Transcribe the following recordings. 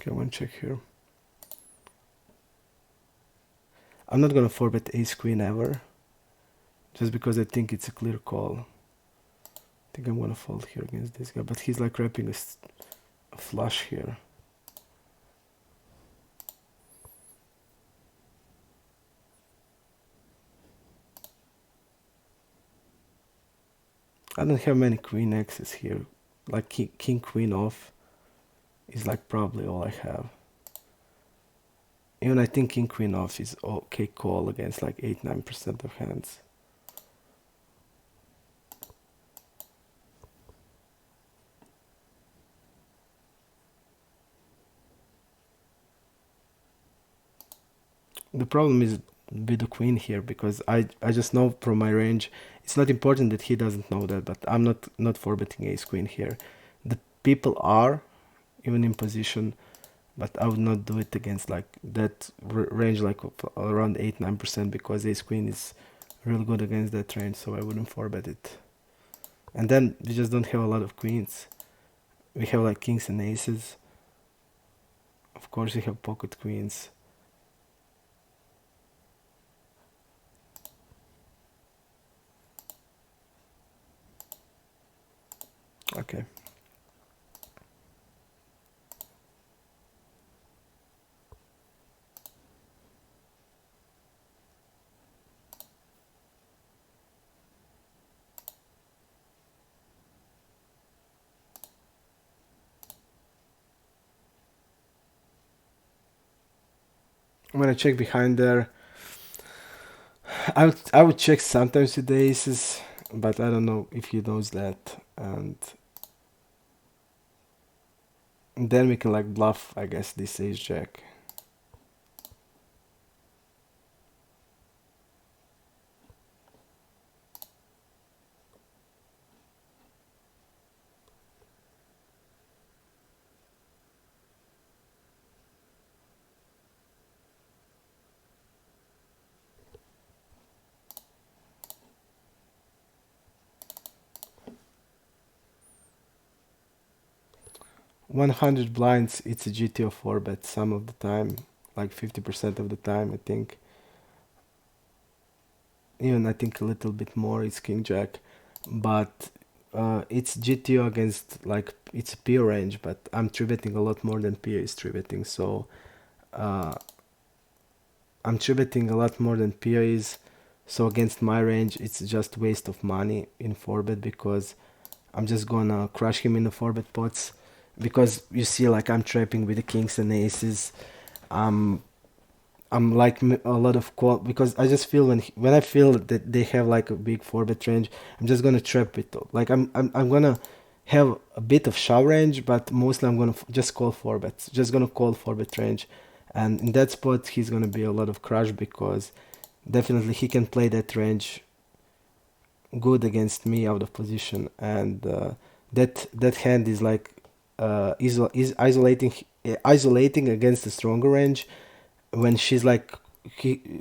Okay, I want to check here. I'm not gonna 4-bet ace queen ever, just because I think it's a clear call. I think I'm gonna fold here against this guy, but he's like wrapping a flush here. I don't have many queen X's here. Like king queen off is like probably all I have. Even I think king queen off is okay call against like 8-9% of hands. The problem is with the queen here, because I just know from my range, it's not important that he doesn't know that, but I'm not 4-betting ace queen here. The people are even in position, but I would not do it against like that range, like around 8-9%, because ace queen is real good against that range, so I wouldn't 4-bet it. And then we just don't have a lot of queens. We have like kings and aces. Of course we have pocket queens. Okay. I'm gonna check behind there. I would check sometimes with the aces, but I don't know if he knows that. And then we can like bluff, I guess, this ace jack. $100 blinds, it's a GTO 4-bet some of the time, like 50% of the time, I think. Even I think a little bit more, it's king jack. But it's GTO against, like, it's a peer range, but I'm 3-betting a lot more than peer is 3-betting, so uh, I'm 3-betting a lot more than peer is. So against my range, it's just waste of money in 4-bet, because I'm just gonna crush him in the 4-bet pots. Because you see, like, I'm trapping with the kings and aces. I'm like a lot of call, because I just feel when I feel that they have like a big 4-bet range, I'm just gonna trap it. Like I'm gonna have a bit of shove range, but mostly I'm gonna just call 4-bets. Just gonna call 4-bet range, and in that spot he's gonna be a lot of crush, because definitely he can play that range good against me out of position, and that hand is like is isolating against a stronger range, when she's like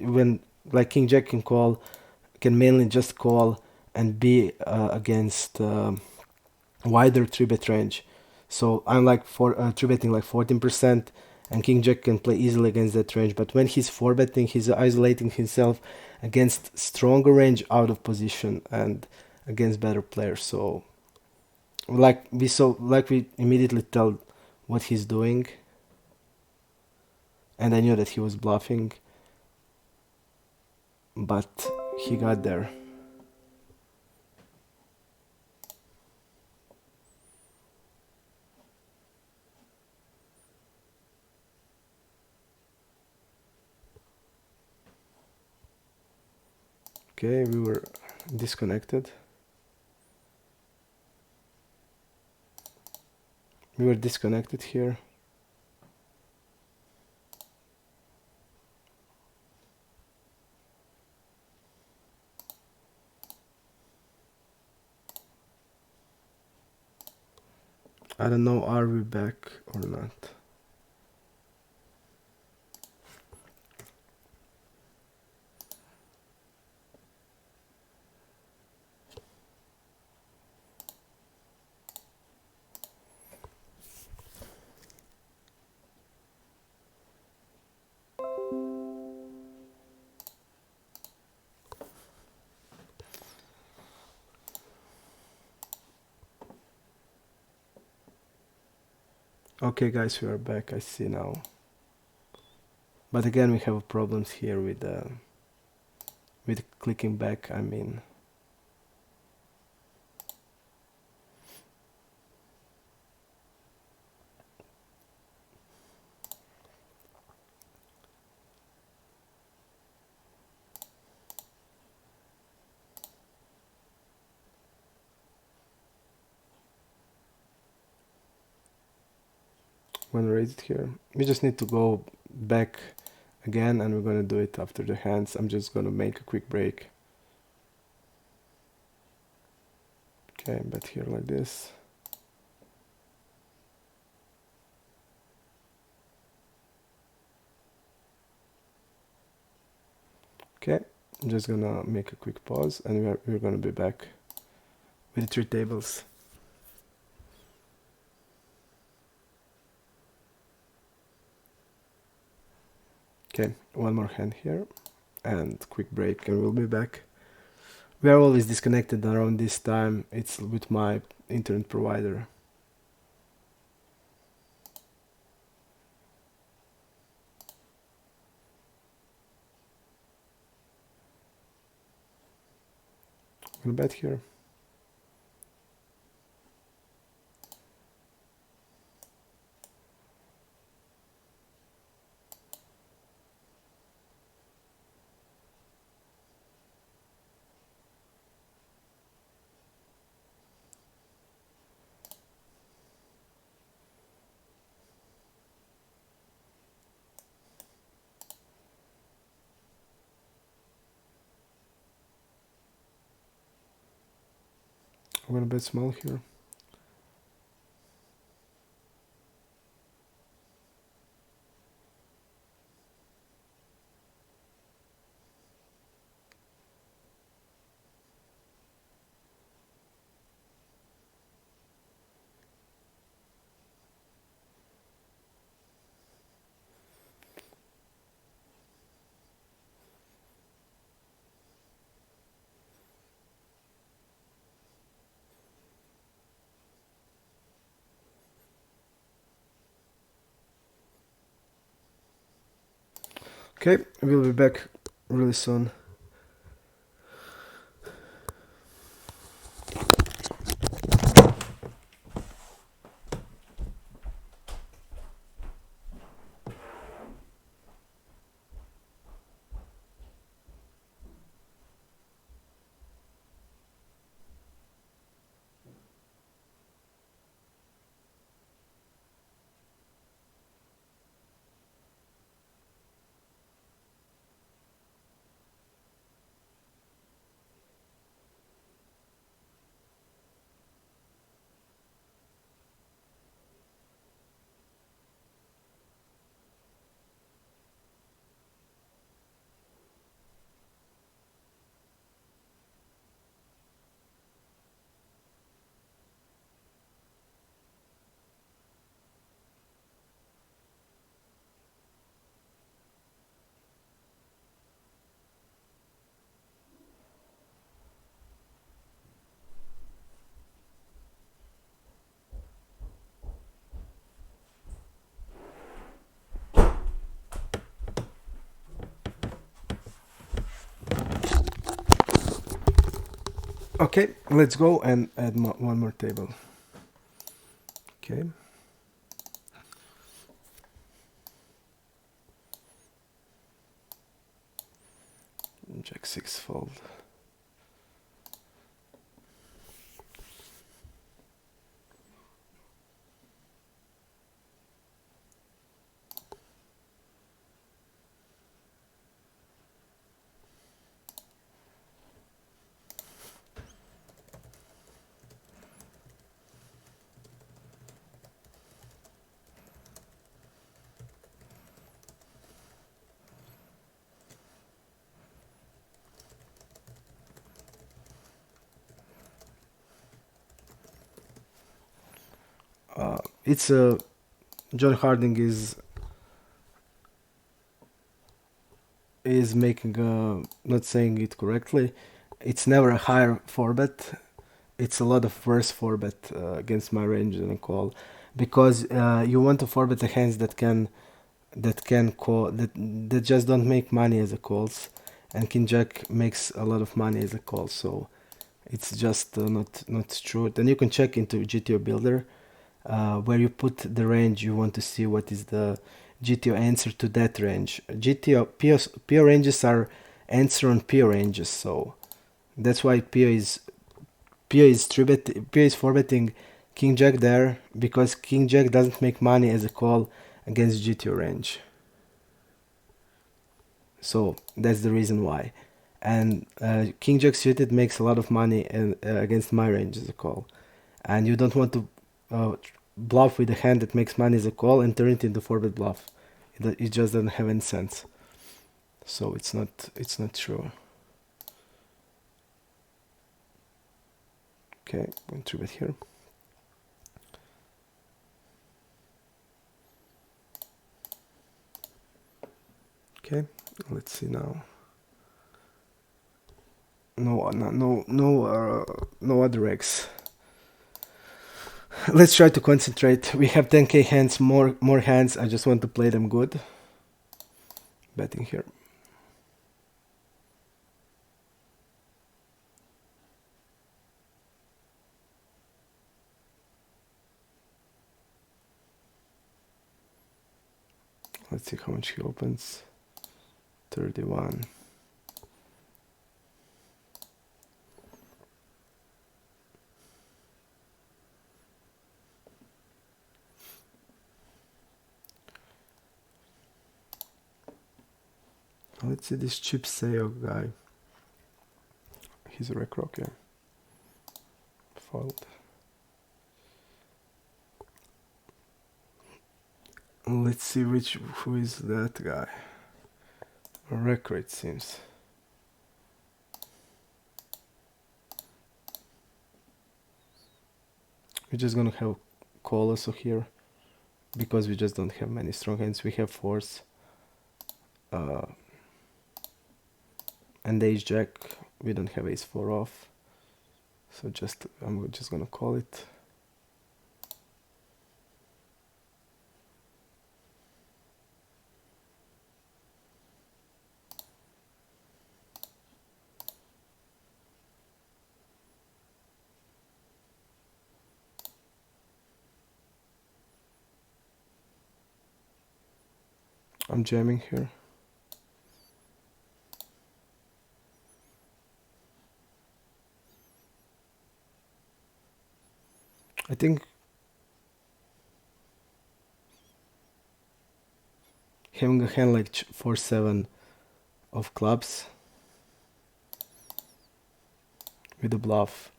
when like king jack can mainly just call and be against wider 3-bet range. So I'm like 3-betting like 14%, and king jack can play easily against that range. But when he's 4-betting, he's isolating himself against stronger range out of position and against better players. So we immediately tell what he's doing, and I knew that he was bluffing, but he got there. Okay, we were disconnected. We were disconnected here. I don't know, are we back or not? Okay, guys, we are back. I see now. But again, we have problems here with clicking back. I mean, I'm gonna raise it here. We just need to go back again, and we're gonna do it after the hands. I'm just gonna make a quick break. Okay, but here like this. Okay, I'm just gonna make a quick pause, and we're gonna be back with the 3 tables. Okay, one more hand here, and quick break, and we'll be back. We are always disconnected around this time. It's with my internet provider. We'll bet here. I'm gonna bet small here. Okay, we'll be back really soon. Okay, let's go and add one more table. Okay. Jack 6 fold. It's a John Harding is making not saying it correctly. It's never a higher 4-bet. It's a lot of worse 4-bet against my range than a call. because you want to forbet the hands that can call that just don't make money as a calls, and king jack makes a lot of money as a call. So it's just not true. Then you can check into GTO builder, where you put the range you want to see what is the GTO answer to that range. GTO PO ranges are answer on PO ranges, so that's why PO is formatting king jack there, because king jack doesn't make money as a call against GTO range. So that's the reason why. And king jack suited makes a lot of money against my range as a call, and you don't want to bluff with a hand that makes money as a call and turn it into forbet bluff. It just doesn't have any sense. So it's not true. Okay, going through it here. Okay, let's see now. No other eggs. Let's try to concentrate. We have 10k hands, more hands. I just want to play them good. Betting here. Let's see how much he opens. 31. Let's see this Chip Seo guy. He's a rec rock, yeah. Fold. Let's see who is that guy. A rec rate seems. We're just gonna have call also here, because we just don't have many strong hands. We have fours. And ace jack, we don't have ace 4 off, so I'm just gonna call it. I'm jamming here. I think having a hand like 4-7 of clubs with a bluff,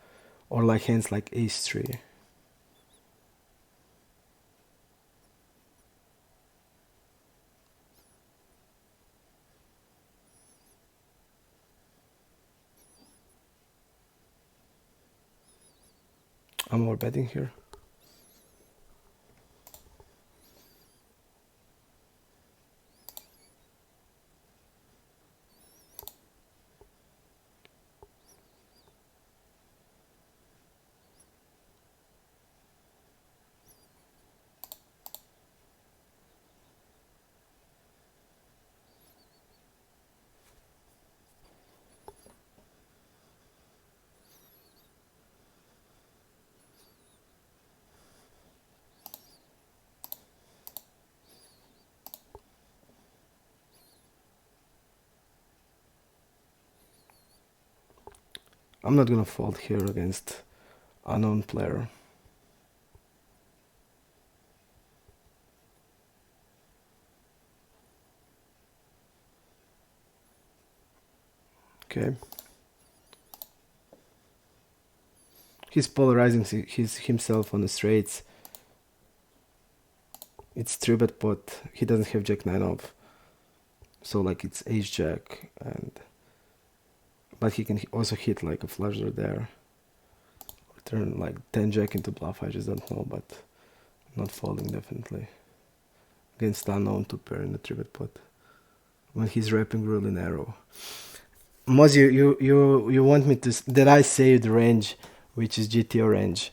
or like hands like ace 3. I'm more betting here. I'm not gonna fold here against unknown player. Okay. He's polarizing himself on the straights. It's 3-bet pot. He doesn't have jack 9 off, so like it's ace jack, but he can also hit like a flush draw there, or turn like 10 jack into bluff. I just don't know, but not folding definitely against unknown 2-pair in the 3-bet pot when he's wrapping really narrow. Moz, you want me to that I say the range, which is GTO range.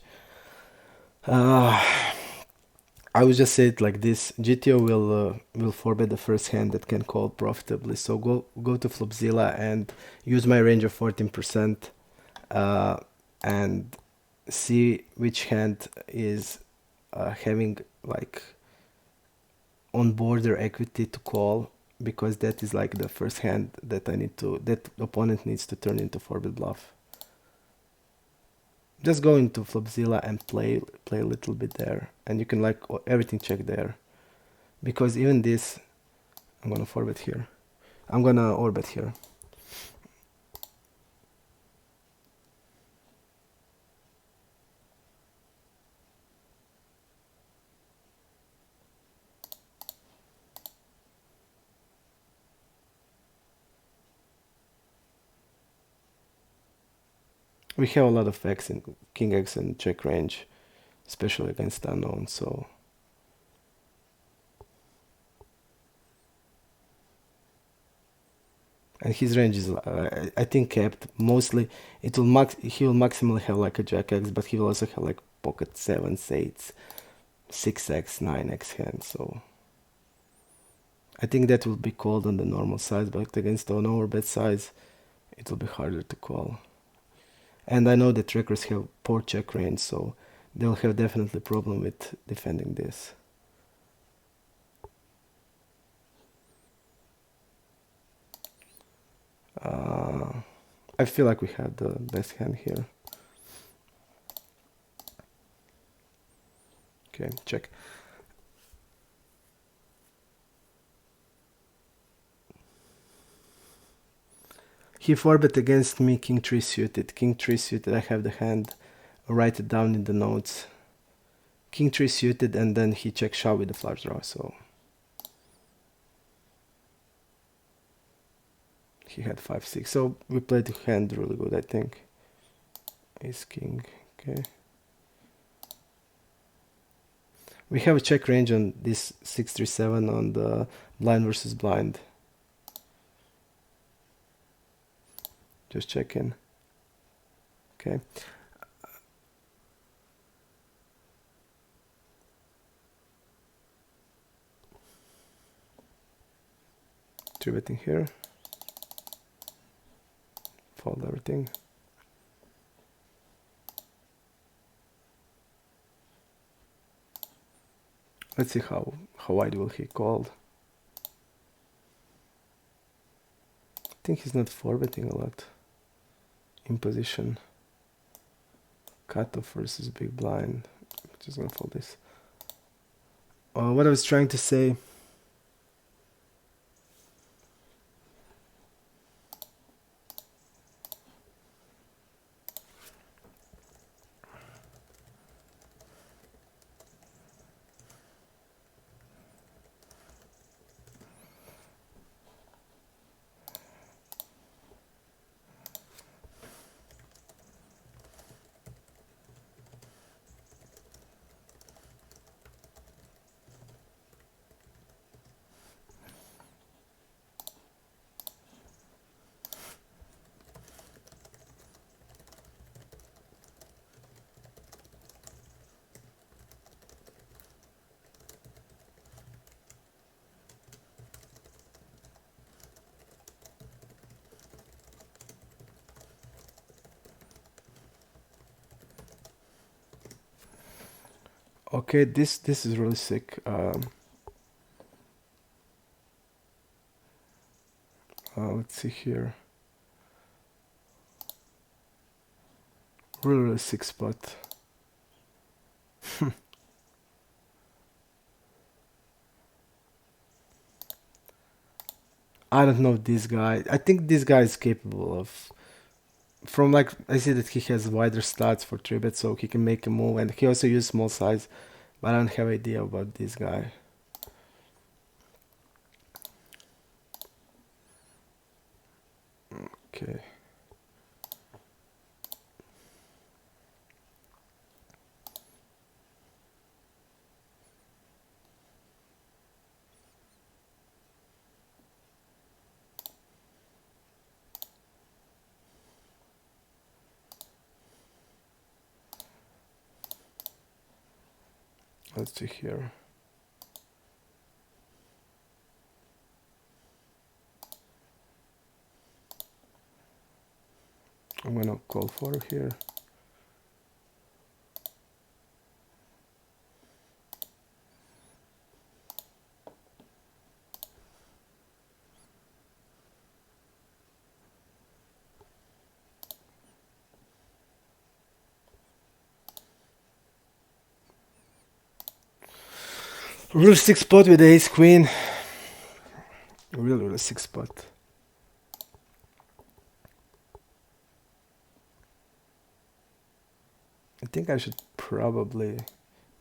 I would just say it like this: GTO will forbid the first hand that can call profitably. So go to Flopzilla and use my range of 14%, uh, and see which hand is having like on border equity to call, because that is like the first hand that that the opponent needs to turn into forbid bluff. Just go into Flopzilla and play a little bit there, and you can like everything check there, because even this, I'm gonna forbid here. I'm gonna orbit here. We have a lot of X in King X and check range, especially against unknown. So and his range is I think capped mostly. He will maximally have like a Jack X, but he will also have like pocket sevens, eights, 6x, 9x hand. So I think that will be called on the normal size, but against the no or bet size, it will be harder to call. And I know that trackers have poor check range, so they'll have definitely problem with defending this. I feel like we have the best hand here. Okay, check. He 4-bet against me, king 3 suited. King 3 suited, I have the hand. I'll write it down in the notes. King 3 suited, and then he check shot with the flush draw, so he had 5-6. So we played the hand really good, I think. Ace king, okay. We have a check range on this 6-3-7 on the blind versus blind. Just check in. Okay. Three betting here. Fold everything. Let's see how wide will he call. I think he's not 4-betting a lot. In position. Cutoff versus big blind. Just gonna fold this. What I was trying to say. Okay, this is really sick. Let's see here. Really sick spot. I don't know this guy. I think this guy is capable of. From like I see that he has wider stats for 3-bet, so he can make a move, and he also uses small size. But I don't have idea about this guy. Okay. Let's see here. I'm gonna call for here. Real sick spot with the ace queen. Really sick spot. I think I should probably,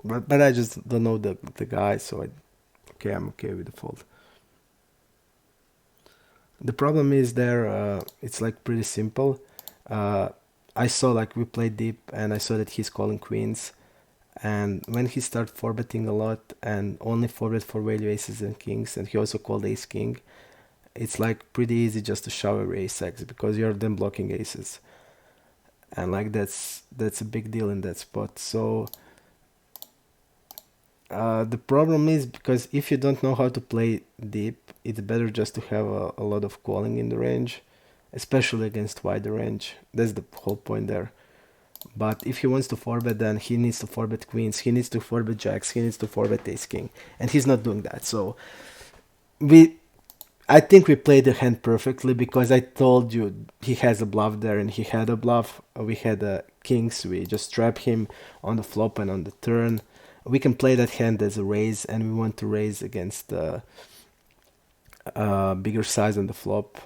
but I just don't know the guy, so I'm okay with the fold. The problem is there, it's like pretty simple. Uh, I saw like we played deep, and I saw that he's calling queens, and when he started four betting a lot and only four bet for value aces and kings, and he also called ace king, it's like pretty easy just to shove away ace x because you're then blocking aces, and like that's a big deal in that spot. So the problem is because if you don't know how to play deep, it's better just to have a lot of calling in the range, especially against wider range. That's the whole point there. But if he wants to four bet, then he needs to four bet queens, he needs to four bet jacks, he needs to four bet ace king, and he's not doing that. So we, I think we played the hand perfectly because I told you he has a bluff there, and he had a bluff. We had a kings. We just trap him on the flop and on the turn. We can play that hand as a raise, and we want to raise against bigger size on the flop.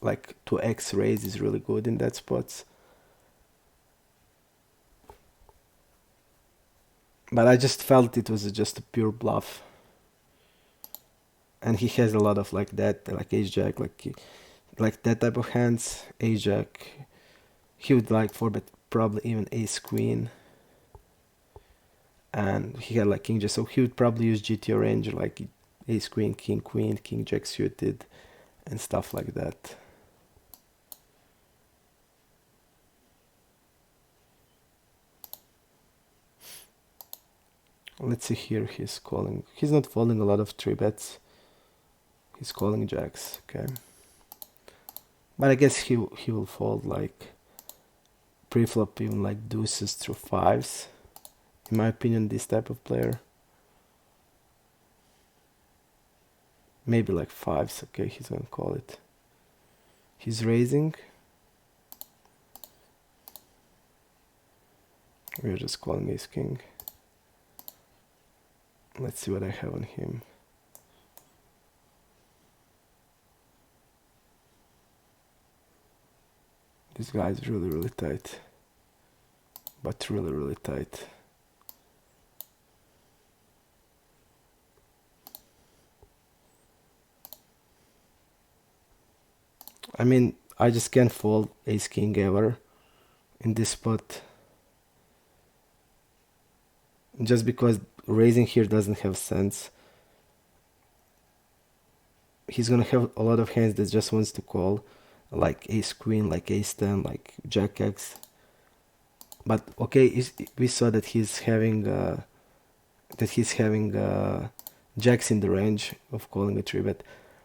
Like 2x raise is really good in that spot. But I just felt it was just a pure bluff. And he has a lot of like that, like ace jack, like that type of hands. Ace jack. He would like four bet probably even ace queen. And he had like king jack, so he would probably use GTO range like ace queen, king jack suited, and stuff like that. Let's see here, he's calling. He's not folding a lot of three bets. He's calling jacks, okay. But I guess he will fold like pre-flop even like deuces through fives. In my opinion, this type of player. Maybe like fives, okay, he's gonna call it. He's raising. We're just calling ace king. Let's see what I have on him. This guy is really tight. But really tight. I mean, I just can't fold ace king ever in this spot. Just because raising here doesn't have sense. He's gonna have a lot of hands that just wants to call, like ace queen, like ace 10, like jack x. But okay, we saw that he's having jacks in the range of calling a three bet,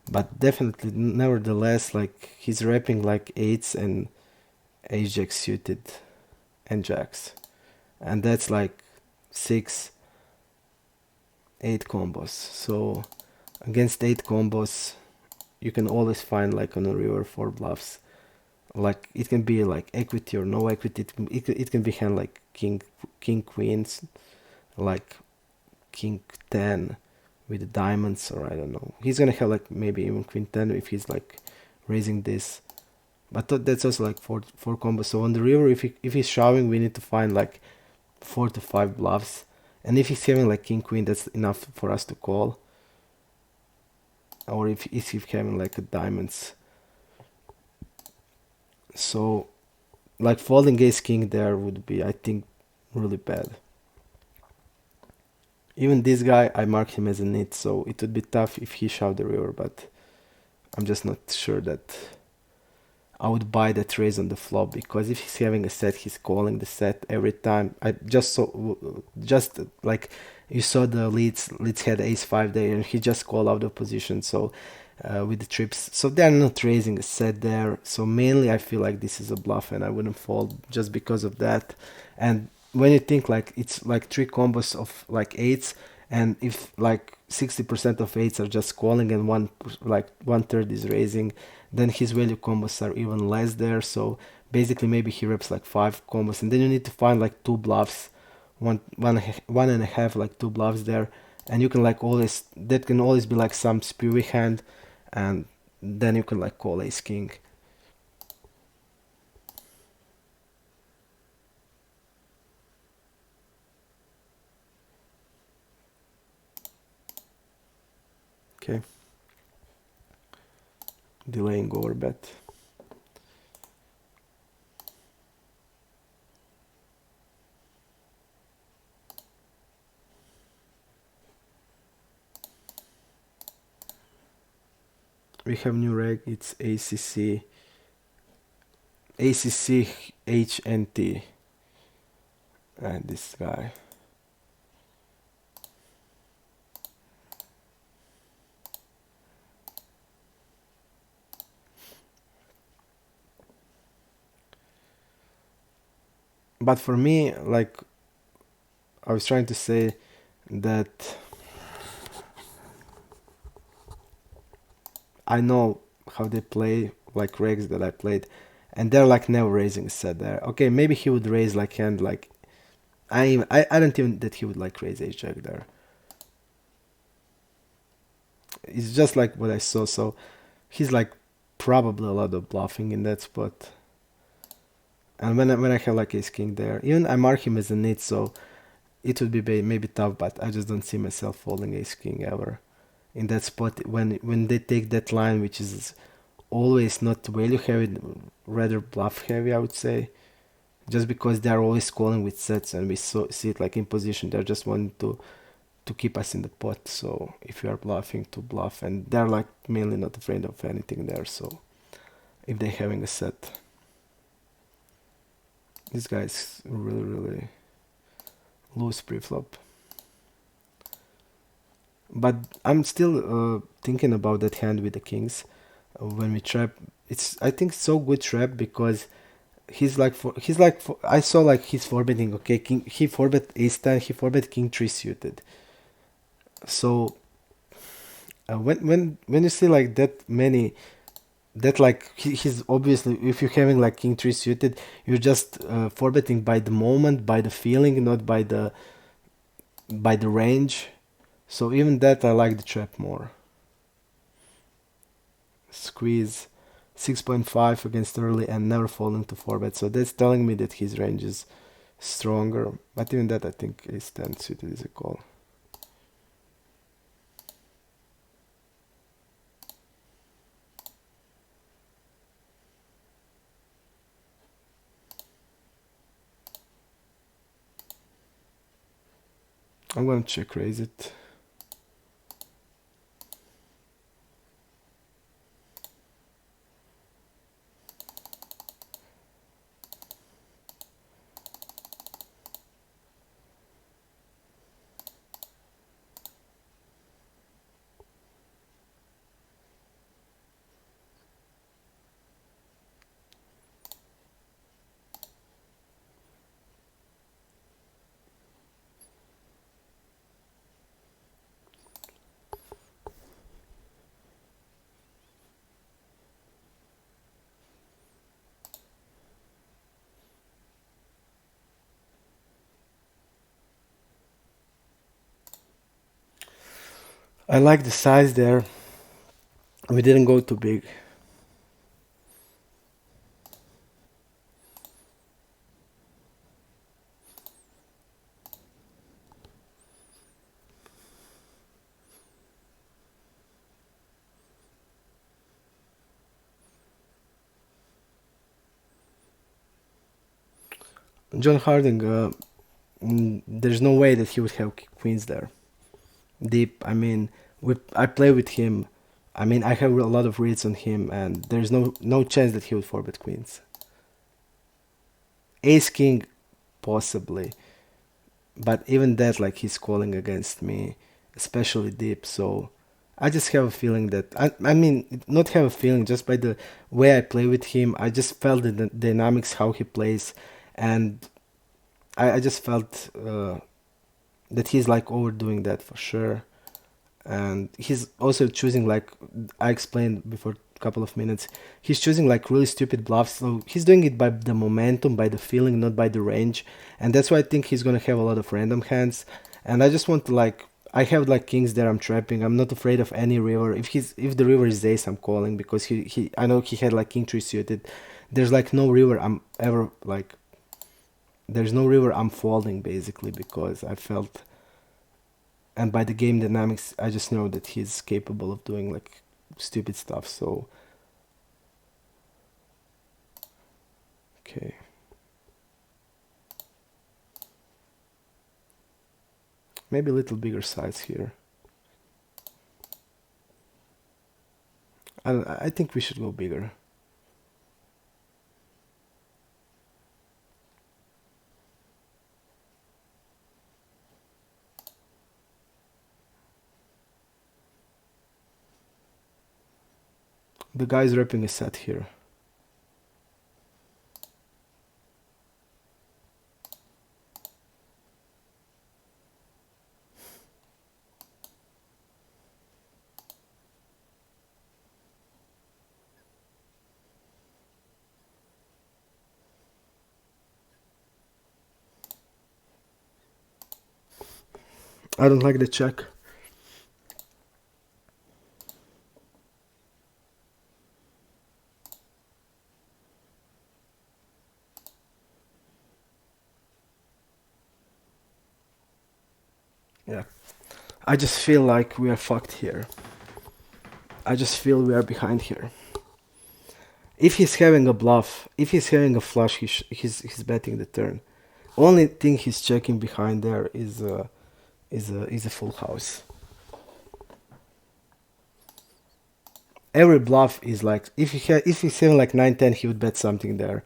but definitely, nevertheless, like he's wrapping like eights and ace jack suited and jacks, and that's like 6, 8 combos. So against 8 combos, you can always find like on a river 4 bluffs. Like it can be like equity or no equity. It can be hand like king queens, like king 10 with the diamonds, or I don't know. He's gonna have like maybe even queen 10 if he's like raising this. But that's also like four combos. So on the river, if he's shoving, we need to find like 4 to 5 bluffs. And if he's having like king queen, that's enough for us to call. Or if he's having like a diamonds. So like folding ace king there would be, I think, really bad. Even this guy, I mark him as a nit, so it would be tough if he shoved the river, but I'm just not sure that I would buy that raise on the flop, because if he's having a set, he's calling the set every time. I just like you saw the leads had ace 5 there, and he just called out of position. So with the trips. So they're not raising a set there. So mainly I feel like this is a bluff and I wouldn't fold just because of that. And when you think like it's like three combos of like eights, and if like 60% of eights are just calling and like one third is raising, then his value combos are even less there. So basically maybe he reps like five combos, and then you need to find like two bluffs, one and a half, like two bluffs there, and you can like always, that can always be like some spewy hand, and then you can like call ace king. Okay, delaying over bet. We have new reg, it's ACC HNT, and this guy. But for me, like I was trying to say that I know how they play, like regs that I played, and they're like never raising a set there. Okay, maybe he would raise like hand like I don't even that he would like raise ace jack there. It's just like what I saw. So he's like probably a lot of bluffing in that spot. And when I have like ace king there, even I mark him as a nit, so it would be maybe tough, but I just don't see myself folding ace king ever in that spot when they take that line, which is always not value heavy, rather bluff heavy, I would say, just because they're always calling with sets, and we see it like in position. They're just wanting to keep us in the pot. So if you are bluffing, to bluff, and they're like mainly not afraid of anything there. So if they're having a set, this guy's really loose pre-flop. But I'm still thinking about that hand with the kings when we trap. It's I think so good trap because I saw like he's forbidding. Okay, king, he forbid ace 10, he forbid king 3 suited. So when you see like that many, that like he's obviously, if you're having like king 3 suited, you're just forbidding by the moment, by the feeling, not by the range. So even that I like the trap more. Squeeze 6.5 against early and never falling to 4 bet. So that's telling me that his range is stronger. But even that I think ace 10 suited is a call. I'm gonna check raise it. I like the size there. We didn't go too big. John Harding, there's no way that he would have queens there. Deep, I mean, I play with him. I mean, I have a lot of reads on him, and there's no chance that he would forbid queens. Ace king, possibly, but even that, like he's calling against me, especially deep. So I just have a feeling that I mean not have a feeling, just by the way I play with him, I just felt the dynamics how he plays, and I just felt that he's like overdoing that for sure. And he's also choosing, like I explained before a couple of minutes, he's choosing like really stupid bluffs. So he's doing it by the momentum, by the feeling, not by the range. And that's why I think he's gonna have a lot of random hands. And I just want to like, I have like kings there I'm trapping. I'm not afraid of any river. If the river is ace, I'm calling, because he I know he had like king tree suited. There's like no river I'm ever like, there's no river I'm folding basically, because I felt, and by the game dynamics I just know that he's capable of doing like stupid stuff. So okay, maybe a little bigger size here. I think we should go bigger. The guy's repping a set here. I don't like the check. Yeah, I just feel like we are fucked here. I just feel we are behind here. If he's having a bluff, if he's having a flush, he's betting the turn. Only thing he's checking behind there is a full house. Every bluff is like, if he's having like 9-10, he would bet something there,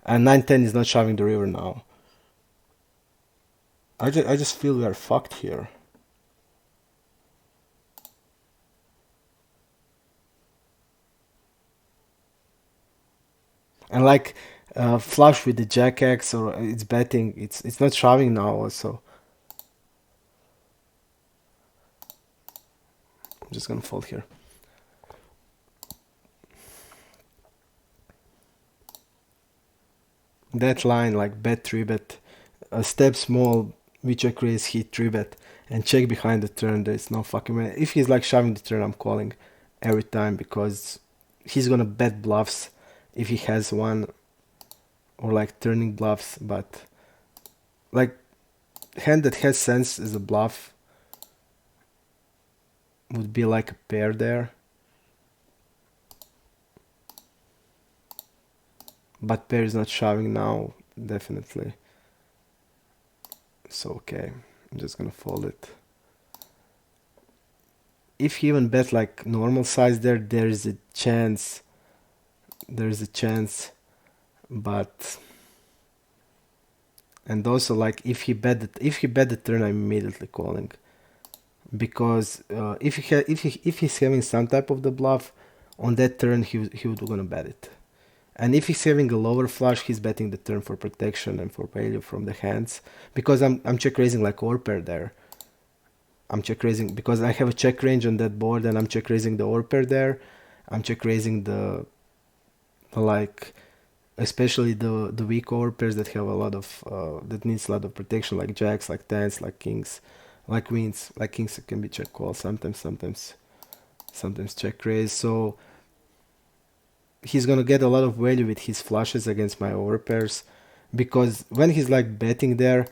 and 9-10 is not shoving the river now. I just feel we are fucked here. And like flush with the jack X, or it's betting, it's not shoving now also. I'm just gonna fold here. That line, like bet 3-bet, step small, we check raise, hit 3-bet, and check behind the turn. There's no fucking way. If he's like shoving the turn, I'm calling every time, because he's gonna bet bluffs if he has one, or like turning bluffs. But like, hand that has sense as a bluff would be like a pair there. But pair is not shoving now, definitely. So okay, I'm just gonna fold it. If he even bet like normal size there, there's a chance. There's a chance, but, and also like if he bet the turn, I'm immediately calling, because if he's having some type of the bluff on that turn, he would gonna bet it. And if he's having a lower flush, he's betting the turn for protection and for value from the hands, because I'm check raising like overpair there. I'm check raising because I have a check range on that board, and I'm check raising the overpair there. I'm check raising the, like, especially the weak overpairs that have a lot of that needs a lot of protection, like jacks, like tens, like kings, like queens, like kings can be check call sometimes check raise. So he's gonna get a lot of value with his flushes against my overpairs, because when he's like betting there,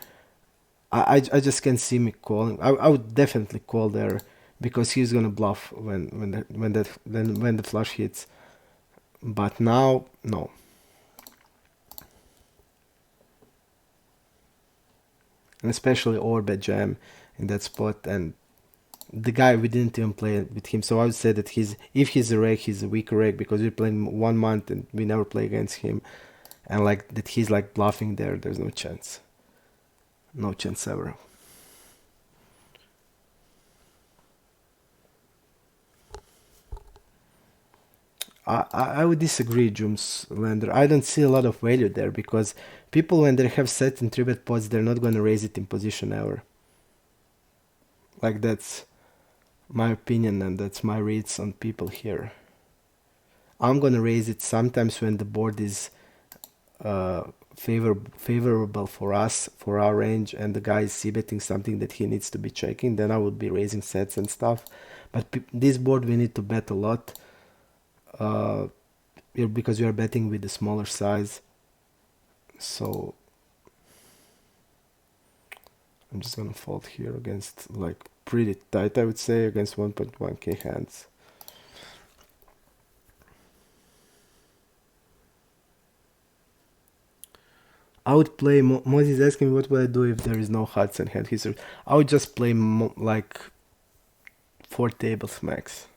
I just can see me calling. I would definitely call there, because he's gonna bluff when the flush hits. But now, no. And especially overbet jam in that spot, and the guy, we didn't even play with him, so I would say that if he's a reg, he's a weaker reg, because we're playing 1 month and we never play against him, and like that he's like bluffing there. There's no chance, no chance ever. I would disagree, Jums Lander. I don't see a lot of value there because people, when they have set in 3-bet pots, they're not going to raise it in position ever. Like, that's my opinion and that's my reads on people here. I'm going to raise it sometimes when the board is uh, favorable for us, for our range, and the guy is c-betting something that he needs to be checking, then I would be raising sets and stuff. But this board we need to bet a lot. Because we are betting with the smaller size, so I'm just gonna fold here against, like, pretty tight, I would say, against 1.1k hands. I would play, Moses is asking me what would I do if there is no hearts and hand history. I would just play like 4 tables max,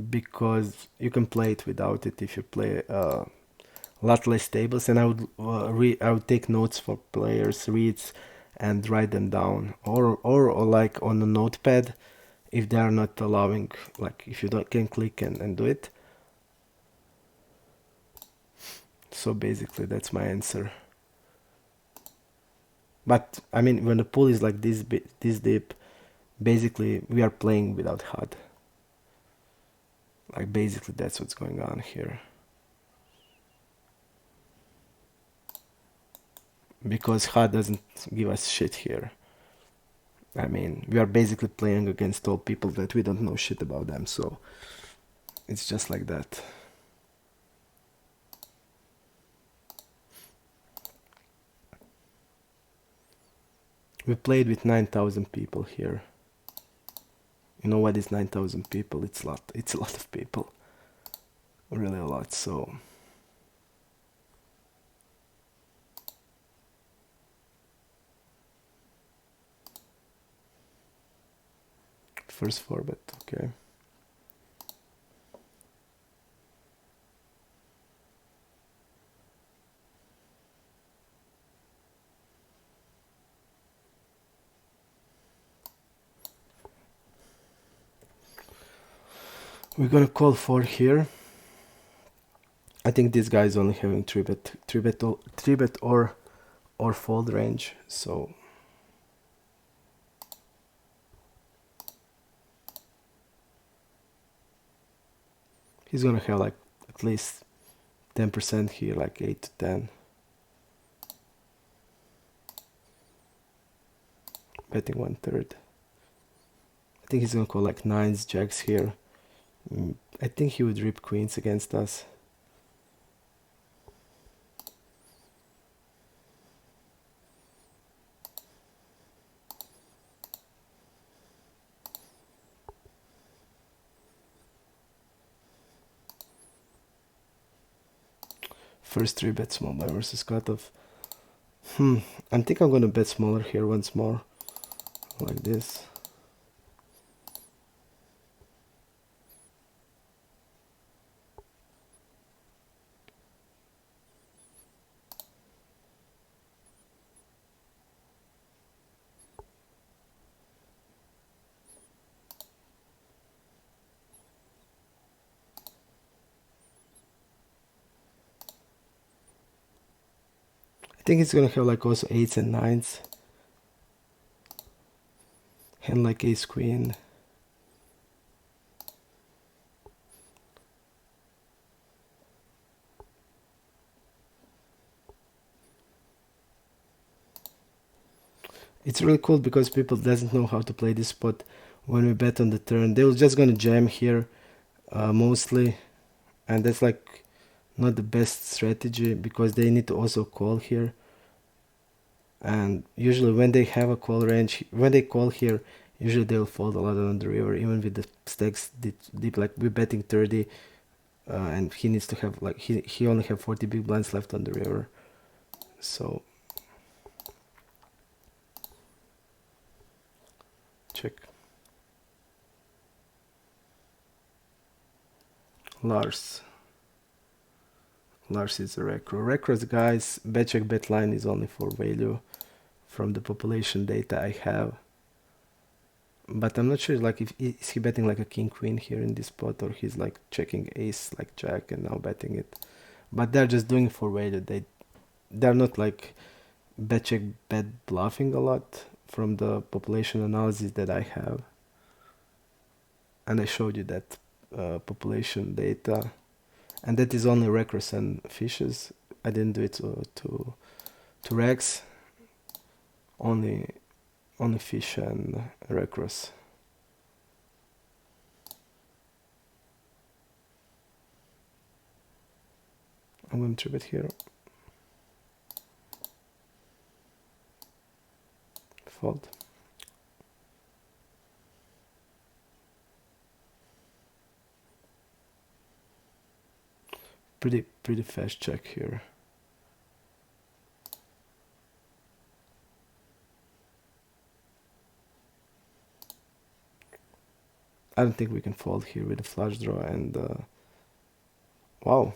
because you can play it without it if you play a lot less tables, and I would take notes for players, reads, and write them down, or like on a notepad if they are not allowing, like if you don't can click and do it. So basically that's my answer. But I mean, when the pool is like this deep, basically we are playing without HUD. Like, basically that's what's going on here. Because HUD doesn't give us shit here. I mean, we are basically playing against all people that we don't know shit about them, so it's just like that. We played with 9,000 people here. You know what is 9,000 people? It's a lot. It's a lot of people. Really a lot, so... First 4-bet, okay. We're gonna call 4 here. I think this guy is only having 3-bet or fold range, so he's gonna have like at least 10% here, like 8 to 10. Betting 1/3. I think he's gonna call like 9s, jacks here. I think he would rip queens against us. First 3-bet small blind versus cutoff. I think I'm gonna bet smaller here once more, like this. I think it's gonna have like also 8s and 9s. Hand like ace queen. It's really cool because people doesn't know how to play this spot. When we bet on the turn, they're just gonna jam here mostly, and that's like not the best strategy because they need to also call here. And usually when they have a call range, when they call here, usually they'll fold a lot on the river, even with the stacks deep. Like, we're betting 30, and he needs to have, like, he only have 40 big blinds left on the river. So check. Lars is a recro. Recro's, guys, bet check bet line is only for value from the population data I have. but I'm not sure like if is he betting like a king queen here in this spot, or he's like checking ace like jack and now betting it. But they're just doing for value. They're not like bet check bet bluffing a lot from the population analysis that I have, and I showed you that population data, and that is only recurse and fishes. I didn't do it to Rex, only fish and recurse. I'm going to bet here. Fold. Pretty fast check here. I don't think we can fold here with a flush draw, and wow,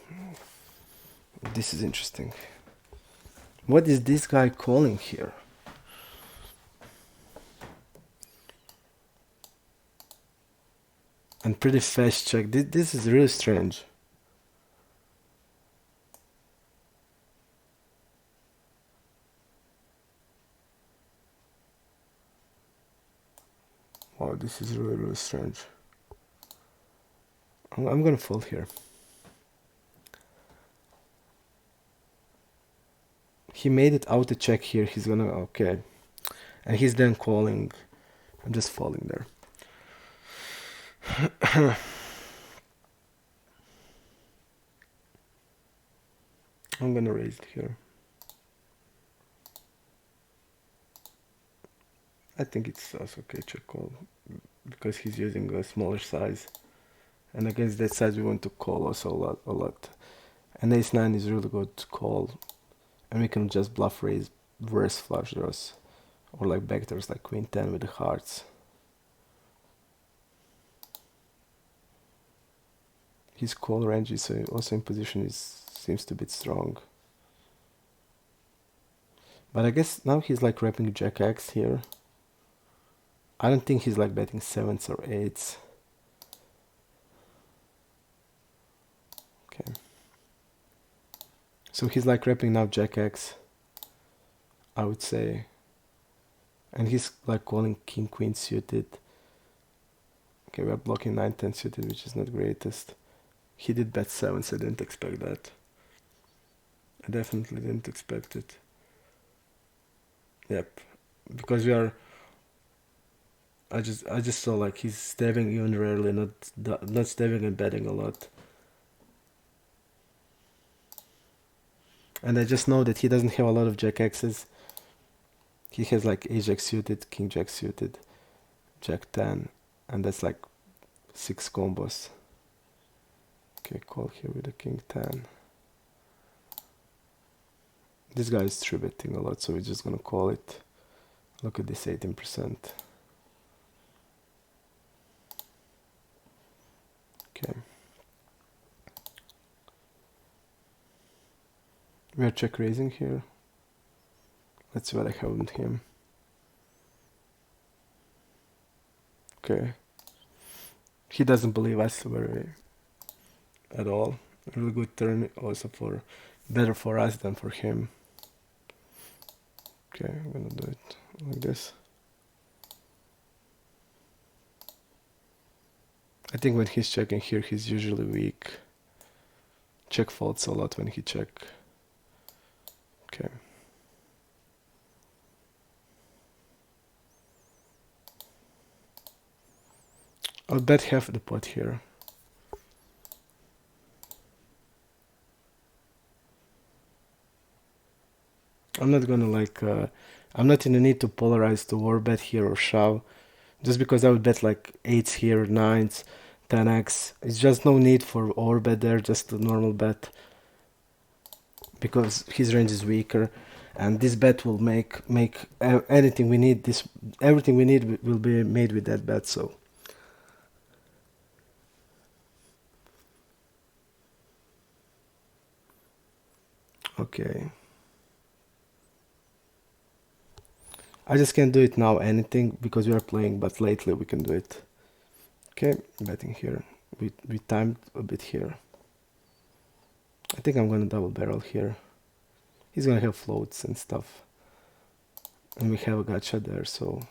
this is interesting. What is this guy calling here? And pretty fast check. This is really strange. Wow, this is really strange. I'm gonna fold here. He made it out to check here. He's gonna okay, and he's then calling. I'm just folding there. I'm gonna raise it here. I think it's also okay check call because he's using a smaller size, and against that size we want to call also a lot. And ace 9 is really good to call, and we can just bluff raise worse flush draws, or like backdoors like queen 10 with the hearts. His call range is also in position seems to be strong. But I guess now he's like wrapping jack X here. I don't think he's like betting 7s or 8s. Okay. So he's like wrapping now jack X, I would say. And he's like calling king queen suited. Okay, we're blocking 9-10 suited, which is not greatest. He did bet 7s, I didn't expect that. I definitely didn't expect it. Yep. Because we are I just saw like he's stabbing even rarely, not stabbing and betting a lot. And I just know that he doesn't have a lot of jack X's. He has like ace jack suited, king jack suited, jack 10, and that's like 6 combos. Okay, call here with the king 10. This guy is 3-betting a lot, so we're just gonna call it. Look at this 18%. Okay. We are check raising here. Let's see what I have with him. Okay. He doesn't believe us very at all. A really good turn also for better for us than for him. Okay, I'm gonna do it like this. I think when he's checking here, he's usually weak. Check folds a lot when he check. Okay. I'll bet half the pot here. I'm not gonna like, I'm not in the need to polarize to war bet here or shove. Just because I would bet like 8s here, 9s, 10x. It's just no need for overbet there, just a normal bet. Because his range is weaker, and this bet will make anything we need. Everything we need will be made with that bet. So okay, I just can't do it now anything because we are playing, but lately we can do it. Okay, betting here. We timed a bit here. I think I'm gonna double barrel here. He's gonna have floats and stuff. And we have a gacha there, so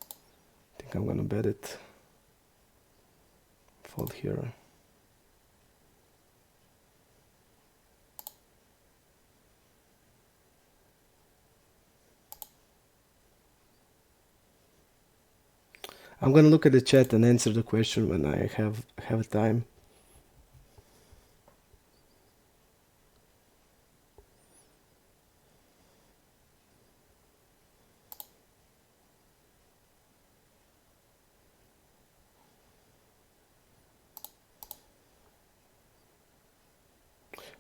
I think I'm gonna bet it. Fold here. I'm gonna look at the chat and answer the question when I have time.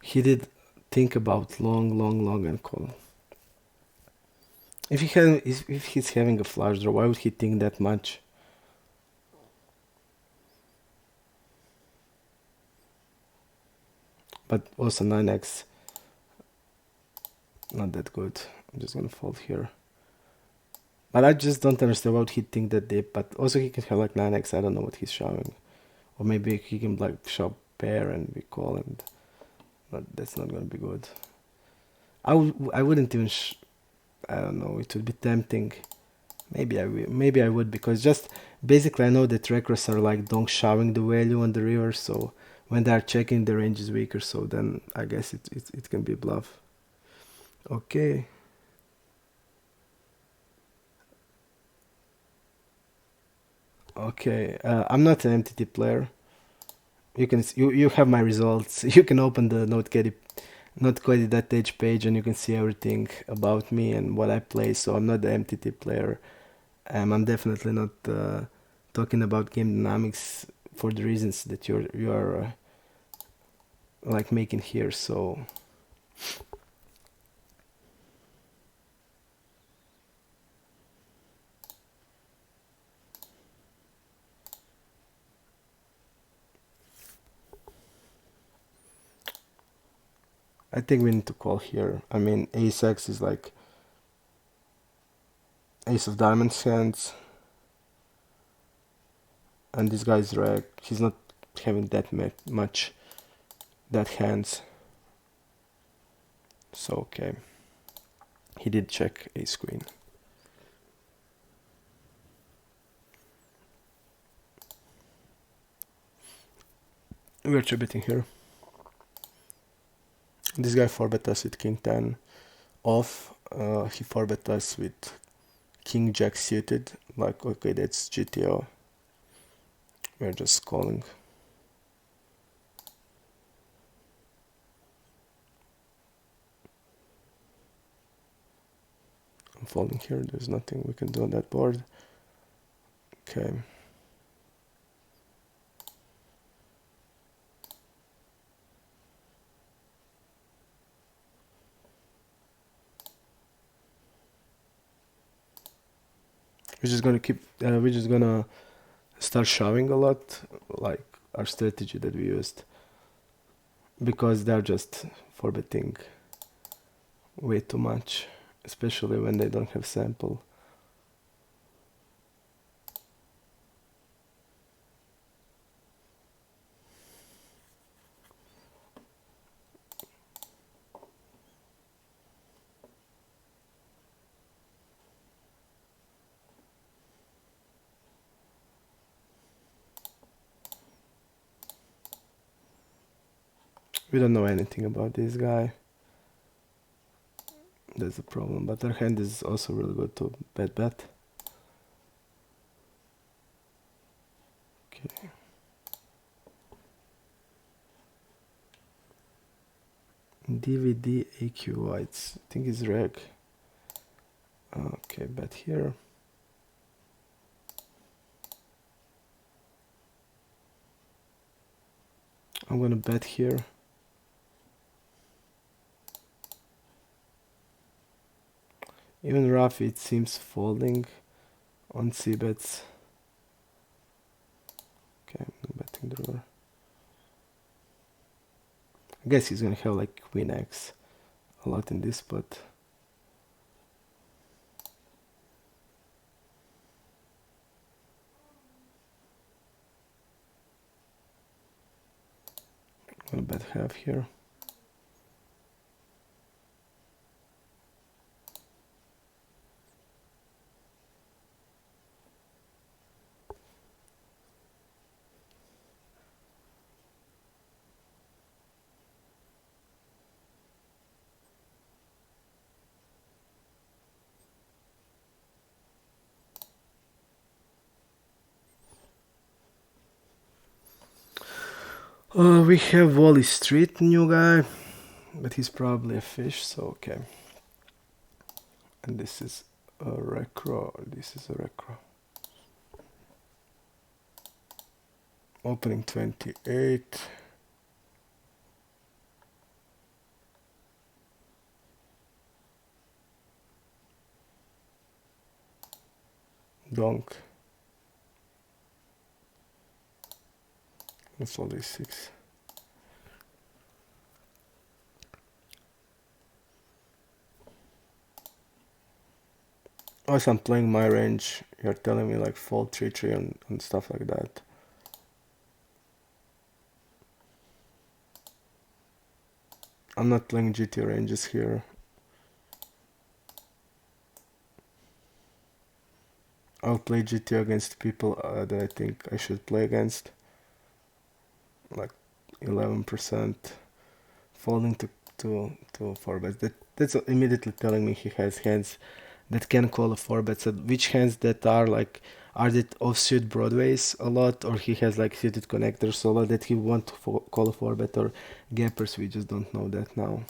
He did think about long and call. If he's having a flush draw, why would he think that much? But also 9x, not that good. I'm just gonna fold here. But I just don't understand why would he think that deep. But also he can have like 9x. I don't know what he's showing, or maybe he can like show pair and we call, and but that's not gonna be good. I wouldn't even. I don't know. It would be tempting. Maybe I would, because just basically I know that trackers are like donk showing the value on the river, so when they are checking, the range is weaker, so then I guess it can be bluff. Okay. Okay, I'm not an MTT player. You have my results. You can open the notecredit.h page and you can see everything about me and what I play. So I'm not the MTT player. I'm definitely not talking about game dynamics for the reasons that you are like making here. So I think we need to call here. I mean, ace x is like ace of diamonds hands, and this guy's reg. He's not having that much that hands. So okay, he did check ace queen. We're three betting here. This guy 4-bet us with king 10 off. He 4-bet us with king jack suited. Like, okay, that's GTO. We're just calling. I'm folding here. There's nothing we can do on that board. Okay. We're just gonna start shoving a lot, like our strategy that we used, because they're just 4-betting way too much, especially when they don't have sample. We don't know anything about this guy. That's the problem. But our hand is also really good to bet. Okay. DVD AQ whites. I think it's reg. Okay, bet here. I'm gonna bet here. Even rough, it seems folding on C bets. Okay, I'm betting the river. I guess he's gonna have like queen X a lot in this, but gonna bet half here. We have Wally Street, new guy, but he's probably a fish, so okay. And this is a recro. This is a recro. Opening 28. Donk. That's all these 6. As I'm playing my range, you're telling me like fold 3-3 and stuff like that. I'm not playing GT ranges here. I'll play GT against people that I think I should play against. Like 11% folding to 4-bets. That's immediately telling me he has hands that can call a 4-bet. So which hands that are like, are that offsuit broadways a lot, or he has like suited connectors a lot that he want to call a 4-bet, or gappers? We just don't know that now.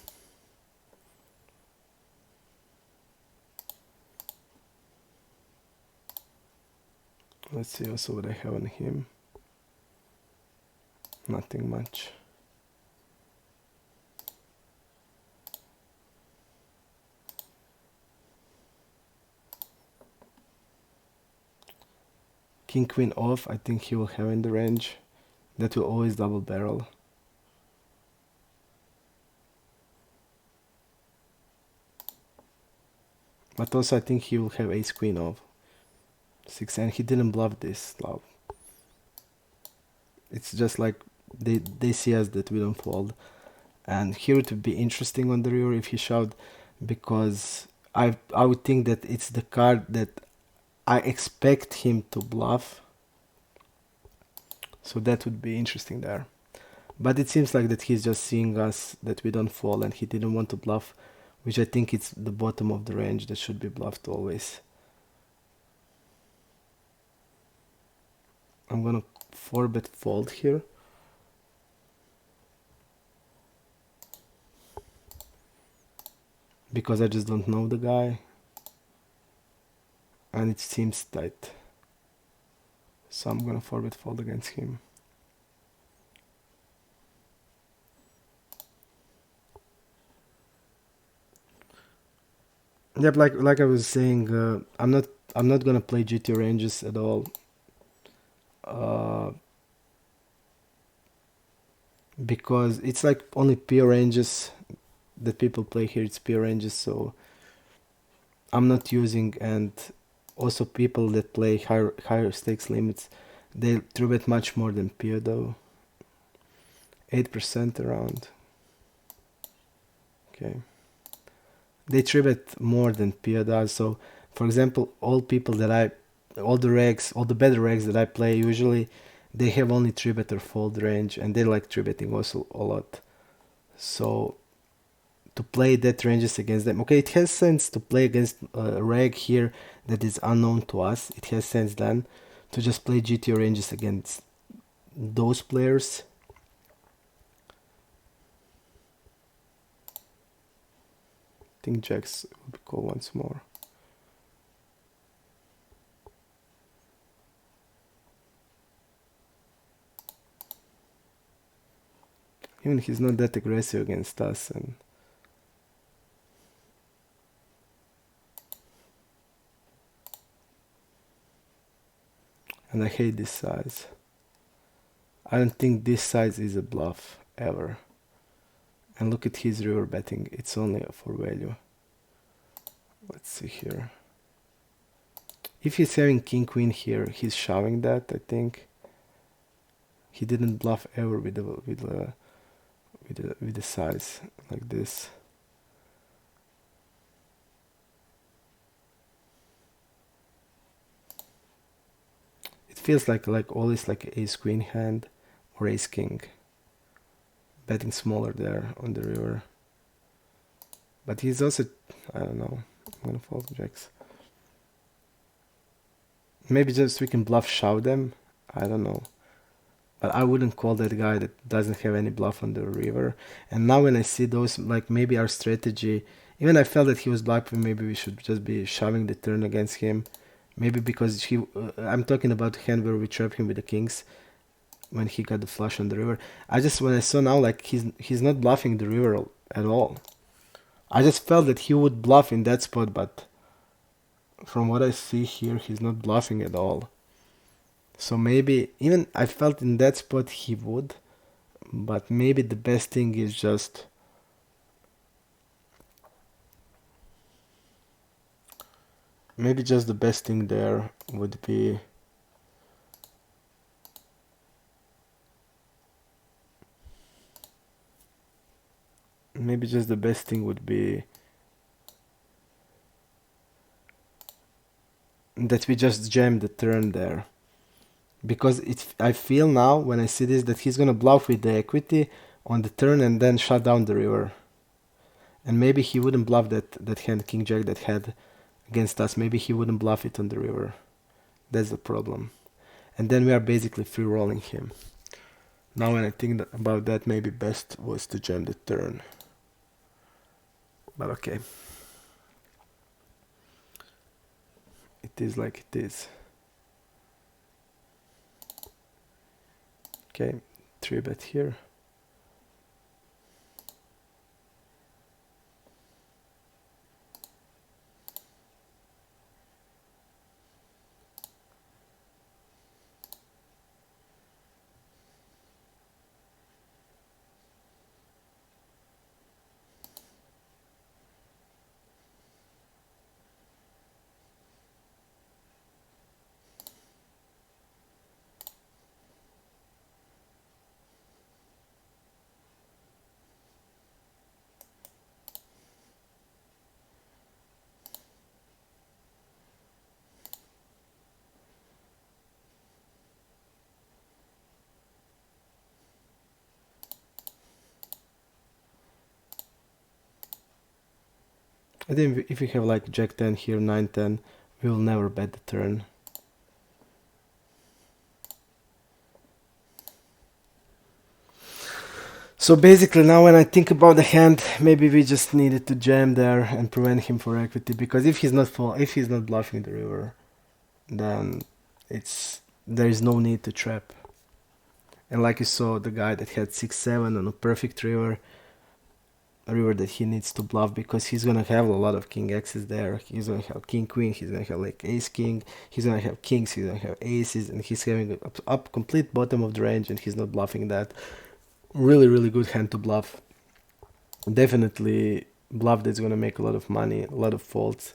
Let's see also what I have on him. Nothing much. King queen off, I think he will have in the range. That will always double barrel. But also I think he will have ace queen off. 6, and he didn't bluff this love. It's just like they see us that we don't fold. And here it would be interesting on the river if he shoved, because I would think that it's the card that I expect him to bluff. So that would be interesting there. But it seems like that he's just seeing us that we don't fall and he didn't want to bluff, which I think it's the bottom of the range that should be bluffed always. I'm gonna 4-bet fold here. Because I just don't know the guy. And it seems tight. So I'm gonna 4-bet fold against him. Yep, like I was saying, I'm not gonna play GT ranges at all. Because it's like only pure ranges that people play here. It's pure ranges, so I'm not using. And also people that play higher stakes limits, they 3-bet much more than pure though. 8% around. Okay. They 3-bet more than pure does. So for example, all the better regs that I play usually, they have only 3-bet or fold range, and they like 3-betting also a lot. So to play that ranges against them, okay, it has sense to play against a reg here that is unknown to us. It has sense then to just play GTO ranges against those players. I think jacks will be called once more. Even he's not that aggressive against us, and I hate this size. I don't think this size is a bluff ever. And look at his river betting, it's only for value. Let's see here. If he's having king queen here, he's shoving that, I think. He didn't bluff ever with with the size like this. It feels like always like ace queen hand or ace king. Betting smaller there on the river. But he's also, I don't know, I'm gonna fold jacks. Maybe just we can bluff shove them. I don't know. But I wouldn't call that guy that doesn't have any bluff on the river. And now when I see those, like maybe our strategy, even I felt that he was bluffing, maybe we should just be shoving the turn against him. Maybe because I'm talking about the hand where we trap him with the kings when he got the flush on the river. When I saw now, like he's not bluffing the river at all. I just felt that he would bluff in that spot, but from what I see here, he's not bluffing at all. So maybe, even I felt in that spot he would, but maybe the best thing is just maybe just the best thing there would be maybe just the best thing would be that we just jam the turn there. Because I feel now when I see this that he's gonna bluff with the equity on the turn and then shut down the river. And maybe he wouldn't bluff that hand king jack that had against us. Maybe he wouldn't bluff it on the river. That's the problem. And then we are basically free rolling him. Now when I think about that, maybe best was to jam the turn. But okay. It is like it is. Okay, 3-bet here. I think if we have like jack 10 here, 9-10, we will never bet the turn. So basically now when I think about the hand, maybe we just needed to jam there and prevent him for equity, because if he's not bluffing the river, then there is no need to trap. And like you saw, the guy that had 6-7 on a perfect river, a river that he needs to bluff because he's gonna have a lot of king x's there. He's gonna have king queen, he's gonna have like ace king, he's gonna have kings, he's gonna have aces, and he's having up complete bottom of the range, and he's not bluffing that. Really good hand to bluff. Definitely bluff that's gonna make a lot of money, a lot of folds.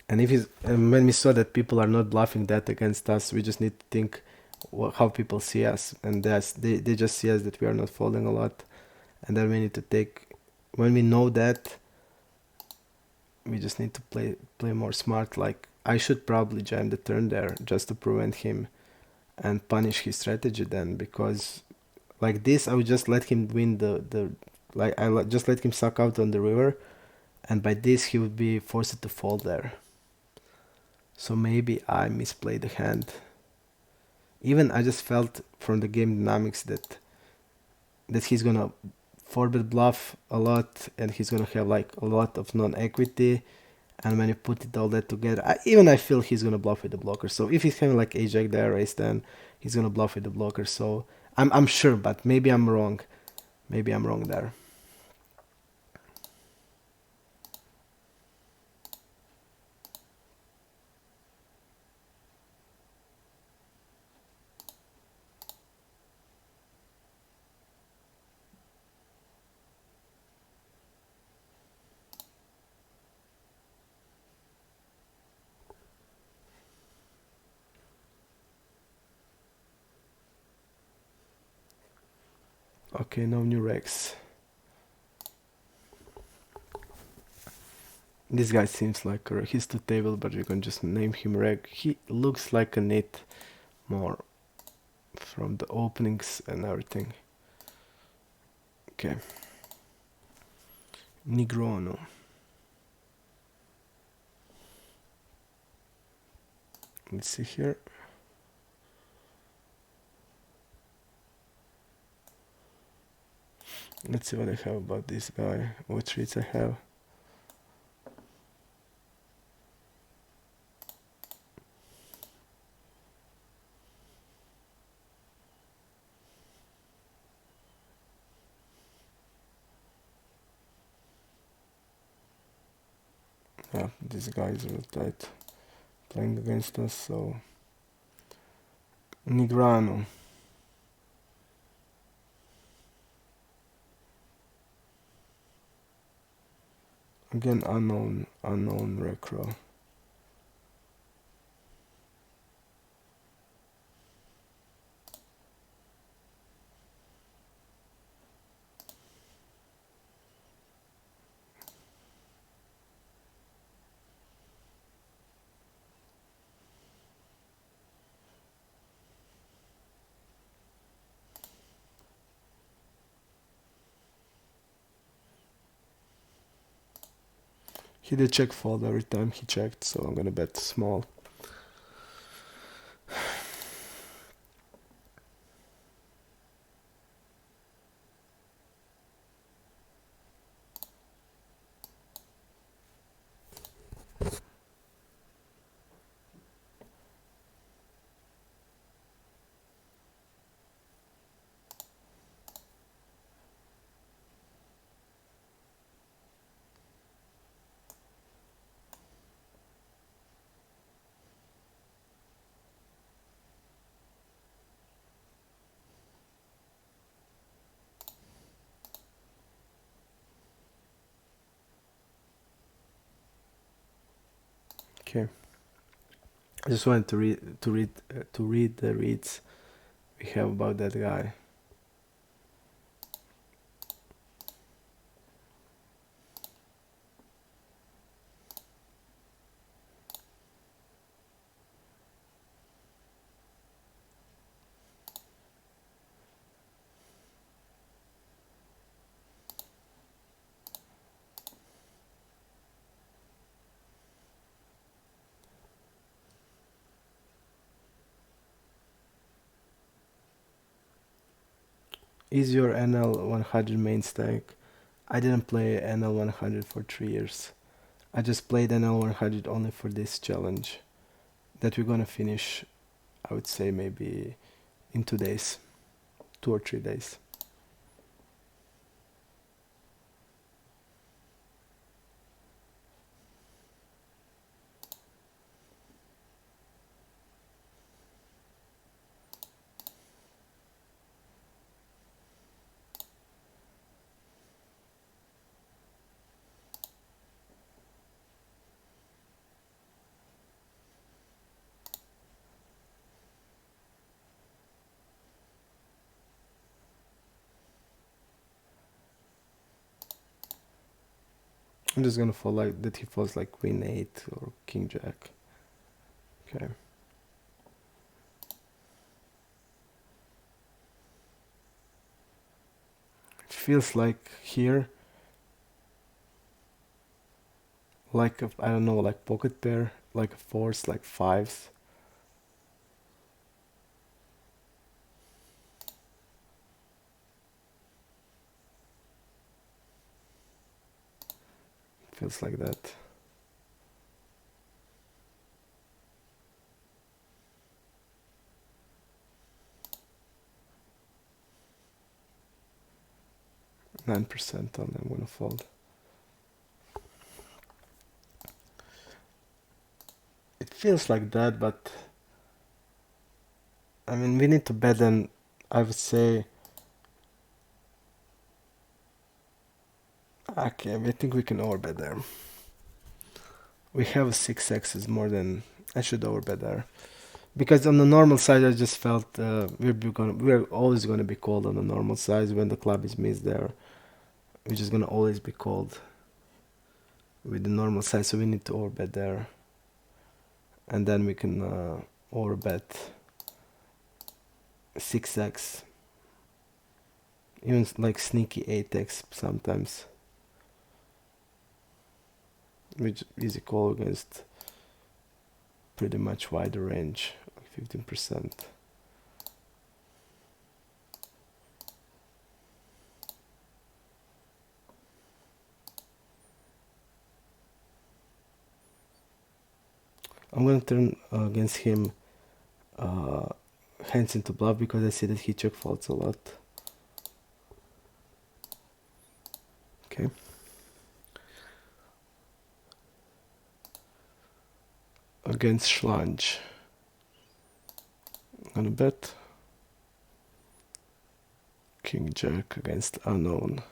And when we saw that people are not bluffing that against us, we just need to think how people see us, and they just see us that we are not folding a lot. And then we need to when we know that, we just need to play more smart. Like I should probably jam the turn there just to prevent him and punish his strategy then, because like this I would just let him win just let him suck out on the river, and by this he would be forced to fold there. So maybe I misplayed the hand. Even I just felt from the game dynamics that he's gonna 4-bet bluff a lot, and he's gonna have like a lot of non-equity, and when you put it all that together, I feel he's gonna bluff with the blocker. So if he's having like ace-jack there, ace-10, he's gonna bluff with the blocker. So I'm sure, but maybe I'm wrong. Maybe I'm wrong there. Okay, no new Rex. This guy seems like he's to table, but you can just name him Reg. He looks like a knit more from the openings and everything. Okay. Nigrono. Let's see here. Let's see what I have about this guy. What traits I have. Yeah, this guy is real tight playing against us, so Nigrano. Again, unknown recro. He did check fold every time he checked, so I'm gonna bet small. Okay. I just wanted to read the reads we have about that guy. Is your NL 100 main stack? I didn't play NL 100 for 3 years. I just played NL 100 only for this challenge that we're gonna finish, I would say maybe in 2 days, 2 or 3 days. I'm just gonna fall like that he falls like Queen 8 or King Jack. Okay. It feels like here, like I don't know, like pocket pair, like a fours, like fives. Feels like that. %, and I'm gonna fold. It feels like that, but I mean, we need to bet, and I would say, okay, I think we can overbet there. We have 6x's more than, I should overbet there. Because on the normal side, I just felt we're always gonna be called on the normal side when the club is missed there. We're just gonna always be called with the normal side, so we need to overbet there, and then we can overbet 6x, even like sneaky 8x sometimes. Which easy call against pretty much wider range, like 15%. I'm gonna turn against him hands into bluff because I see that he check faults a lot. Okay. Against Schlange. I'm gonna bet. King Jack against unknown.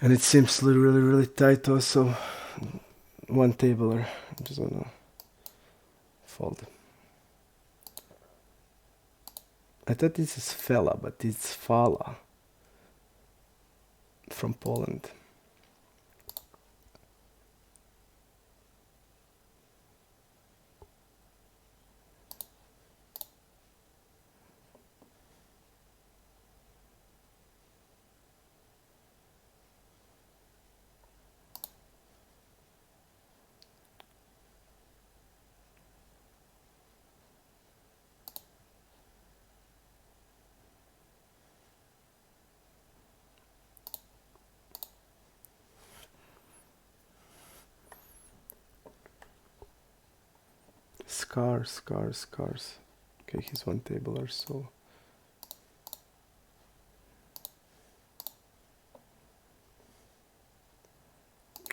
And it seems really, really tight also. One tabler. I'm just gonna fold. I thought this is Fela, but it's Fala from Poland. Scars. Okay, he's one tabler, so.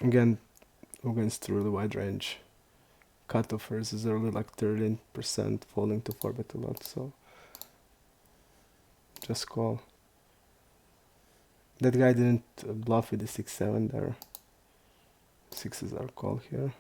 Again, against really wide range. Cutoffers is only like 13%, falling to 4-bet a lot, so. Just call. That guy didn't bluff with the 6-7 there. Sixes are call here.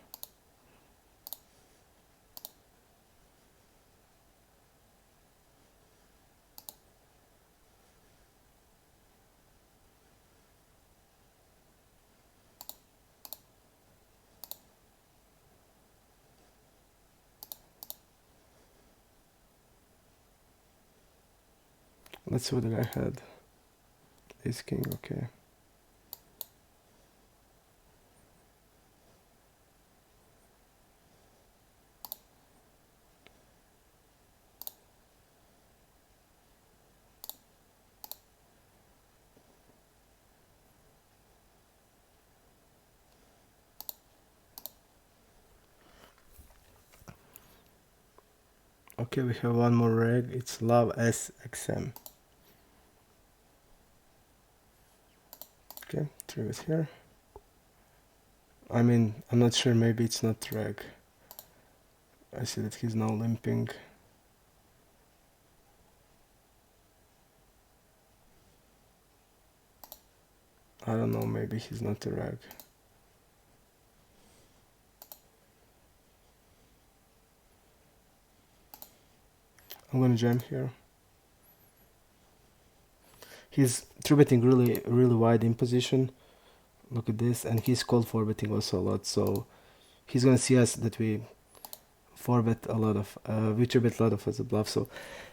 Let's see what the guy had. Ace king, okay. Okay, we have one more reg. It's Love SXM. Okay, three is here. I mean, I'm not sure, maybe it's not reg. I see that he's now limping. I don't know, maybe he's not a reg. I'm gonna jam here. He's 3-betting really wide in position. Look at this, and he's called 4-betting also a lot, so he's gonna see us that we 4-bet a lot of, we 3-bet a lot of as a bluff, so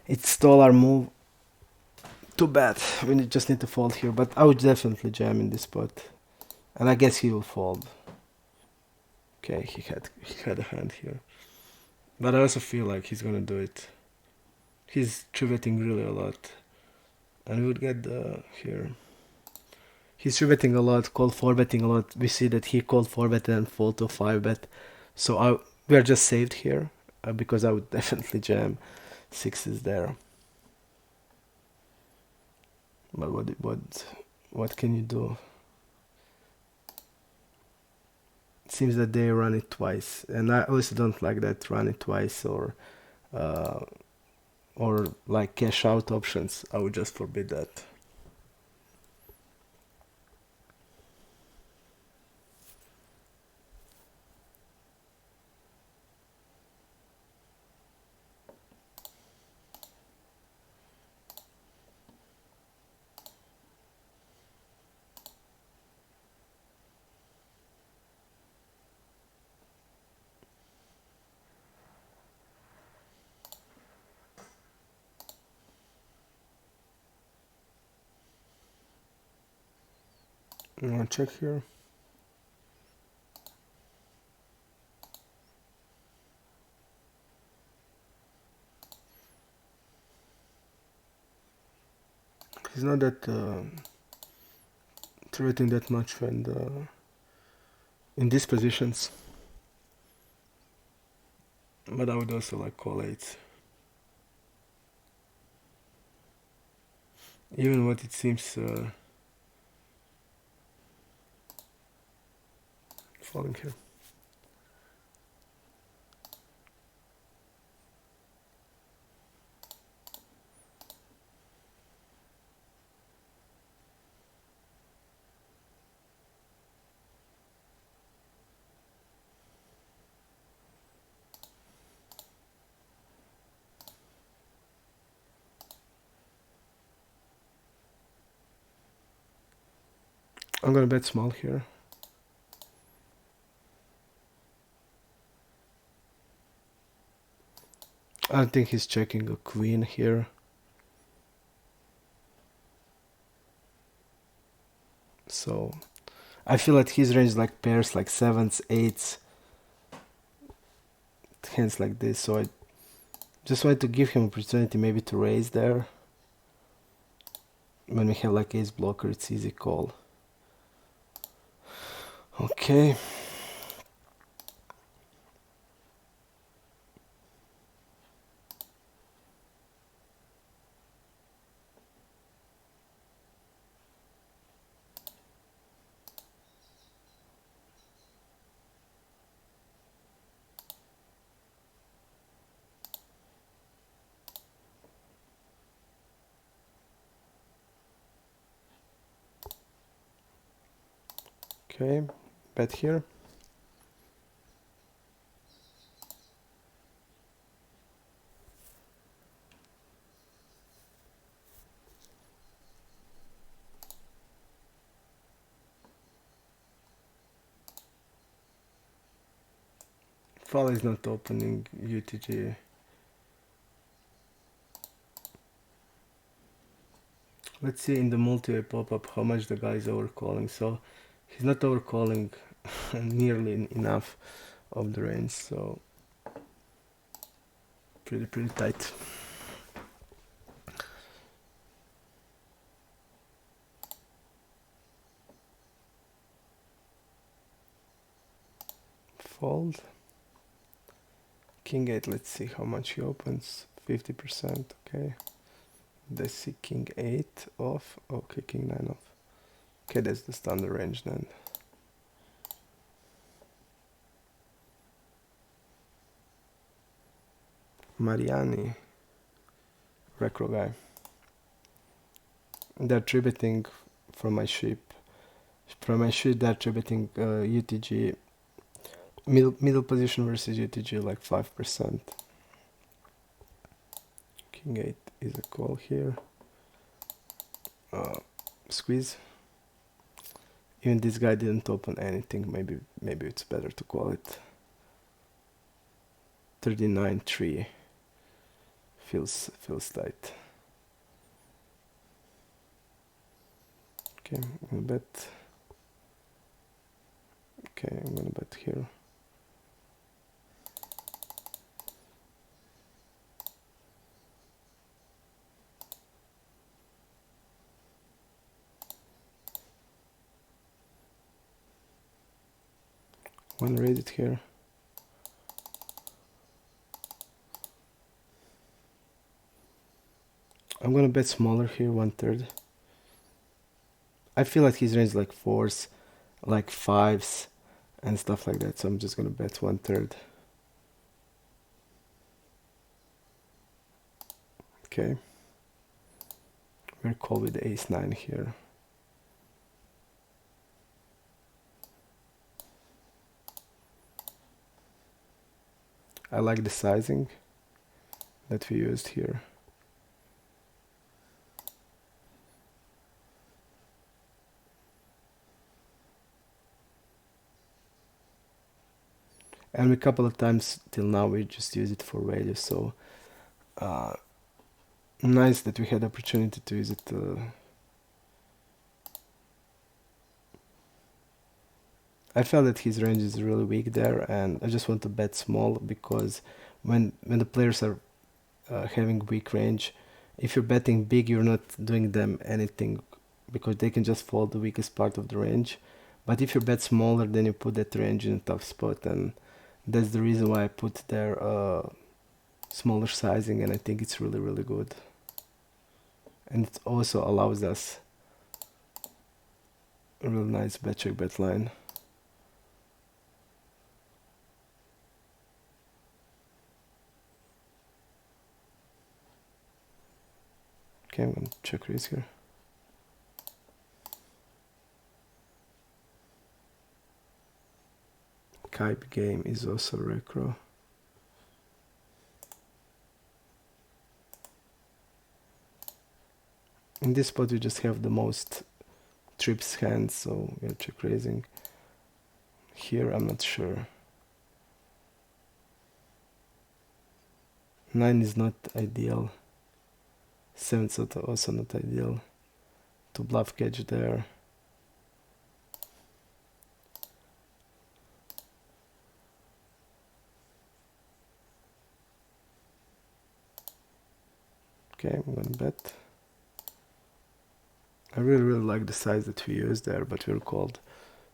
it stole our move. Too bad, we just need to fold here, but I would definitely jam in this spot. And I guess he will fold. Okay, he had a hand here. But I also feel like he's gonna do it. He's 3-betting really a lot. And we would get the here. He's 3-betting a lot, called 4-betting a lot. We see that he called 4-bet and fold to 5-bet. So we are just saved here because I would definitely jam sixes there. But what can you do? It seems that they run it twice, and I also don't like that, run it twice or like cash out options. I would just forbid that. I'm gonna check here. He's not that threatening that much when in these positions. But I would also like call 8. Even what it seems falling here. I'm gonna bet small here. I think he's checking a queen here. So I feel that his range like pairs like 7s, 8s, hands like this. So I just wanted to give him opportunity maybe to raise there. When we have like ace blocker, it's easy call. Okay. Okay, bet here. File is not opening UTG. Let's see in the multi-way pop-up how much the guy is overcalling. So he's not overcalling nearly enough of the range, so pretty tight. Fold. King 8, let's see how much he opens. 50%, okay. Let's see king 8 off. Okay, king 9 off. Okay, that's the standard range then. Mariani. Recro guy. They're tributing from my ship. From my ship, they're tributing UTG. Middle position versus UTG like 5%. King 8 is a call here. Squeeze. Even this guy didn't open anything. Maybe it's better to call it. 39-3 feels tight. Okay, I'm gonna bet. Okay, I'm gonna bet here. One raise it here. I'm gonna bet smaller here, 1/3. I feel like his range like 4s, like 5s, and stuff like that. So I'm just gonna bet 1/3. Okay. We're call with the ace 9 here. I like the sizing that we used here. And a couple of times till now we just use it for value, so nice that we had the opportunity to use it I felt that his range is really weak there, and I just want to bet small because when the players are having weak range, if you're betting big, you're not doing them anything because they can just fold the weakest part of the range. But if you bet smaller, then you put that range in a tough spot, and that's the reason why I put their smaller sizing, and I think it's really, really good. And it also allows us a real nice bet check bet line. Okay, I'm gonna check raise here. Kype game is also recro. In this spot we just have the most trips hands, so we'll check raising. Here I'm not sure. 9 is not ideal. 7 is also not ideal. To bluff catch there. Okay, I'm gonna bet. I really like the size that we used there, but we're called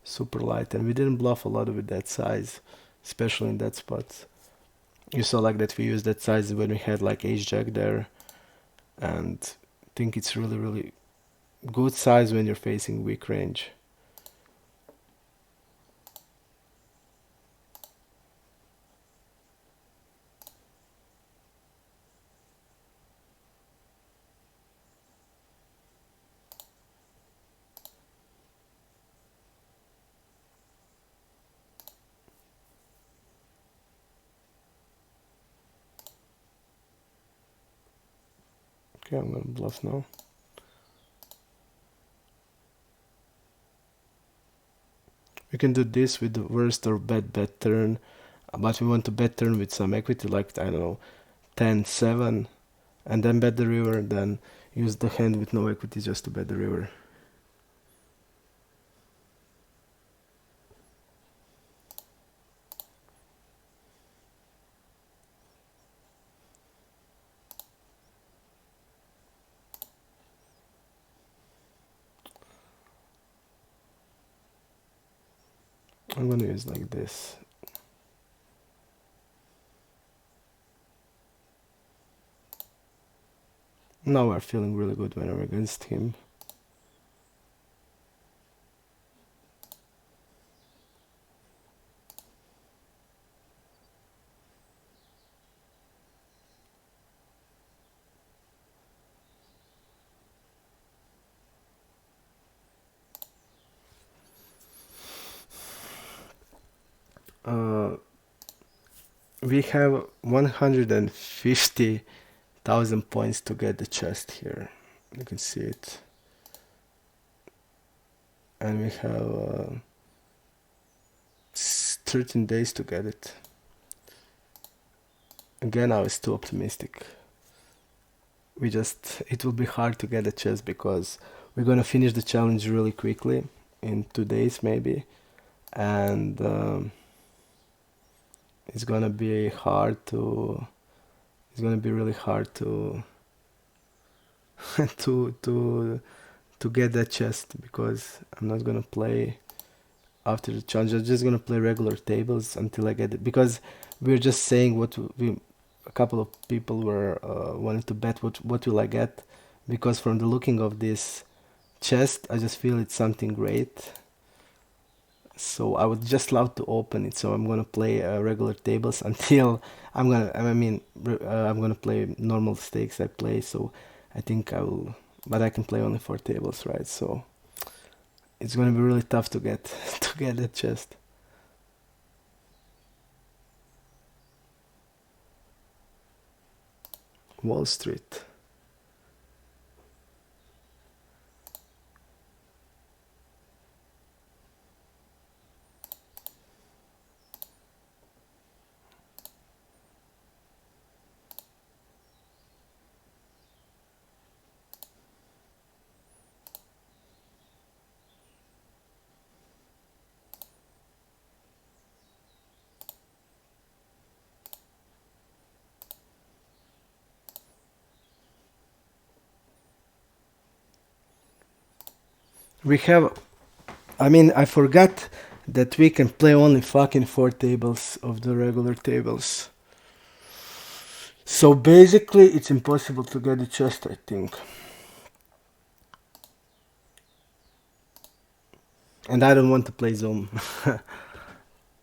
super light, and we didn't bluff a lot with that size, especially in that spot. You saw like that we used that size when we had like ace jack there, and I think it's really good size when you're facing weak range. Okay, I'm gonna bluff now. We can do this with the worst or bet turn, but we want to bet turn with some equity, like I don't know, 10-7, and then bet the river, then use the hand with no equity just to bet the river. I'm gonna use like this. Now we're feeling really good when we're against him. We have 150,000 points to get the chest here. You can see it. And we have 13 days to get it. Again, I was too optimistic. It will be hard to get a chest because we're gonna finish the challenge really quickly, in 2 days maybe. And it's gonna be really hard to to get that chest, because I'm not gonna play after the challenge. I'm just gonna play regular tables until I get it, because we're just saying a couple of people were wanting to bet what will I get, because from the looking of this chest I just feel it's something great. So I would just love to open it. So I'm gonna play regular tables until I'm gonna play normal stakes I play. So I think I will, but I can play only 4 tables, right? So it's gonna be really tough to get to get that chest. Wall Street. We have, I mean, I forgot that we can play only fucking 4 tables of the regular tables. So basically, it's impossible to get the chest, I think. And I don't want to play Zoom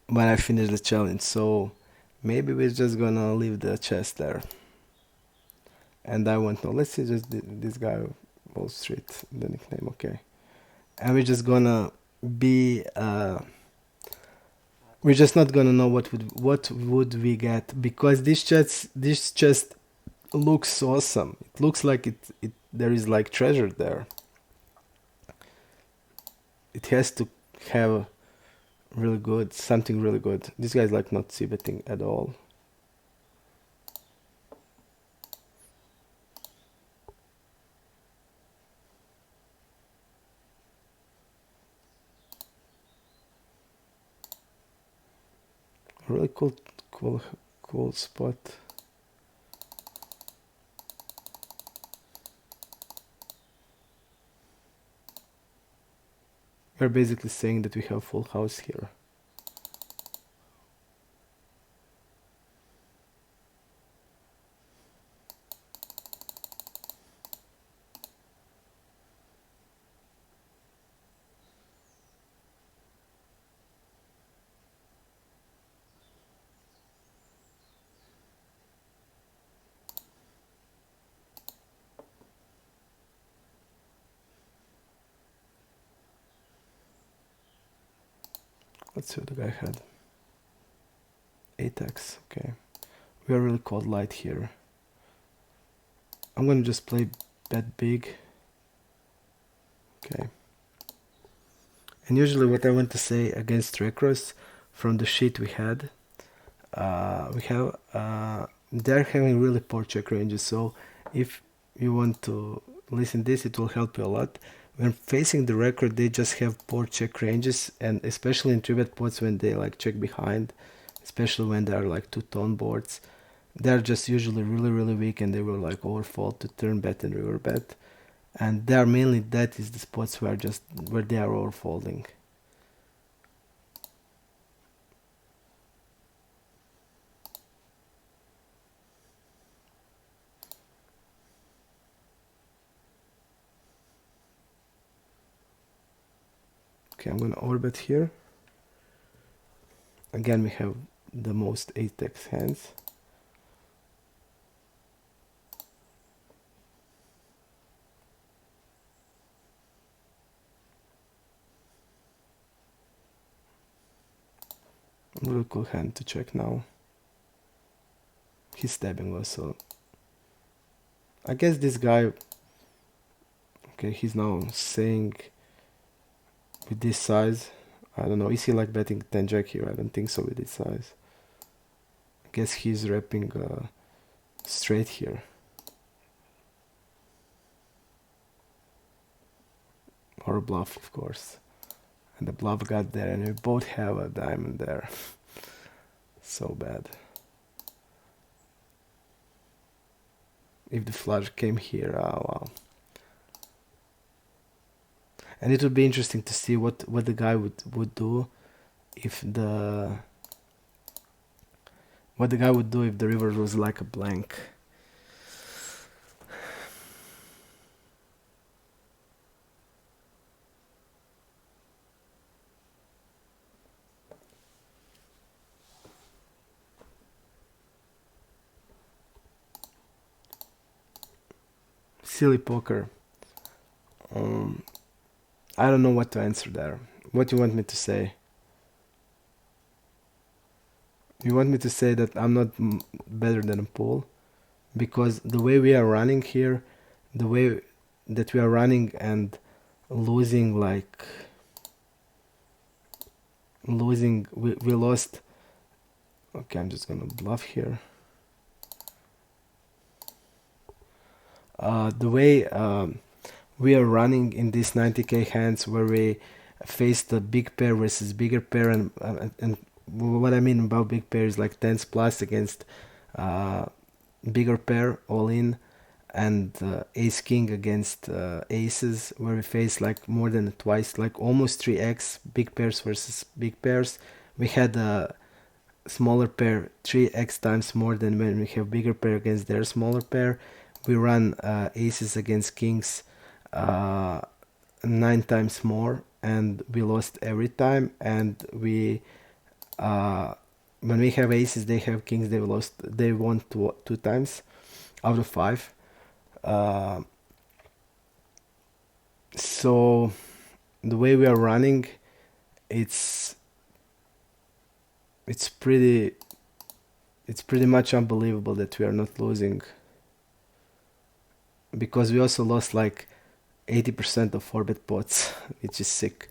when I finish the challenge, so maybe we're just gonna leave the chest there. And I want no. Let's see, just this guy, Wall Street, the nickname, okay. And we're just gonna be. We're just not gonna know what would we get, because this chest looks awesome. It looks like it there is like treasure there. It has to have really good, something really good. This guy's like not c-betting at all. Really cool spot. We're basically saying that we have full house here. Let's see what the guy had. 8x, okay. We are really cold light here. I'm gonna just play bet big. Okay. And usually what I want to say against recross from the sheet we have, they're having really poor check ranges, so if you want to listen this, it will help you a lot. When facing the record, they just have poor check ranges, and especially in 3-bet pots when they like check behind, especially when they are like 2-tone boards, they're just usually really weak, and they will like overfold to turn bet and river bet, and they are mainly, that is the spots where they are overfolding. Okay, I'm gonna overbet here. Again, we have the most 8x hands. Really cool hand to check now. He's stabbing also. I guess this guy, okay, he's now saying with this size, I don't know, is he like betting 10 jack here? I don't think so with this size. I guess he's repping straight here. Or a bluff, of course. And the bluff got there, and we both have a diamond there. So bad. If the flush came here, oh wow. And it would be interesting to see what the guy would do if the river was like a blank. Silly poker. I don't know what to answer there. What do you want me to say? You want me to say that I'm not better than a pool? Because the way we are running here, the way that we are running and losing, we lost. Okay, I'm just gonna bluff here. The way we are running in these 90k hands, where we face the big pair versus bigger pair, and what I mean about big pair is like tens plus against bigger pair all in, and ace king against aces, where we face like more than twice, like almost 3x, big pairs versus big pairs. We had a smaller pair 3x times more than when we have bigger pair against their smaller pair. We run aces against kings 9 times more, and we lost every time. And we when we have aces, they have kings, they won two times out of 5. So the way we are running, it's it's pretty it's pretty much unbelievable that we are not losing, because we also lost like 80% of 4-bet pots, which is sick,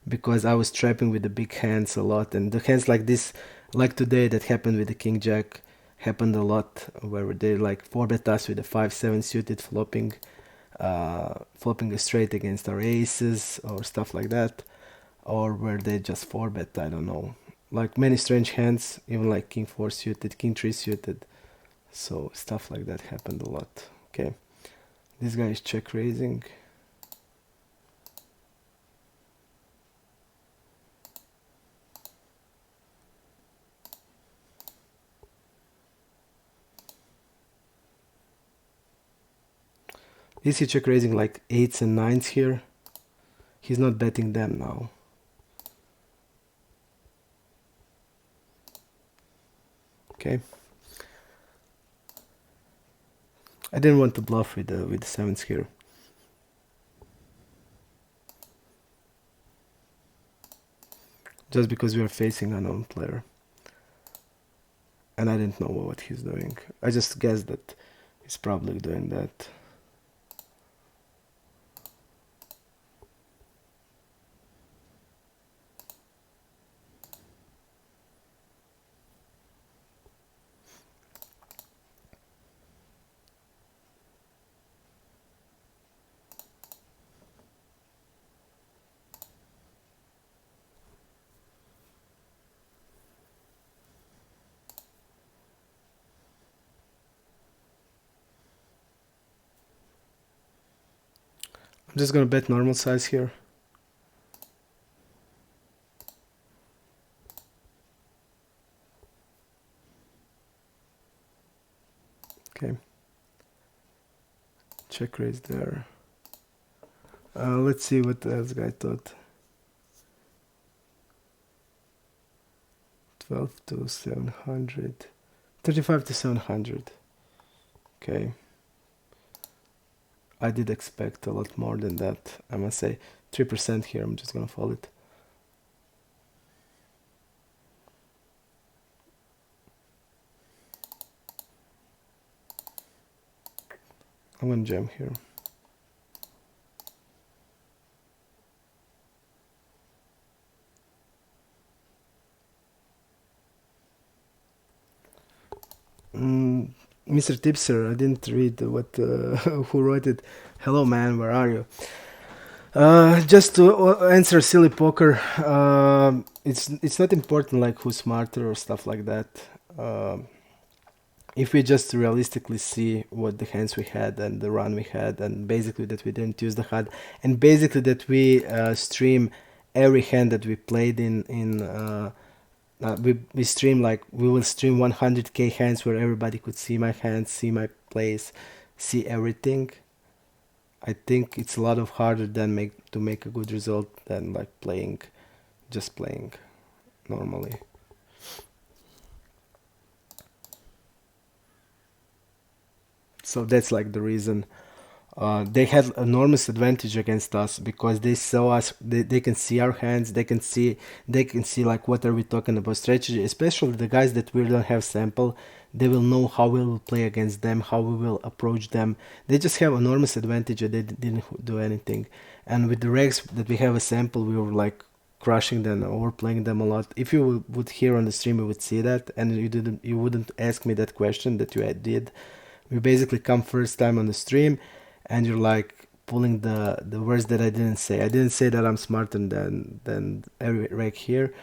because I was trapping with the big hands a lot, and the hands like this, like today, that happened with the king jack, happened a lot, where they like 4-bet us with a 5-7 suited, flopping a straight against our aces or stuff like that, or where they just 4-bet, I don't know, like many strange hands, even like king 4 suited, king 3 suited, so stuff like that happened a lot. Okay, this guy is check raising. Is he check raising like 8s and 9s here? He's not betting them now. Okay. I didn't want to bluff with the 7s here. Just because we are facing an unknown player. And I didn't know what he's doing. I just guessed that he's probably doing that. I'm just gonna bet normal size here. Okay. Check raise there. Let's see what this guy thought. 12 to 700. 35 to 700. Okay. I did expect a lot more than that, I must say. 3% here, I'm just gonna fold it. I'm gonna jam here. Mr. Tipser, I didn't read what who wrote it. Hello man, where are you? Just to answer silly poker, it's not important like who's smarter or stuff like that. If we just realistically see what the hands we had and the run we had, and basically that we didn't use the HUD, and basically that we stream every hand that we played we stream, like we will stream 100k hands where everybody could see my hands, see my plays, see everything. I think it's a lot of harder than to make a good result than like just playing normally. So that's like the reason. They had enormous advantage against us because they saw us. They can see our hands. They can see like what are we talking about strategy. Especially the guys that we don't have sample, they will know how we will play against them, how we will approach them. They just have enormous advantage. They didn't do anything. And with the regs that we have a sample, we were like crushing them, overplaying them a lot. If you would hear on the stream, you would see that, and you wouldn't ask me that question that you did. We basically come first time on the stream, and you're like pulling the words that I didn't say. I didn't say that I'm smarter than every reg here.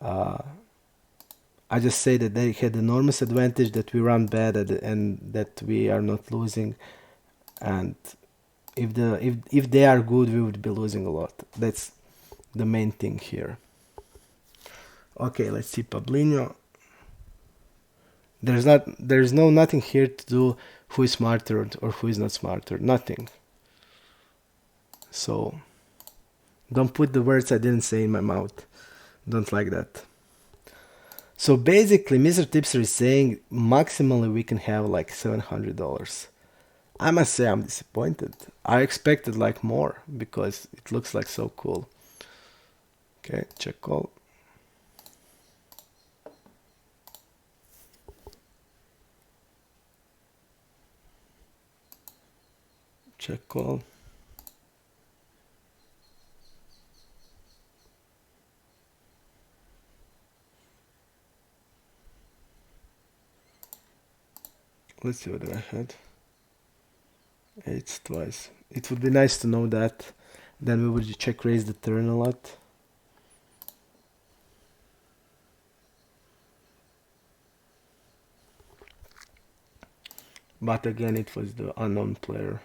I just say that they had enormous advantage, that we run bad and that we are not losing. and if they are good, we would be losing a lot. That's the main thing here. Okay, let's see Pablino. There's no nothing here to do who is smarter or who is not smarter. Nothing. So don't put the words I didn't say in my mouth. Don't like that. So basically, Mr. Tipster is saying maximally we can have like $700. I must say I'm disappointed. I expected like more because it looks like so cool. Okay, check call. Check call. Let's see what I had. Eights twice. It would be nice to know that. Then we would check raise the turn a lot. But again, it was the unknown player.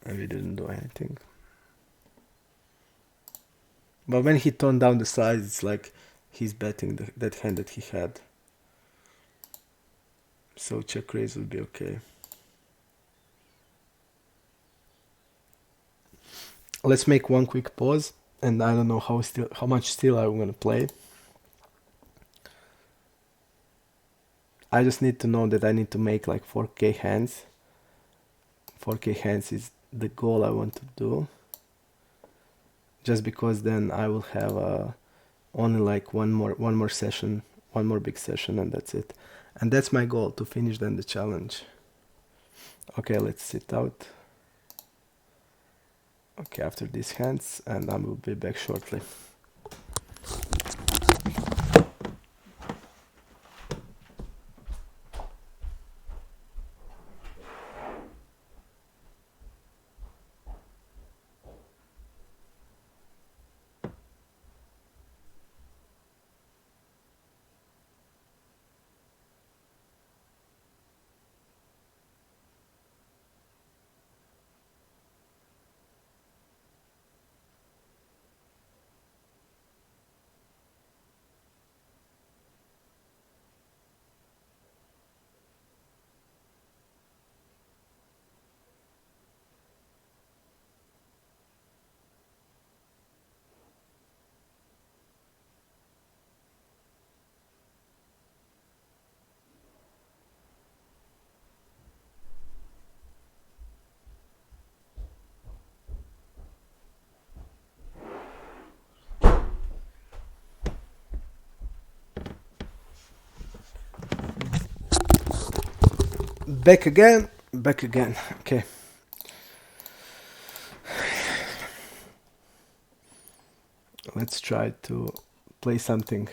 And we didn't do anything. But when he toned down the size, it's like he's betting that hand that he had. So check raise would be okay. Let's make one quick pause, and I don't know how much still I'm gonna play. I just need to know that I need to make like 4K hands. 4K hands is the goal I want to do. Just because then I will have only like one more session, one more big session, and that's it. And that's my goal, to finish then the challenge. Okay, let's sit out. Okay, after these hands, and I will be back shortly. Back again. Okay. Let's try to play something.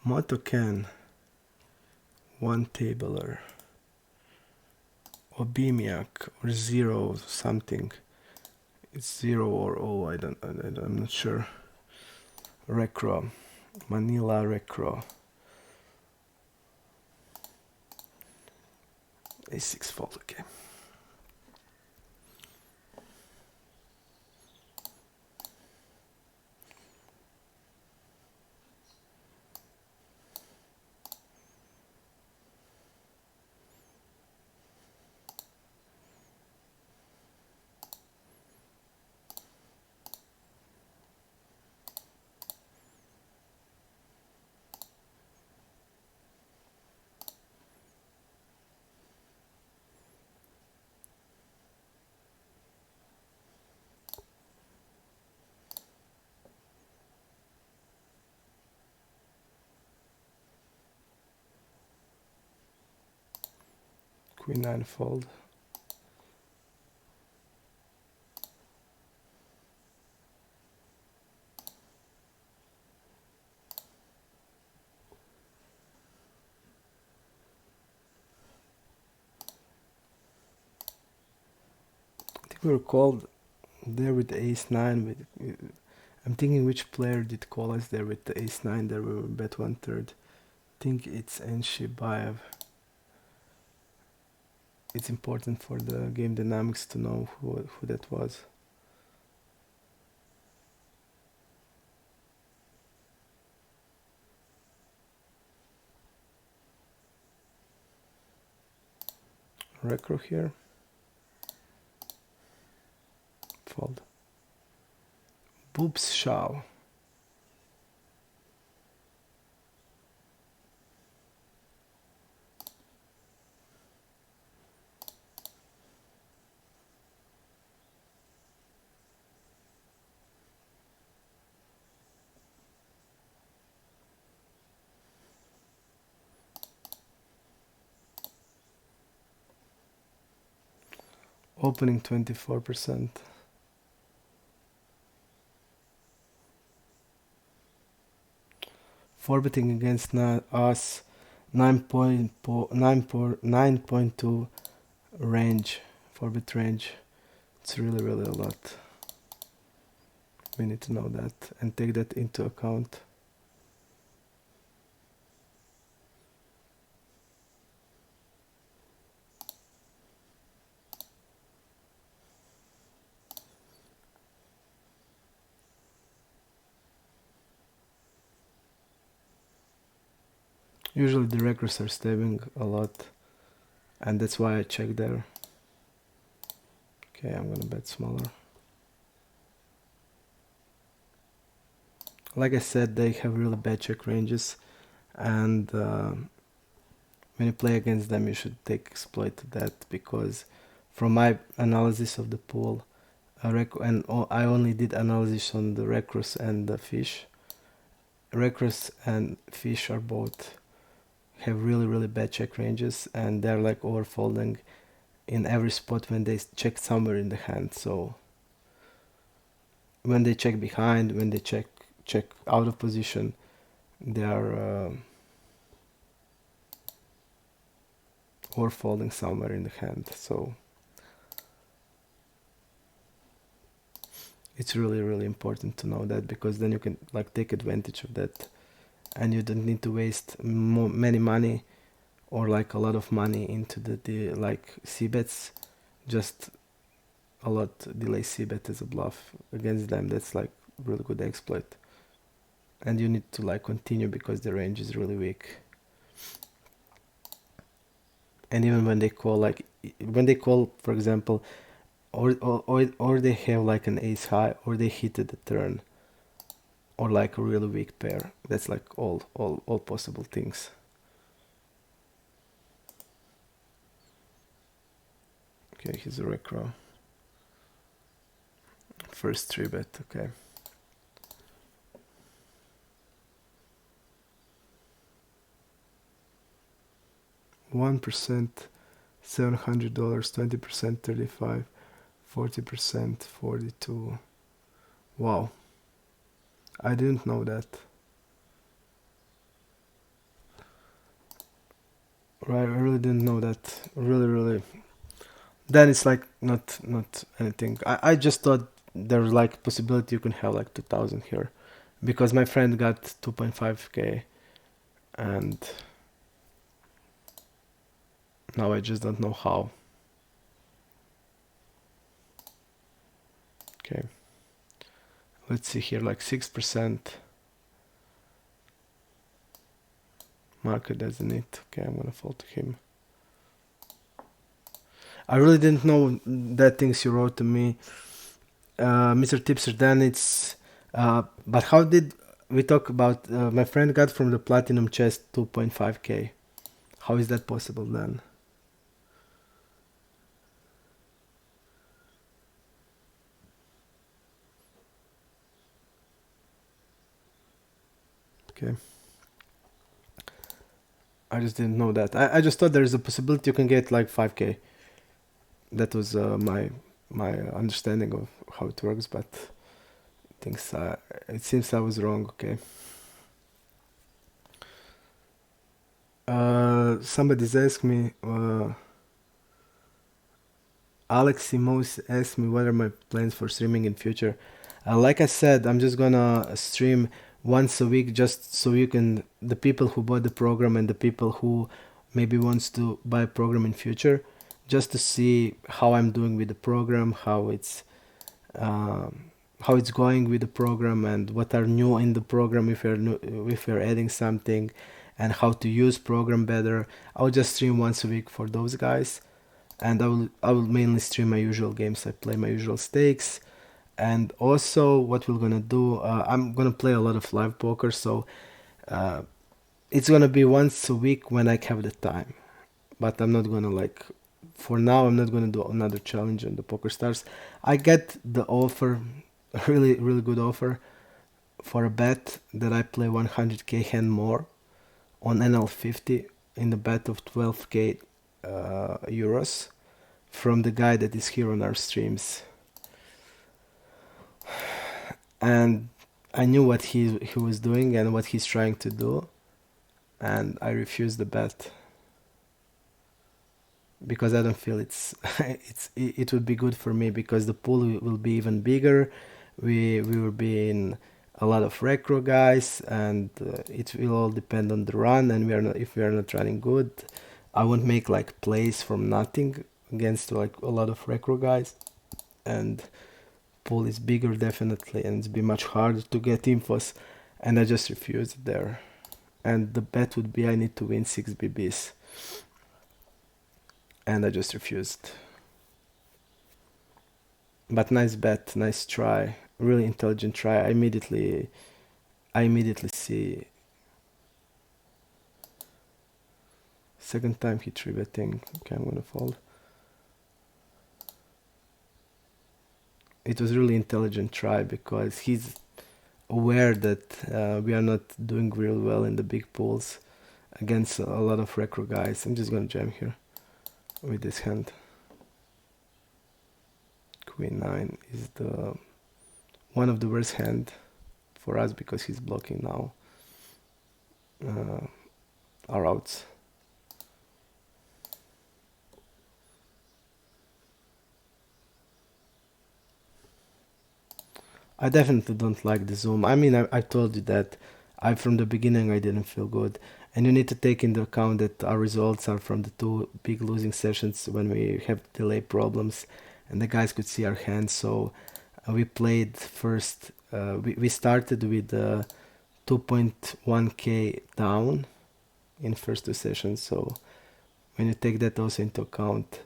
Motocan, one tabler, Obimiak, or zero something. It's 0 or O, I'm not sure. Recro, Manila Recro. A6 fold, okay. Queen 9 fold. I think we were called there with the ace 9. I'm thinking which player did call us there with the ace 9. There we were bet 1/3. think it's Enshibaev. It's important for the game dynamics to know who that was. Recro here. Fold. Boobs Shao. Opening 24%. Forfeiting against us 9.2 range. Forbit range. It's really a lot. We need to know that and take that into account. Usually the recruits are stabbing a lot, and that's why I check there. Okay, I'm gonna bet smaller. Like I said, they have really bad check ranges, and when you play against them, you should take exploit of that, because from my analysis of the pool, I only did analysis on the recruits and the fish. Recruits and fish are both have really bad check ranges, and they're like overfolding in every spot when they check somewhere in the hand. So when they check behind, when they check out of position, they are overfolding somewhere in the hand. So it's really important to know that, because then you can like take advantage of that, and you don't need to waste many money or like a lot of money into the like c-bets. Just a lot delay c-bet as a bluff against them. That's like really good exploit, and you need to like continue because the range is really weak. And even when they call, like when they call, for example, or they have like an ace high, or they hit at the turn, or like a really weak pair. That's like all possible things. Okay, he's a recro. First 3-bet, okay. $1, $700, 20%, 35, 40%, 42. Wow, I didn't know that. Right, I really didn't know that. Really. Then it's like not anything. I just thought there was like possibility you can have like 2000 here, because my friend got 2.5k, and now I just don't know how. Okay, let's see here, like 6%. Market doesn't it. Okay, I'm gonna fall to him. I really didn't know that things you wrote to me, Mr. Tipster. Then it's but how did we talk about my friend got from the platinum chest 2.5k? How is that possible then? Okay, I just didn't know that. I just thought there is a possibility you can get like 5k. That was my understanding of how it works, but things it seems I was wrong. Okay. Somebody's asked me, Alex Simos asked me what are my plans for streaming in future. Like I said, I'm just gonna stream once a week, just so you can, the people who bought the program and the people who maybe wants to buy a program in future, just to see how I'm doing with the program, um, how it's going with the program, and what are new in the program, if if we're adding something, and how to use program better. I'll just stream once a week for those guys, and I will mainly stream my usual games. I play my usual stakes, and also what we're gonna do. I'm gonna play a lot of live poker, so uh, it's gonna be once a week when I have the time. But I'm not gonna like, for now I'm not gonna do another challenge on the Poker Stars. I get the offer, a really good offer for a bet that I play 100k hand more on NL50 in the bet of 12k euros from the guy that is here on our streams, and I knew what he was doing and what he's trying to do, and I refused the bet because I don't feel it would be good for me, because the pool will be even bigger. We will be in a lot of recro guys, and it will all depend on the run. And if we are not running good, I won't make like plays from nothing against like a lot of recro guys. And pool is bigger definitely, and it's be much harder to get infos. And I just refused there. And the bet would be I need to win 6 BBs, and I just refused. But nice bet, nice try, really intelligent try. I immediately see. Second time he 3-betting. Okay, I'm gonna fold. It was really intelligent try, because he's aware that we are not doing real well in the big pools against a lot of recro guys. I'm just gonna jam here with this hand. Queen 9 is the one of the worst hand for us, because he's blocking now our outs. I definitely don't like the zoom. I mean, I told you that from the beginning I didn't feel good, and you need to take into account that our results are from the 2 big losing sessions when we have delay problems, and the guys could see our hands. So we played first. We started with 2.1k down in first 2 sessions. So when you take that also into account,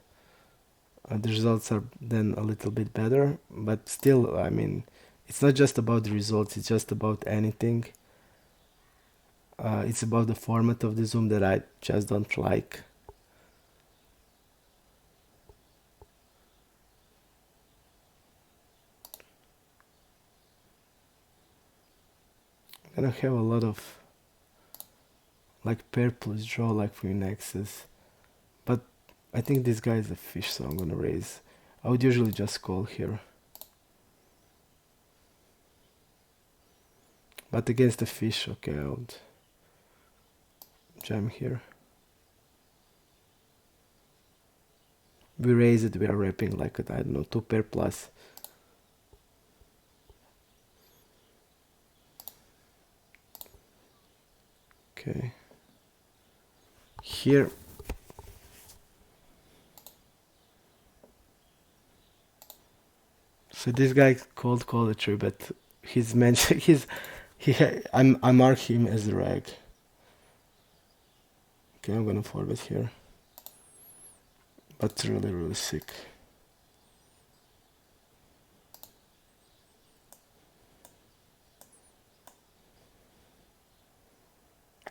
the results are then a little bit better. But still, I mean, it's not just about the results. It's just about anything. It's about the format of the Zoom that I just don't like. I'm gonna have a lot of like pair plus draw like for nexus, but I think this guy is a fish, so I'm gonna raise. I would usually just call here, but against the fish, okay, I would jam here. We raise it, we are wrapping like I don't know, 2 pair plus. Okay. Here. So this guy called call a tree, but he's mentioned I mark him as the rag. Okay, I'm gonna forward here. But really sick.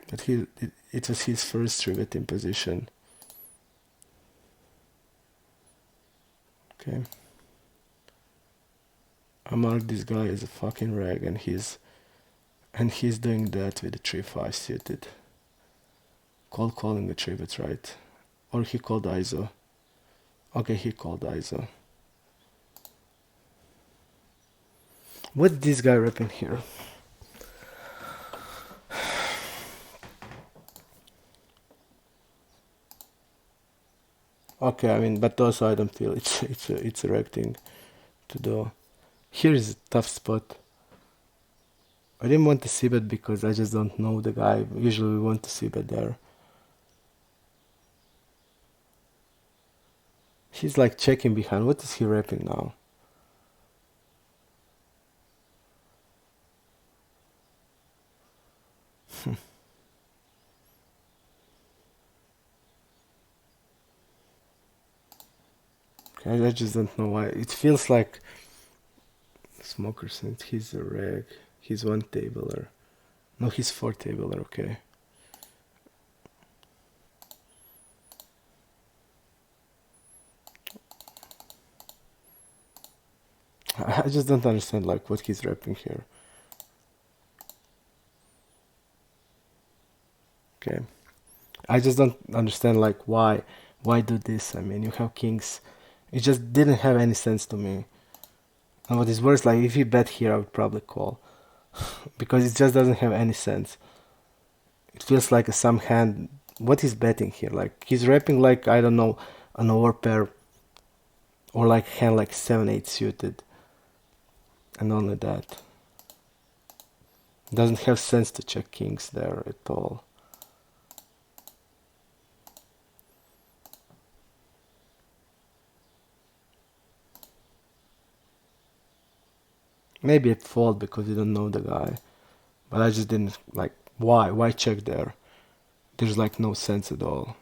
But it was his first trivet in position. Okay. I mark this guy as a fucking rag, and he's doing that with the 3-5 suited. Calling the trivet, right? Or he called ISO. Okay, he called ISO. What's this guy repping here? Okay, I mean, but also I don't feel it's a right thing to do. Here is a tough spot. I didn't want to see bet because I just don't know the guy. Usually we want to see bet there. He's like checking behind. What is he rapping now? Okay, I just don't know why. It feels like Smoker since he's a reg. He's one tabler. No, he's four tabler, okay. I just don't understand like what he's rapping here. Okay. I just don't understand like why do this? I mean, you have kings. It just didn't have any sense to me. And what is worse, like if he bet here, I would probably call because it just doesn't have any sense. It feels like some hand. What he's betting here? Like he's rapping like I don't know an overpair or like hand like 7-8 suited, and only that. Doesn't have sense to check kings there at all. Maybe it fold because you don't know the guy. But I just didn't like why? Why check there? There's like no sense at all.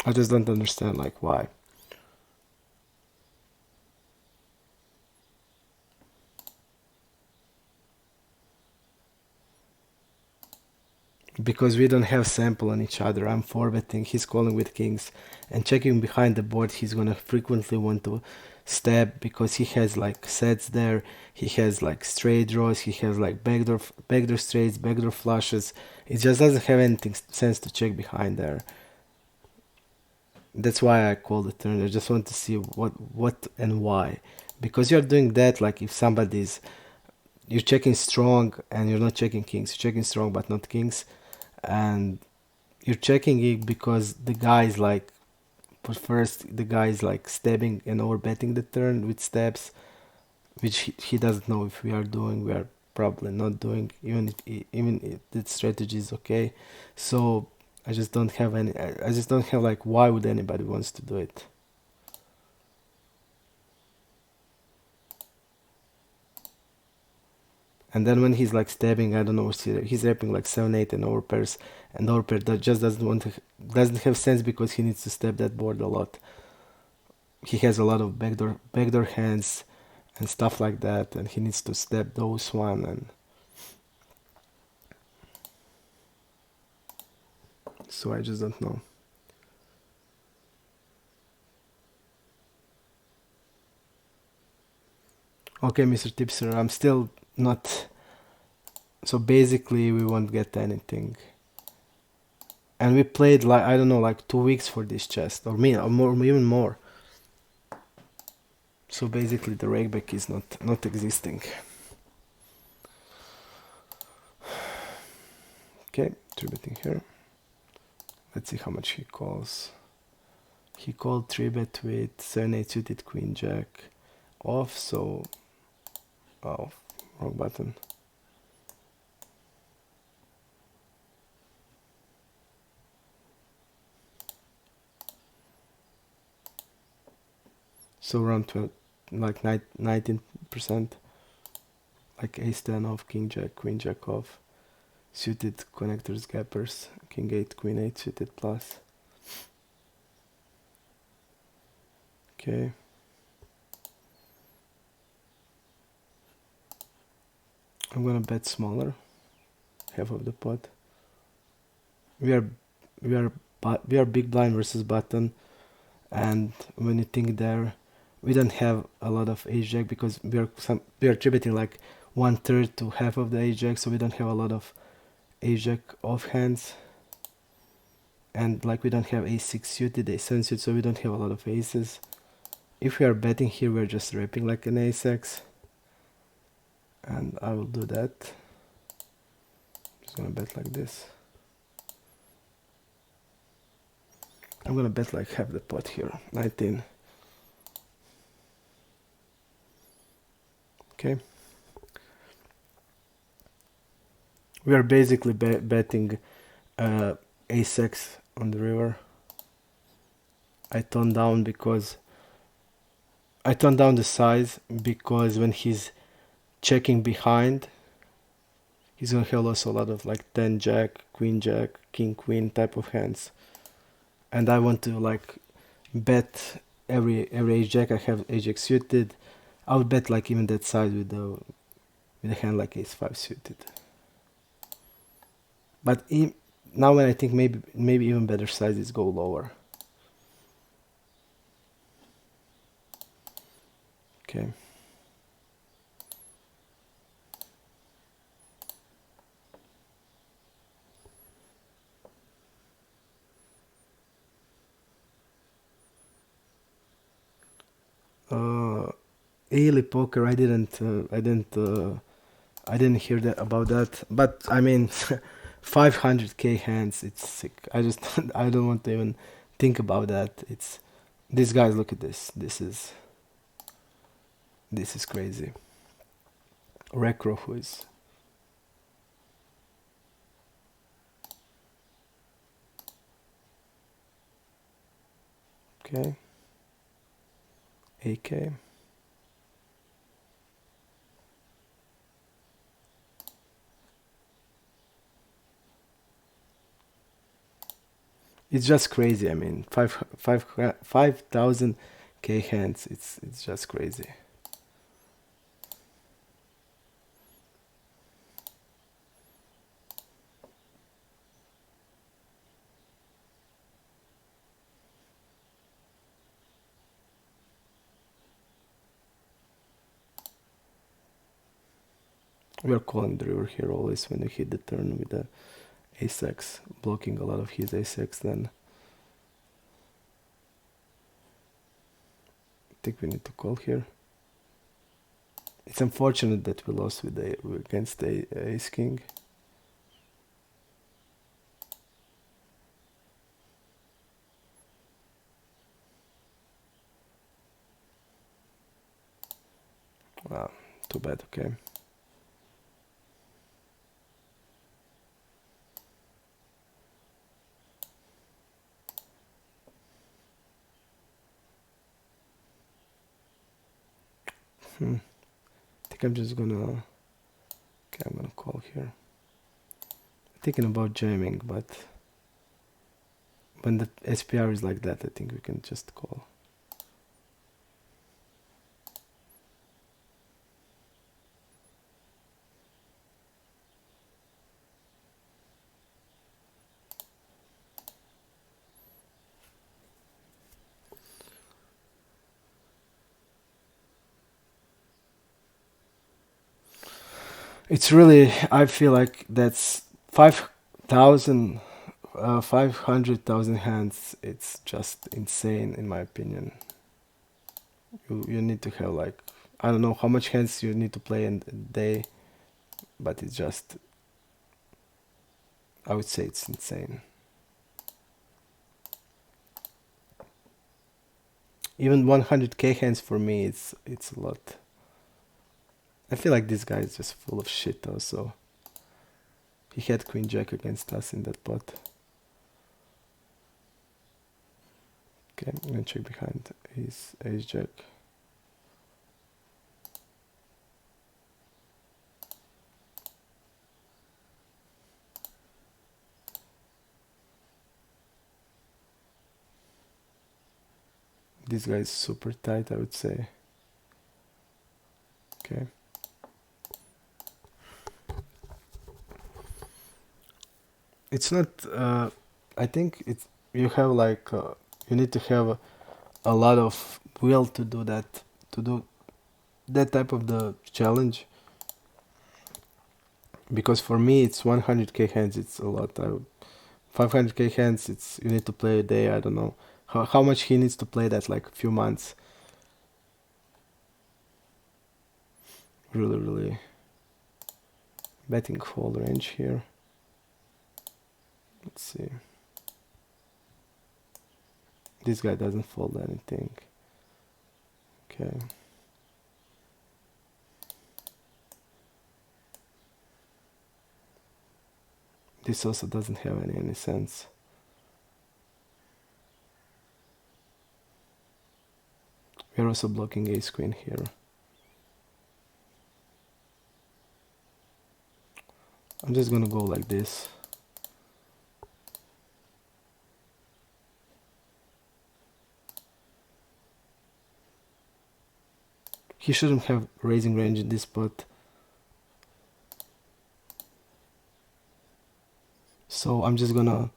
I just don't understand like why. Because we don't have sample on each other. I'm four betting, he's calling with kings, and checking behind the board. He's gonna frequently want to stab because he has like sets there. He has like straight draws. He has like backdoor straights, backdoor flushes. It just doesn't have anything sense to check behind there. That's why I call the turn. I just want to see what and why. Because you're doing that like if somebody's you're checking strong and you're not checking kings. You're checking strong but not kings, and you're checking it because the guy is like, but first the guy is like stabbing and overbetting the turn with stabs, which he doesn't know if we are doing. We are probably not doing, even if the strategy is okay. So I just don't have any. I just don't have like why would anybody wants to do it. And then when he's like stabbing, I don't know, he's rapping like 7-8 and overpairs, and overpair that just doesn't have sense because he needs to stab that board a lot. He has a lot of backdoor hands and stuff like that, and he needs to stab those one. And so I just don't know. Okay, Mr. Tipster, I'm still not. So basically, we won't get anything. And we played like I don't know, like 2 weeks for this chest, or me, or more, even more. So basically, the rakeback is not existing. Okay, 3-betting here. Let's see how much he calls. He called 3-bet with 7-8 suited queen jack off, so oh, wrong button. So around 12, like 19%, like ace 10 off, king jack, queen jack off, suited connectors, gappers, king 8, queen 8 suited plus. Okay. I'm gonna bet smaller, half of the pot. We are we are we are big blind versus button, and when you think there, we don't have a lot of ace jack because we are tributing like 1/3 to half of the ace jack, so we don't have a lot of ace jack off hands, and like we don't have ace 6 suited, ace 7 suited, so we don't have a lot of aces. if we are betting here, we're just ripping like an ace-x, and I will do that. Just gonna bet like this. I'm gonna bet like half the pot here, 19. Okay. We are basically betting ace-x on the river. I tone down the size because when he's checking behind, he's gonna have also a lot of like 10 jack, queen jack, king queen type of hands, and I want to like bet every ace jack. I have ace jack suited. I would bet like even that size with a hand like ace 5 suited. But now when I think maybe even better sizes go lower. Okay. Ailey poker. I didn't hear that about that. But I mean, 500k hands. It's sick. I don't want to even think about that. It's these guys. Look at this. This is crazy. Recro who is. Okay. AK. It's just crazy. I mean, 5,000k hands. It's just crazy. We are calling the river here always when we hit the turn with the ace-x, blocking a lot of his ace-x. Then I think we need to call here. It's unfortunate that we lost against the ace-king. Wow, too bad. Okay. I think I'm just gonna. Okay, I'm gonna call here. I'm thinking about jamming, but when the SPR is like that, I think we can just call. It's really, I feel like that's 5,000, 500,000 hands. It's just insane in my opinion. You need to have like, I don't know how much hands you need to play in a day, but it's just, I would say it's insane. Even 100k hands for me, it's a lot. I feel like this guy is just full of shit also. He had queen jack against us in that pot. Okay, I'm gonna check behind his ace jack. This guy is super tight, I would say. Okay. It's not, I think it's, you have like, you need to have a lot of will to do that type of the challenge. Because for me, it's 100k hands, it's a lot. 500k hands, it's, you need to play a day, I don't know. How much he needs to play that, like a few months. really betting fold range here. Let's see. This guy doesn't fold anything. Okay. This also doesn't have any sense. We're also blocking ace queen here. I'm just gonna go like this. He shouldn't have raising range in this spot. So I'm just gonna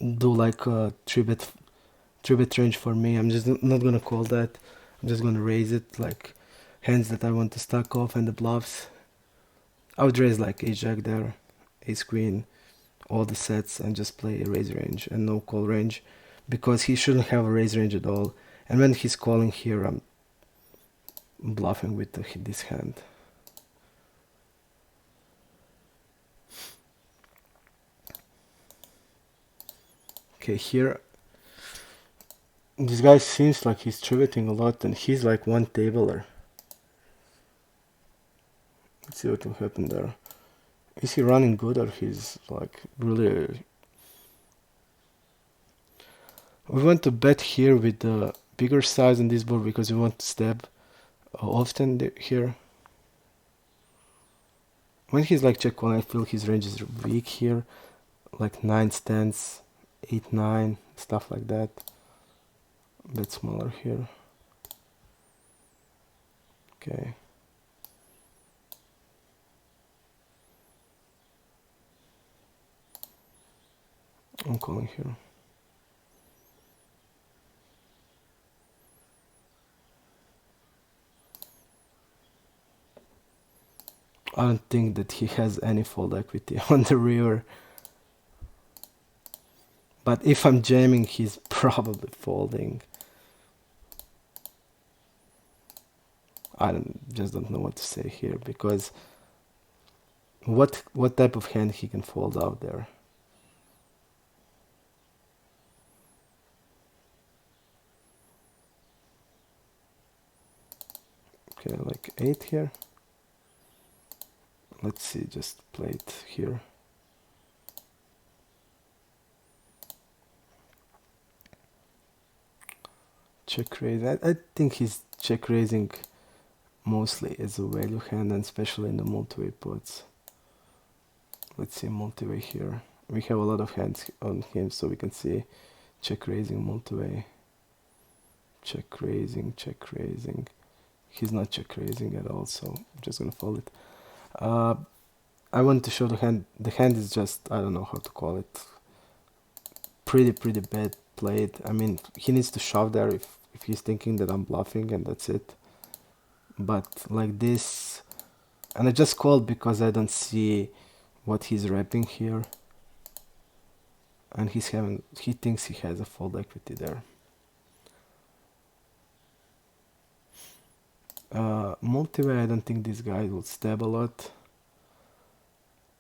do like a 3-bet range for me. I'm just not gonna call that. I'm just gonna raise it like hands that I want to stack off and the bluffs. I would raise like ace jack there, ace queen, all the sets, and just play a raise range and no call range, because he shouldn't have a raise range at all. And when he's calling here, I'm bluffing with this hand. Okay, here this guy seems like he's triveting a lot, and he's like one tabler. Let's see what will happen there. Is he running good, or he's like really... We want to bet here with the bigger size on this board because we want to stab often here. When he's like check calling, I feel his range is weak here, like 9 stands, 8, 9, stuff like that. A bit smaller here. Okay. I'm calling here. I don't think that he has any fold equity on the river. But if I'm jamming, he's probably folding. I just don't know what to say here, because what type of hand he can fold out there? Okay, like 8 here. Let's see, just play it here. Check raise. I think he's check raising mostly as a value hand, and especially in the multi-way pots. Let's see multi-way here. We have a lot of hands on him, so we can see check raising multi-way. Check raising, check raising. He's not check raising at all, so I'm just gonna fold it. I want to show the hand. The hand is just, I don't know how to call it, pretty bad played. I mean, he needs to shove there if he's thinking that I'm bluffing, and that's it. But like this, and I just called because I don't see what he's wrapping here, and he thinks he has a fold equity there. Multi-way, I don't think this guy will stab a lot.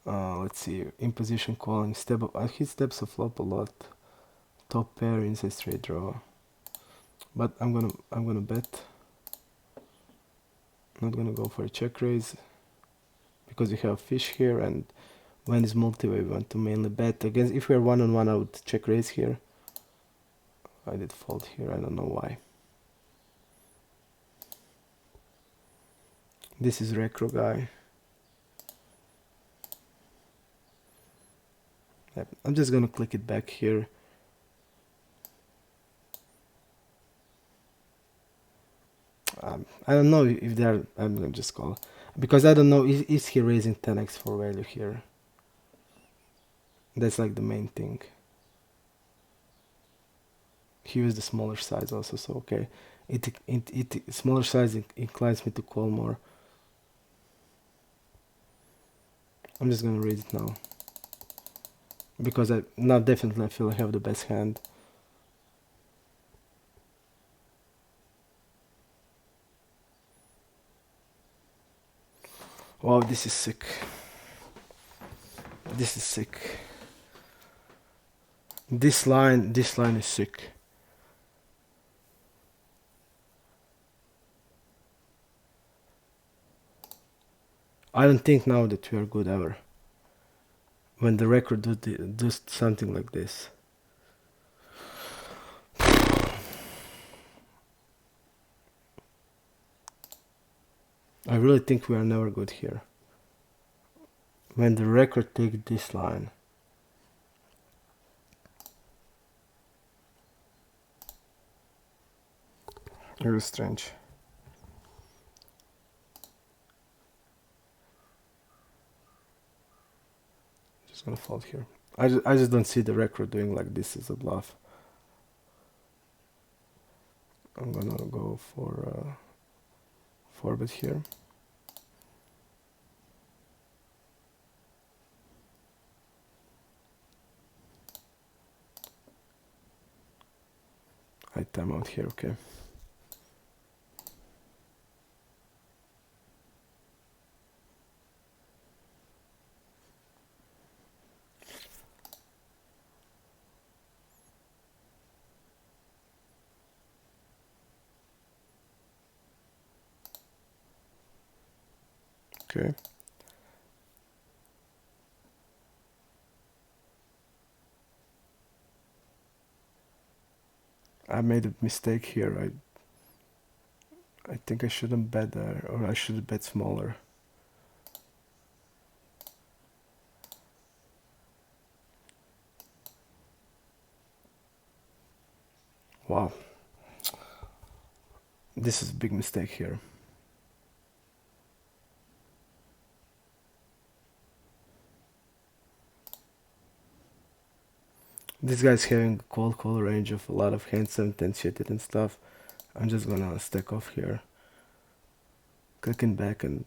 Let's see, in position calling, stab up. He stabs a flop a lot. Top pair, inside straight draw. But I'm gonna bet. Not gonna go for a check raise because we have fish here, and when it's multi-way, we want to mainly bet. Against, if we're one-on-one, I would check raise here. I did fold here. I don't know why. This is Recro guy. I'm just gonna click it back here. I don't know if they're... I'm gonna just call, because I don't know, is he raising 10x for value here? That's like the main thing. He used the smaller size also, so okay. Smaller size inclines me to call more. I'm just gonna raise it now, because now definitely I feel I have the best hand. this is sick. This is sick. This line is sick. I don't think now that we are good ever. When the record does something like this. I really think we are never good here. When the record takes this line. Really strange. Just gonna fold here. I just don't see the record doing like this as a bluff. I'm gonna go for 4-bet here. I time out here, okay. Okay. I made a mistake here. I think I shouldn't bet there, or I should bet smaller. Wow. This is a big mistake here. This guy's having a cold call range of a lot of hands, 7-10 suited and stuff. I'm just gonna stack off here. Clicking back, and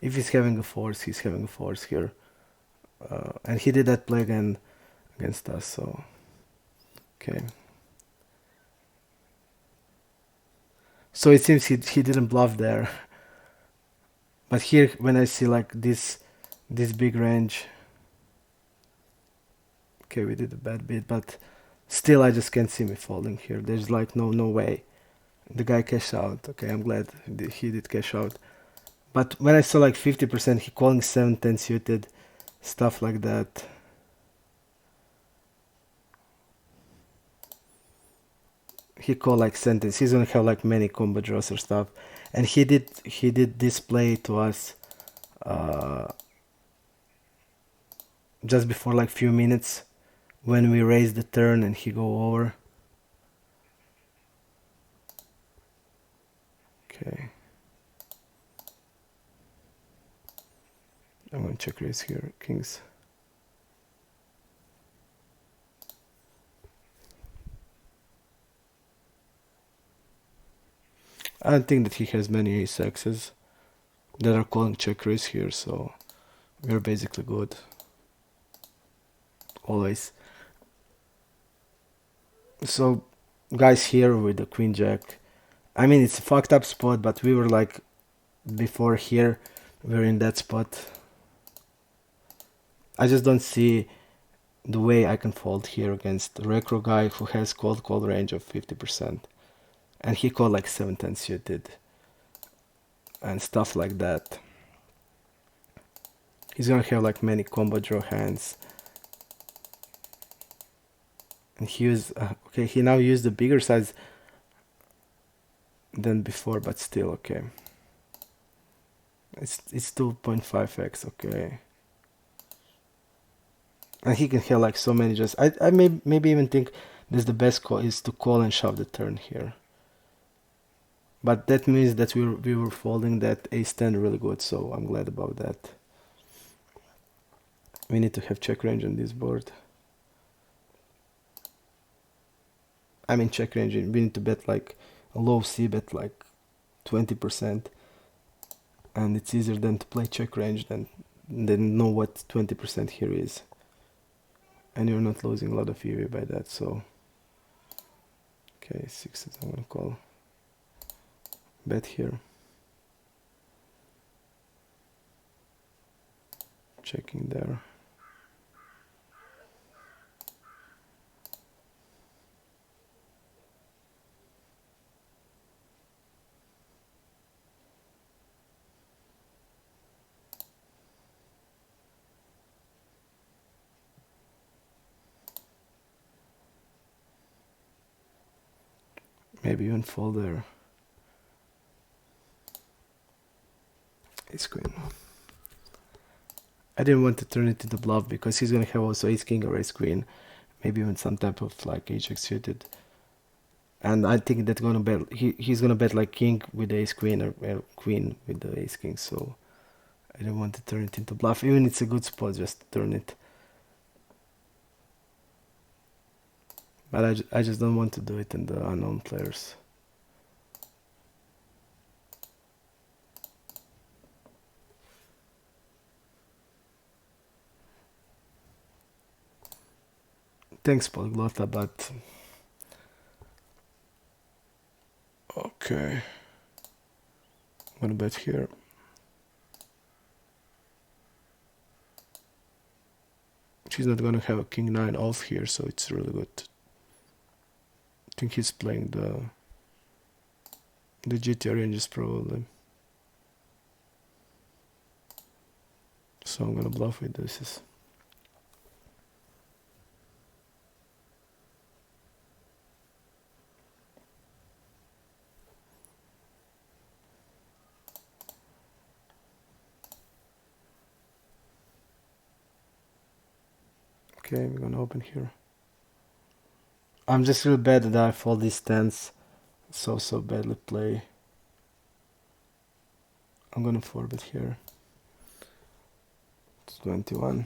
if he's having a force, he's having a force here. And he did that play again against us, so... Okay. So it seems he didn't bluff there. But here, when I see like this big range... Okay, we did a bad bit, but still I just can't see me folding here. There's like no way. The guy cashed out. Okay, I'm glad he did cash out. But when I saw like 50%, he calling 7-10 suited, stuff like that. He called like sentence. He's gonna have like many combo draws or stuff. And he did display to us just before like few minutes when we raise the turn and he go over. Okay. I'm gonna check raise here, kings. I don't think that he has many ace X's that are calling check raise here, so we're basically good. Always. So guys here with the queen jack, I mean it's a fucked up spot, but we were like before here, we were in that spot. I just don't see the way I can fold here against the recro guy who has call range of 50%, and he called like 7-10 suited and stuff like that. He's gonna have like many combo draw hands. And he used, okay, he now used the bigger size than before, but still, okay. It's 2.5x, okay. And he can have like so many just, I maybe even think this the best call is to call and shove the turn here. But that means that we were folding that ace-10 really good, so I'm glad about that. We need to have check range on this board. I mean check range, we need to bet like a low C bet like 20%. And it's easier than to play check range than know what 20% here is. And you're not losing a lot of EV by that, so... Okay, 6s, I'm gonna call. Bet here. checking there. Maybe even fold there. Ace queen. I didn't want to turn it into bluff because he's gonna have also ace king or ace queen, maybe even some type of like HX suited. And I think that's gonna bet. He's gonna bet like king with the ace queen or queen with the ace king. So I didn't want to turn it into bluff. Even it's a good spot just to turn it. But I just don't want to do it in the unknown players. Thanks, Polyglotta, but okay. I'm gonna bet here. She's not gonna have a king 9 off here, so it's really good. I think he's playing the GTR ranges probably. So I'm gonna bluff with this. Okay, we're gonna open here. I'm just real bad that I fold these tens. So badly play. I'm gonna 4-bet here. It's 21.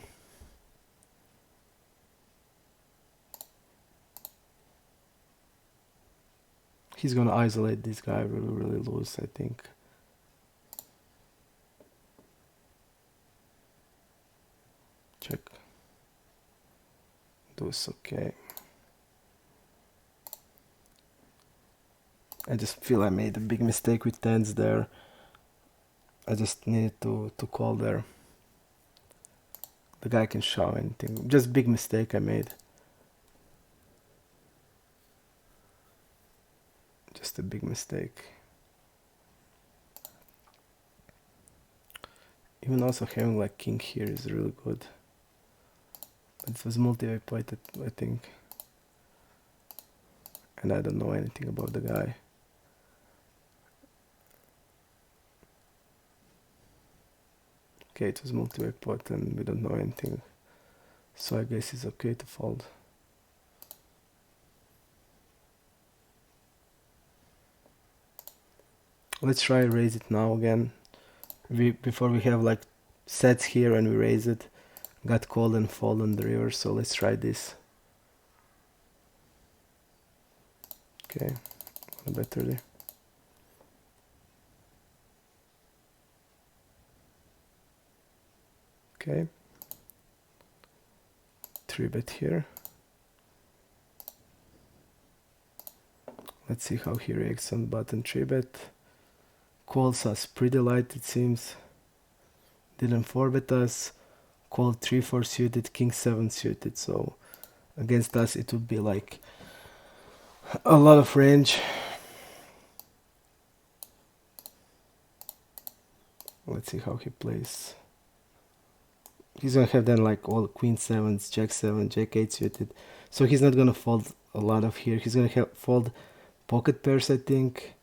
He's gonna isolate this guy really loose, I think. Check. Deuce, okay. I just feel I made a big mistake with tens there. I just needed to call there. The guy can shove anything. Just big mistake I made. Just a big mistake. Even also having like king here is really good. But it was multi-way point, I think. And I don't know anything about the guy. Okay, it was multi-way pot and we don't know anything. So I guess it's okay to fold. Let's try raise it now again. Before we have like sets here and we raise it. Got called and fold on the river, so let's try this. Okay, a bet 30. Okay. 3-bet here. Let's see how he reacts on button 3-bet. Calls us pretty light, it seems. Didn't 4-bet us. Called 3-4 suited, king 7 suited. So against us it would be like a lot of range. Let's see how he plays. He's gonna have then like all queen 7s, jack 7, jack 8 suited. So he's not gonna fold a lot of here. He's gonna fold pocket pairs, I think.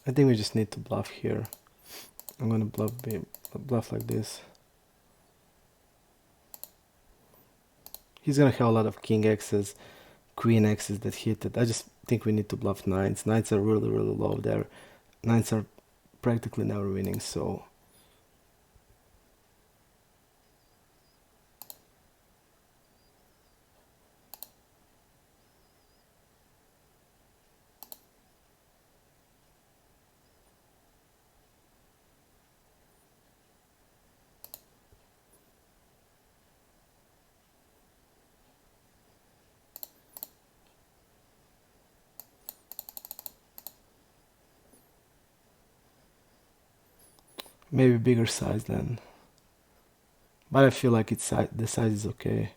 I think we just need to bluff here. I'm gonna bluff like this. He's gonna have a lot of king X's, queen X's that hit it. I just think we need to bluff nines. Nines are really low there. Nines are practically never winning, so Maybe bigger size then. But I feel like the size is okay.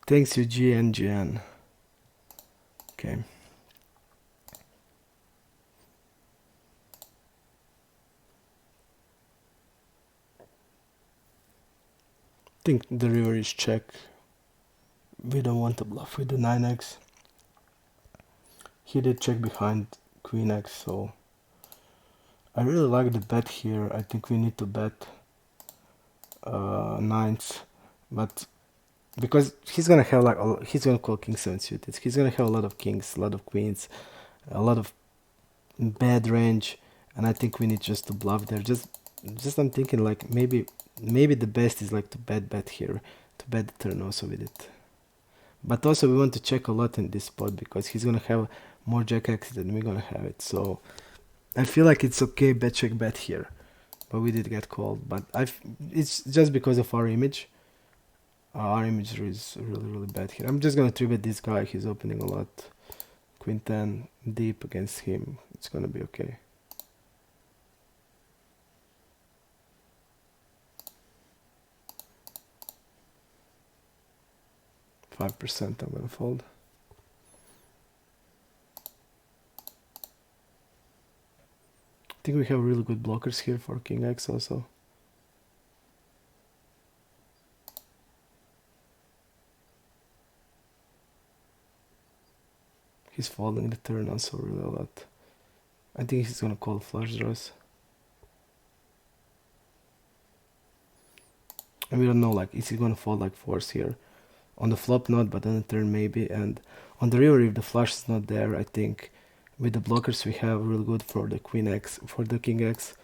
Thanks you GNGN. Okay. I think the river is check. We don't want to bluff with the 9x. He did check behind Queen X, so I really like the bet here. I think we need to bet nines, but because he's gonna have like he's gonna call king 7 suited. He's gonna have a lot of kings, a lot of queens, a lot of bad range, and I think we need just to bluff there. Just I'm thinking like maybe the best is like to bet here, to bet the turn also with it. But also we want to check a lot in this spot because he's gonna have more jack X than we're gonna have it. So I feel like it's okay bet check bet here, but we did get called. But it's just because of our image. Our image is really bad here. I'm just gonna 3-bet this guy. He's opening a lot. Queen 10 deep against him. It's gonna be okay. %. I'm gonna fold. I think we have really good blockers here for King X also. He's folding the turn also really a lot. I think he's gonna call flush draws. And we don't know, like, is he gonna fold like fours here? On the flop not, but on the turn maybe. And on the river, if the flush is not there, I think with the blockers we have real good for the Queen X, for the King X.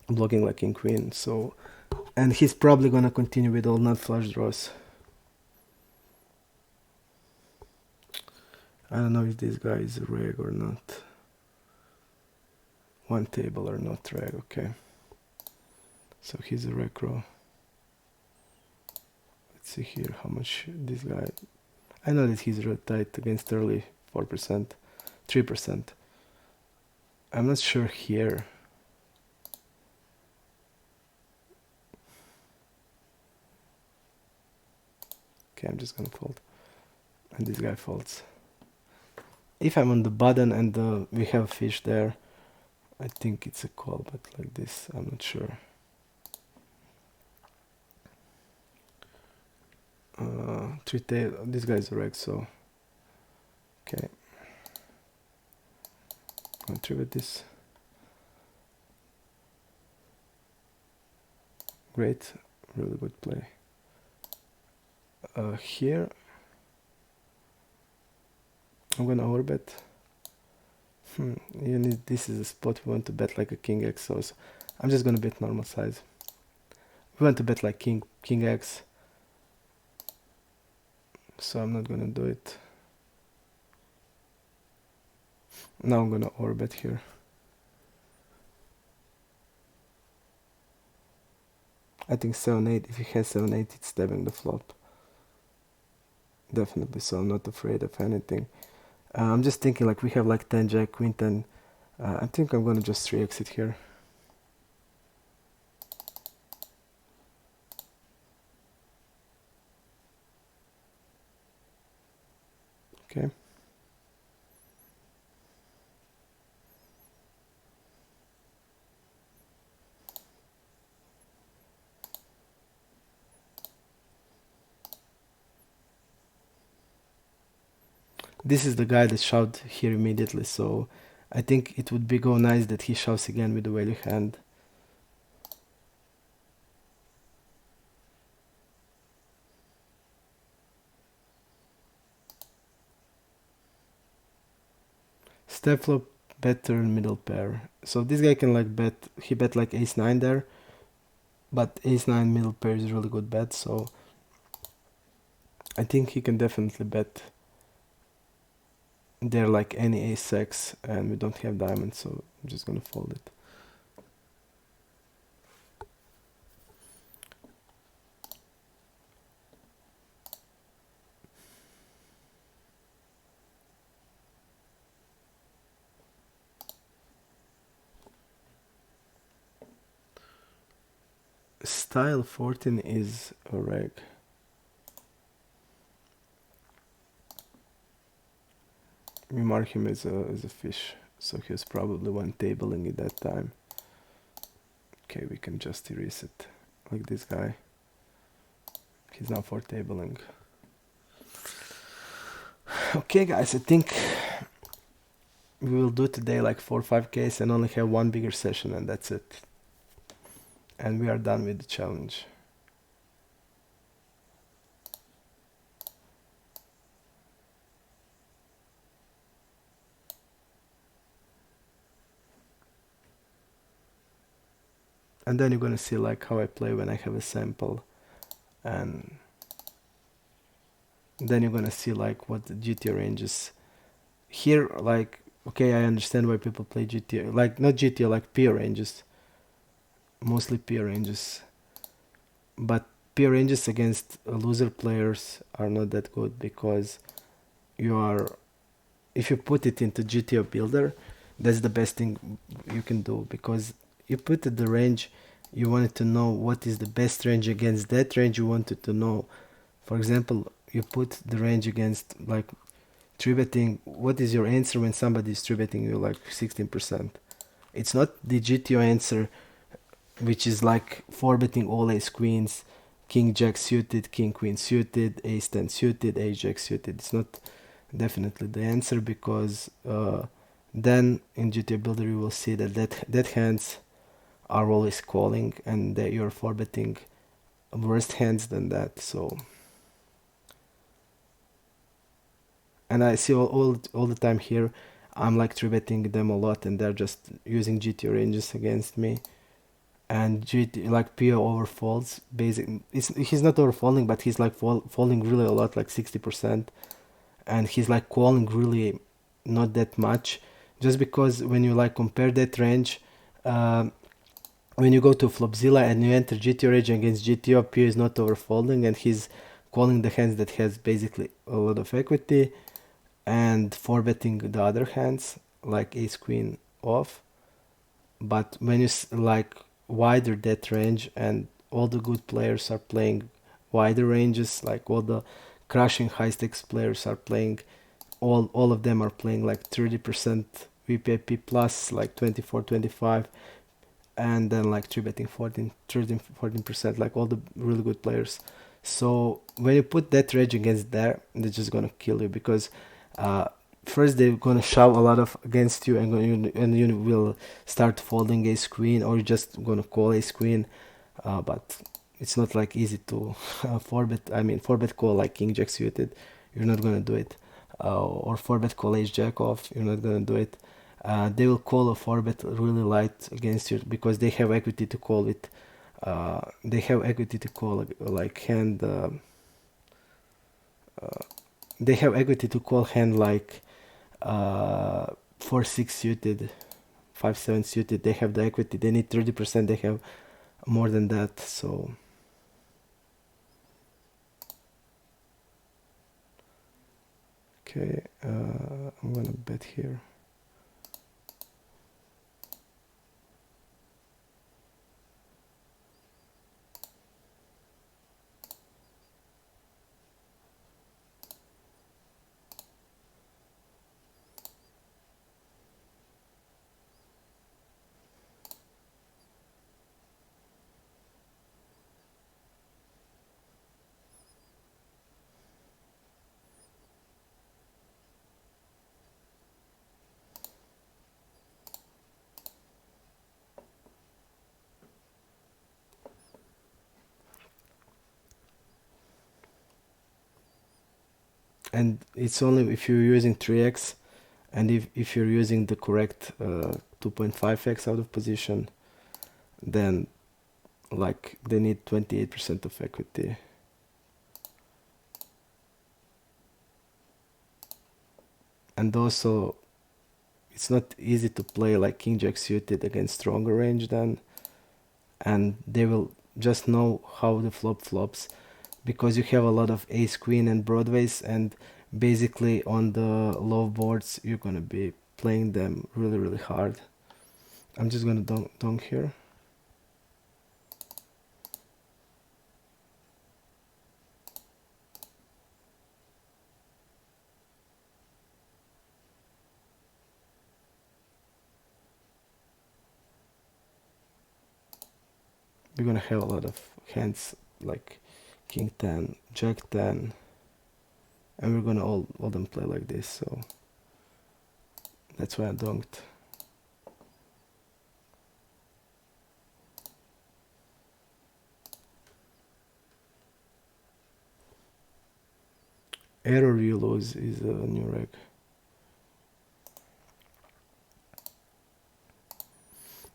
Blocking like King Queen, so... And he's probably gonna continue with all nut flush draws. I don't know if this guy is a reg or not. One table or not reg, okay. So he's a reg row. Let's see here how much this guy... I know that he's red tight against early 4%, 3%. I'm not sure here. Okay, I'm just gonna fold. And this guy folds. If I'm on the button and we have fish there, I think it's a call, but like this, I'm not sure. This guy is a reg, so... Okay. I'm gonna 3-bet this. Great, really good play. Here, I'm gonna overbet. This is a spot we want to bet like a King X, so I'm just gonna bet normal size. We want to bet like King X, so I'm not gonna do it. Now I'm gonna overbet here. I think 7-8, if he has 7-8, it's stabbing the flop. Definitely, so I'm not afraid of anything. I'm just thinking like we have like 10 jack, queen 10. I think I'm gonna just 3-exit here. Okay. This is the guy that shoved here immediately, so I think it would be go nice that he shoves again with the value hand. Step flop, bet turn, middle pair. So this guy can like bet, he bet like ace-9 there, but ace-9 middle pair is really good bet, so I think he can definitely bet there like any ace-x, and we don't have diamonds, so I'm just gonna fold it. Style 14 is a reg. We mark him as a fish, so he was probably one tabling at that time. Okay, we can just erase it. Like this guy. He's now for tabling. Okay guys, I think we will do today like 4 or 5 cases and only have one bigger session, and that's it. And we are done with the challenge. And then you're gonna see like how I play when I have a sample, and then you're gonna see like what the GTO ranges. Here, like, okay, I understand why people play GTO, like not GTO, like peer ranges, mostly peer ranges. But peer ranges against loser players are not that good, because you are, if you put it into GTO builder, that's the best thing you can do, because you put it the range you wanted to know, what is the best range against that range you wanted to know. For example, you put the range against like 3-betting, what is your answer when somebody is 3-betting you like 16%? It's not the GTO answer, which is like 4-betting all ace queens, king jack suited, king queen suited, ace 10 suited, ace jack suited. It's not definitely the answer, because then in GTO builder you will see that hands are always calling, and that you're 4-betting worse hands than that. So, and I see all the time here, I'm like 3-betting them a lot, and they're just using GTO ranges against me. And GT, like PO overfolds, he's not overfolding, but he's like folding really a lot, like 60%, and he's like calling really not that much, just because when you like compare that range, when you go to Flopzilla and you enter GTO range against GTO, PO is not overfolding, and he's calling the hands that has basically a lot of equity, and 4-betting the other hands like ace queen off. But when you like wider that range, and all the good players are playing wider ranges, like all the crushing high stakes players are playing, all of them are playing like 30% VPIP plus, like 24-25, and then like 3-betting 14%, like all the really good players. So when you put that range against there, they're just gonna kill you, because first they're gonna shove a lot of against you, and you will start folding ace queen, or you're just gonna call ace queen. But it's not like easy to 4-bet. I mean 4-bet call like king jack suited, you're not gonna do it. Or 4-bet call ace jack off, you're not gonna do it. They will call a 4-bet really light against you, because they have equity to call it. They have equity to call like hand. They have equity to call hand like 4-6 suited, 5-7 suited. They have the equity. They need 30%. They have more than that. So okay, I'm gonna bet here. And it's only if you're using 3x, and if you're using the correct 2.5x out of position, then like they need 28% of equity. And also it's not easy to play like king jack suited against stronger range then, and they will just know how the flop flops, because you have a lot of ace queen and broadways, and basically on the low boards you're gonna be playing them really hard. I'm just gonna donk here. we're gonna have a lot of hands like king 10, jack 10, and we're gonna all them play like this, so that's why I donked. Error you lose is a new reg.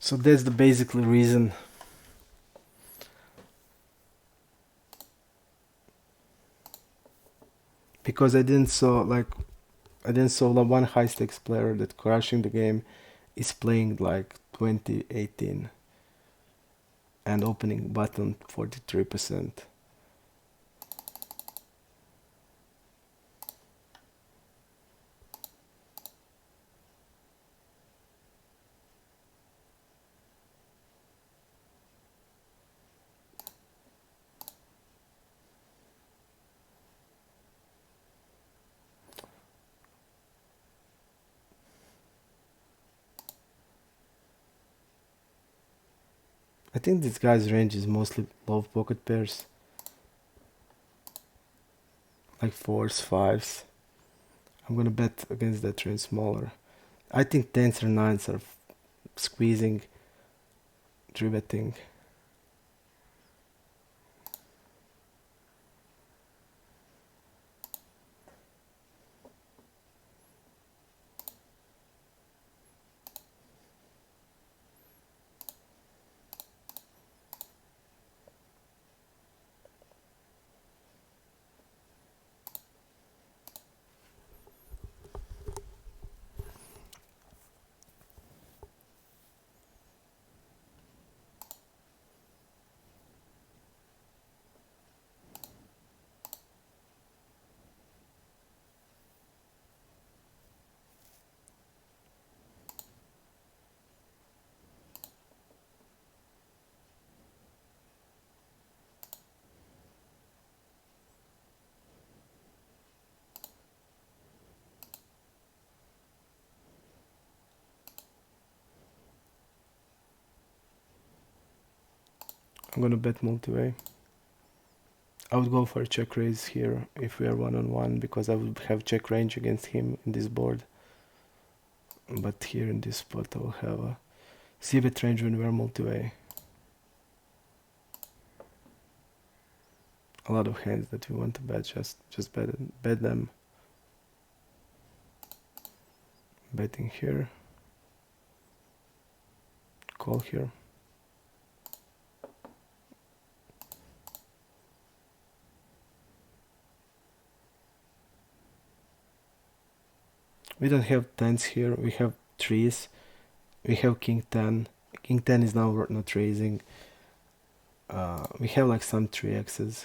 So that's the basically reason. Because I didn't saw the one high stakes player that crashing the game is playing like 2018 and opening button 43%. I think this guy's range is mostly low pocket pairs, like fours, fives. I'm gonna bet against that range smaller. I think tens or nines are squeezing, three betting. I'm gonna bet multi-way. I would go for a check raise here if we are one-on-one, because I would have check range against him in this board. But here in this spot I will have a c-bet range when we are multi-way. A lot of hands that we want to bet, just bet them. Betting here. Call here. We don't have tens here, we have threes. We have king 10. King 10 is now not raising. We have like some 3x's.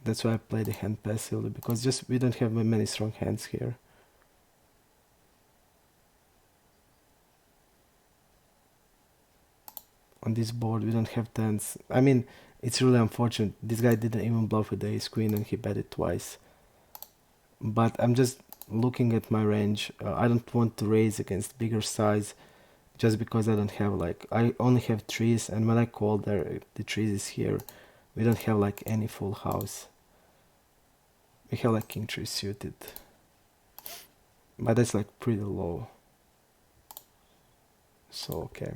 That's why I play the hand passively, because just we don't have many strong hands here. On this board we don't have tens. I mean, it's really unfortunate. This guy didn't even bluff with the ace queen and he bet it twice. But I'm just looking at my range. I don't want to raise against bigger size just because I don't have like, I only have threes, and when I call there, the threes is here. We don't have like any full house. We have like king 3 suited. But that's like pretty low. So okay.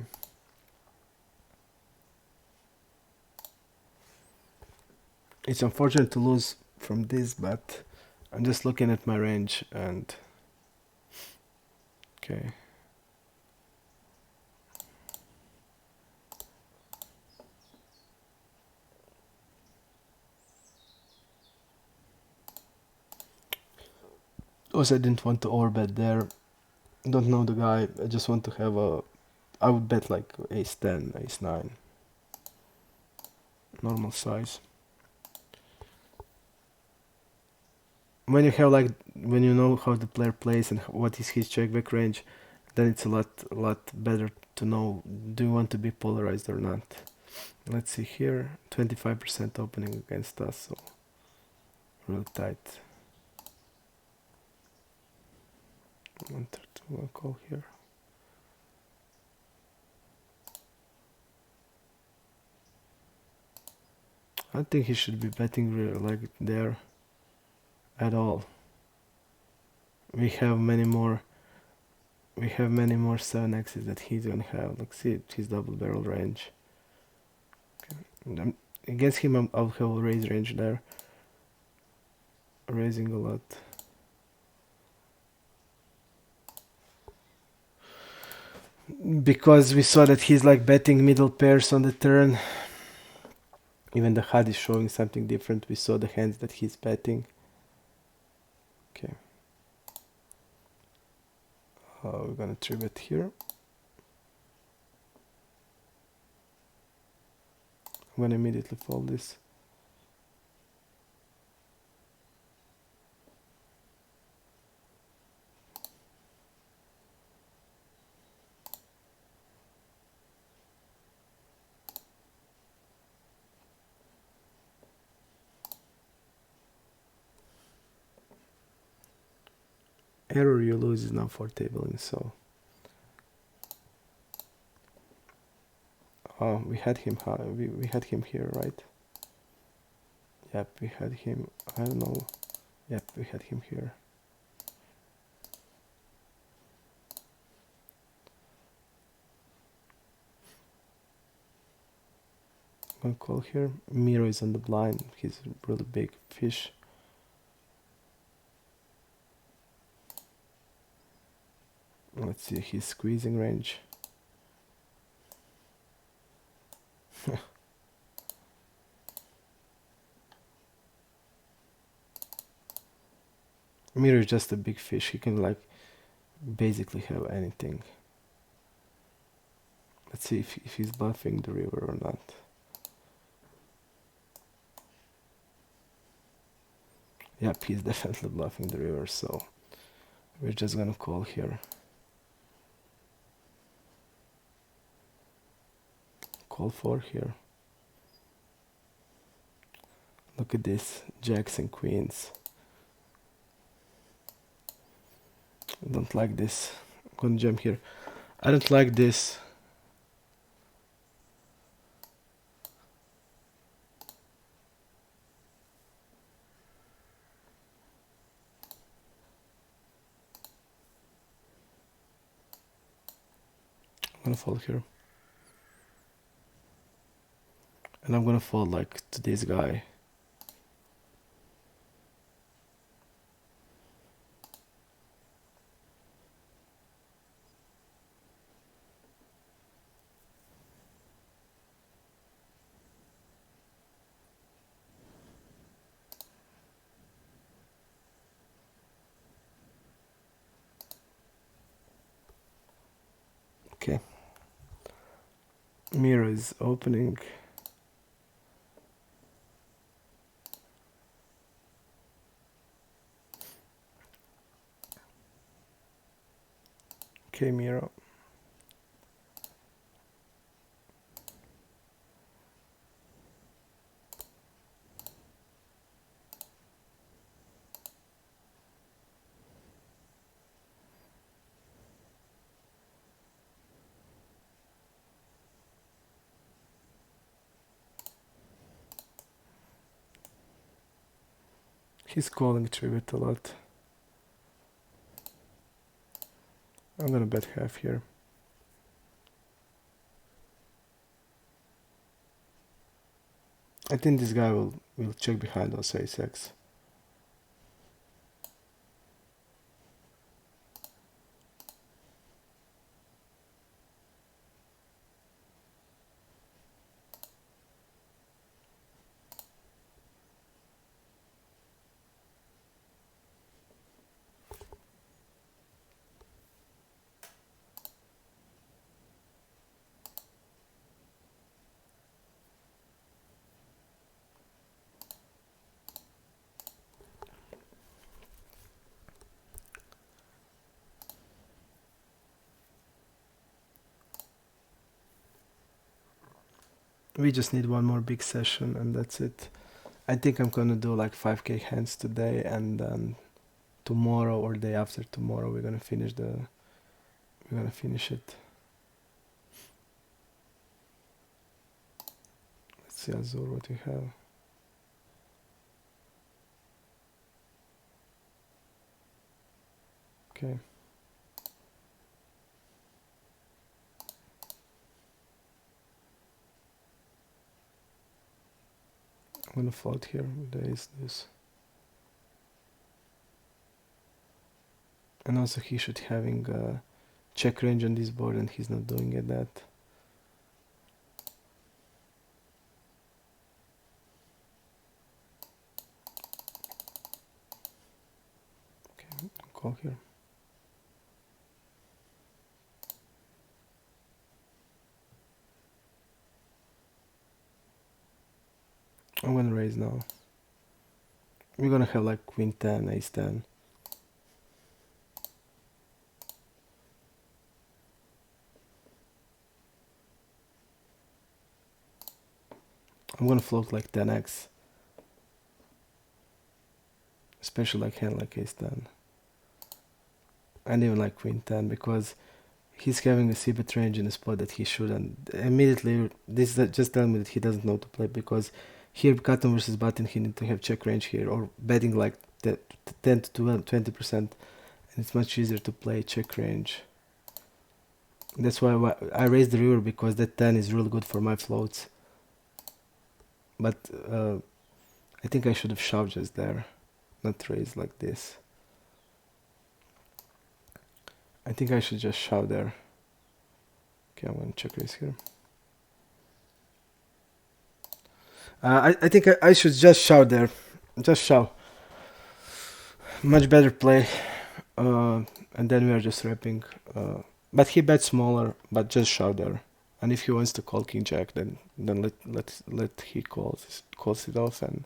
It's unfortunate to lose from this, but I'm just looking at my range and okay. Also, I didn't want to overbet there. Don't know the guy. I just want to have a. I would bet like ace 10, ace 9. Normal size. When you have like, when you know how the player plays and what is his check back range, then it's a lot better to know, do you want to be polarized or not. Let's see here, 25% opening against us, so real tight. 132, I'll call here. I think he should be betting like there at all. We have many more. We have many more 7x's that he's gonna have. Like, see his double barrel range. Against him, I'll have a raise range there. Raising a lot. Because we saw that he's like betting middle pairs on the turn. Even the HUD is showing something different. We saw the hands that he's betting. Okay. We're gonna 3-bet here. I'm gonna immediately fold this. Error you lose is now for tabling, so we had him we had him here, right? Yep, we had him. I don't know. Yep, we had him here. I'm gonna call here. Miro is on the blind. He's a really big fish. Let's see his squeezing range. Miro is just a big fish. He can like basically have anything. Let's see if he's bluffing the river or not. Yep, he's definitely bluffing the river, so we're just gonna call here. Call 4 here. Look at this, jacks and queens. I don't like this. I'm gonna jump here. I don't like this. I'm gonna fold here. And I'm gonna fold like to this guy. Okay. Mirror is opening. Okay, Miro. He's calling 3-bet a lot. I'm gonna bet half here. I think this guy will check behind also ace-x. We just need one more big session and that's it. I think I'm gonna do like 5k hands today, and then tomorrow or day after tomorrow we're gonna finish it. Let's see Azure what we have. Okay. I'm gonna float here. There is this. And also he should having a check range on this board and he's not doing it that. Okay, call here. I'm gonna raise now. We're gonna have like queen 10, ace 10. I'm gonna float like 10x. Especially like hand like ace 10. And even like queen 10 because he's having a c-bet range in a spot that he shouldn't. Immediately, this is just telling me that he doesn't know to play because here button versus button he need to have check range here or betting like 10 to 20%, and it's much easier to play check range. That's why I raised the river because that 10 is really good for my floats. But I think I should have shoved just there, not raised like this. I think I should just shove there. Okay, I'm gonna check raise here. I think I should just shove there. Just shove. Much better play. And then we are just wrapping. But he bets smaller, but just shove there. And if he wants to call king jack, then let he calls it off. And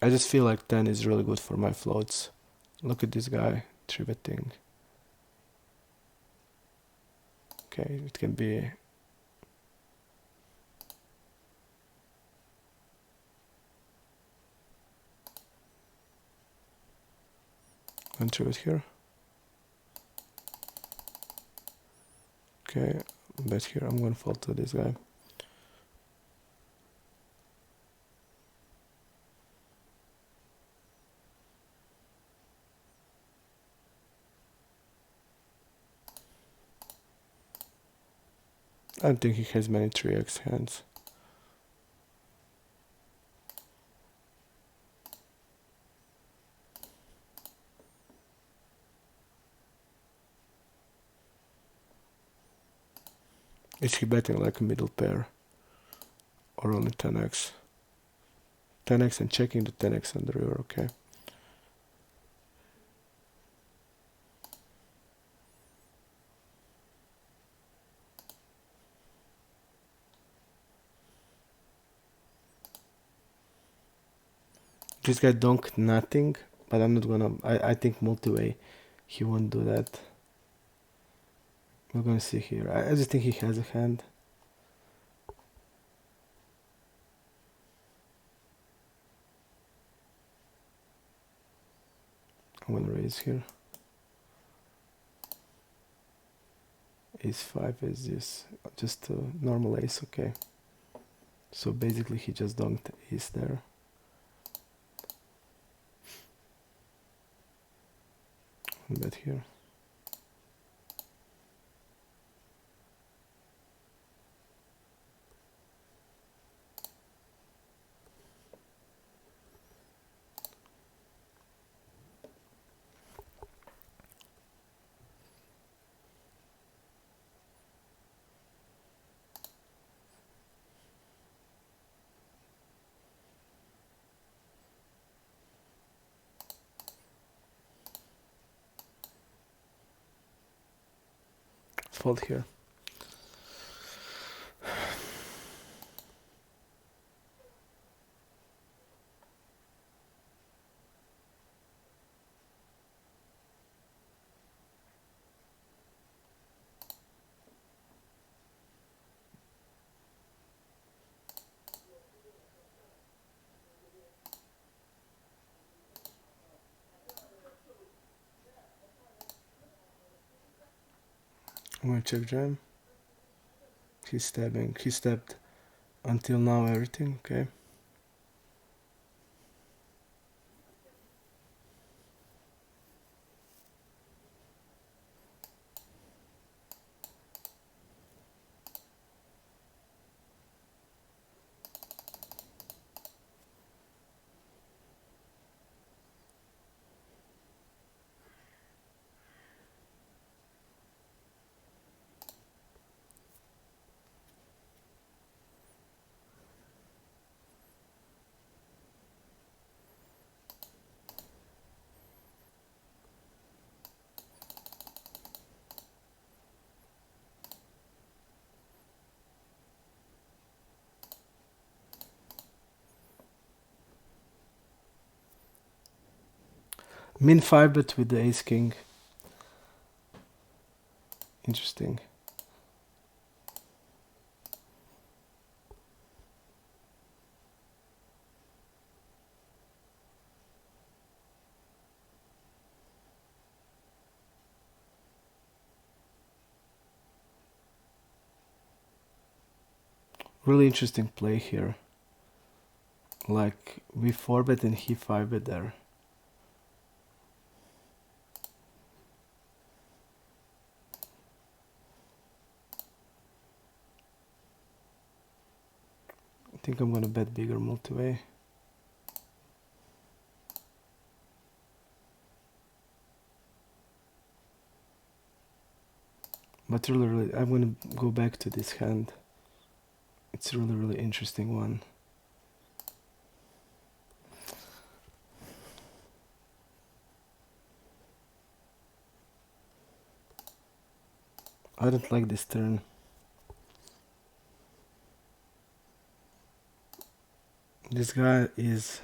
I just feel like 10 is really good for my floats. Look at this guy 3-betting. Okay, it can be. One 3-bet here. Okay, bet here. I'm gonna fall to this guy. I don't think he has many 3x hands. Is he betting like a middle pair? Or only 10x? 10x and checking the 10x on the river, okay. This guy donked nothing, but I'm not gonna. I think multi-way, he won't do that. We're gonna see here. I just think he has a hand. I'm gonna raise here. Ace 5 is this. Just a normal ace, okay. So basically he just donked ace there. Bet here. Fold here. I'm gonna check jam. He's stabbing. He stabbed until now everything, okay. Min 5 bet with the ace king. Interesting. Really interesting play here. Like we 4 bet and he 5 bet there. I think I'm gonna bet bigger multi-way. But really, I'm gonna go back to this hand. It's a really interesting one. I don't like this turn. This guy is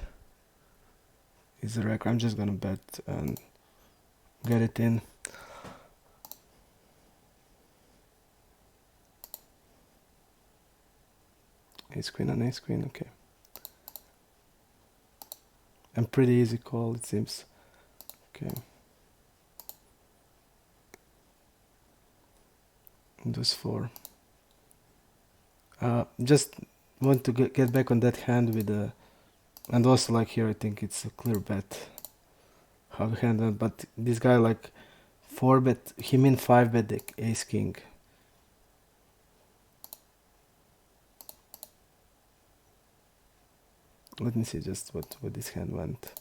a wreck. I'm just gonna bet and get it in. Ace queen and ace queen, okay. And pretty easy call, it seems. Okay. Deuce 4. Just want to get back on that hand with the, and also like here I think it's a clear bet. Half hand, but this guy like 4 bet, he mean 5 bet the ace king. Let me see just what this hand went.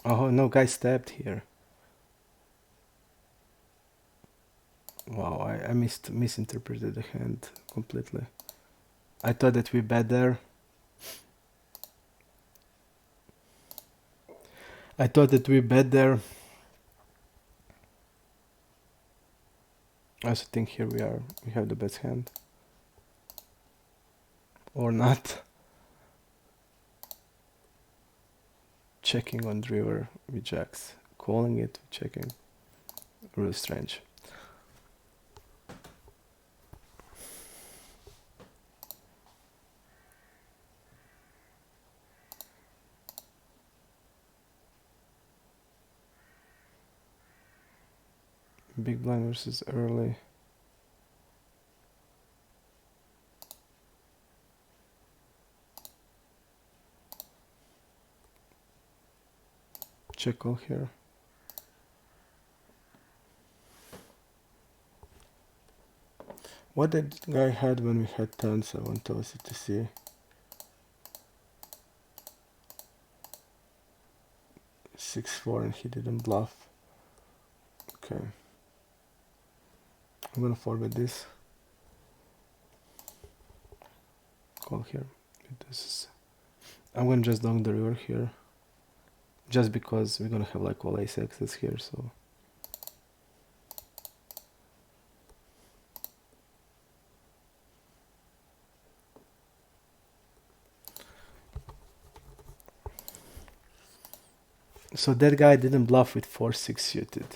Oh no, guy stabbed here. Wow, I misinterpreted the hand completely. I thought that we bet there. I thought that we bet there. I also think here we have the best hand. Or not. Checking on the river with jacks. Calling it, checking. Really strange. Big blind versus early. Check call here. What did the guy had when we had tens? I want also to see. 6-4 and he didn't bluff. Okay. I'm gonna forward this. Call here. I'm gonna just down the river here. Just because we're gonna have like all ace axes here, so. So that guy didn't bluff with 4-6 suited.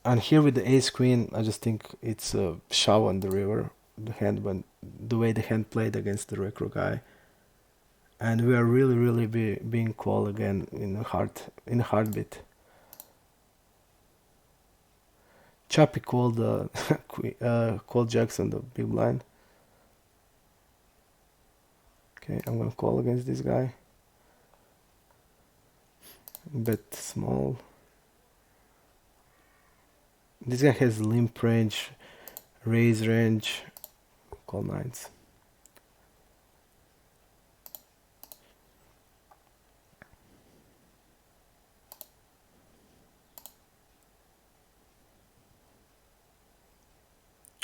And here with the ace queen, I just think it's a shove on the river. The hand the way the hand played against the recro guy. And we are really being called again in a heartbeat. Chappie called called jacks on the big blind. Okay, I'm gonna call against this guy. Bet small. This guy has limp range, raise range, call nines.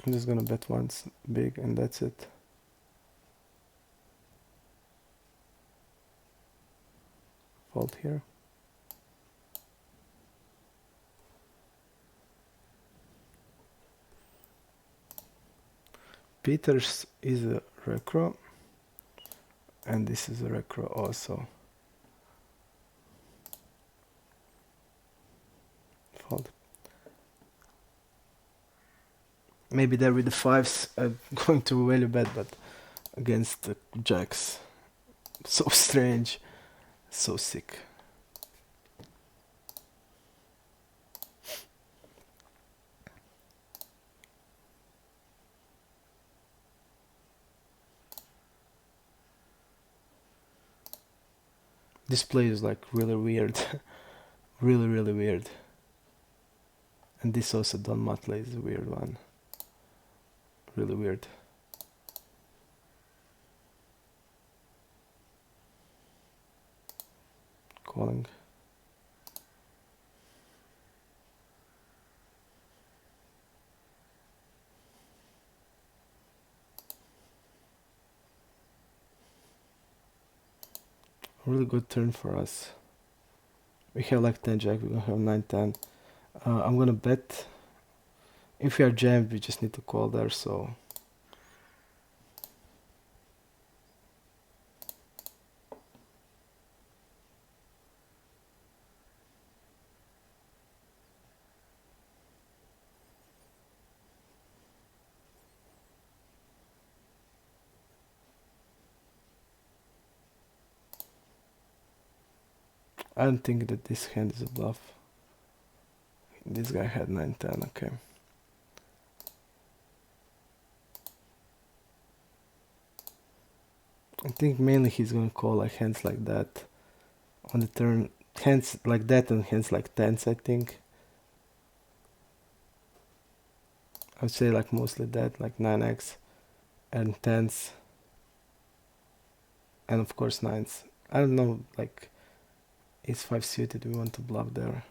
I'm just gonna bet once big and that's it. Fold here. Peters is a recro, and this is a recro also. Fold. Maybe there with the fives I'm going to value bet, but against the jacks. So strange, so sick. This play is like really weird. Really weird. And this also Don Matley is a weird one. Really weird. Calling. Really good turn for us. We have like 10 jack, we're gonna have 9-10. I'm gonna bet. If we are jammed, we just need to call there, so. I don't think that this hand is a bluff. This guy had 9-10, okay. I think mainly he's gonna call like hands like that on the turn. Hands like that and hands like tens, I think. I would say like mostly that, like 9x and tens. And of course nines. I don't know, like ace 5 suited, we want to bluff there.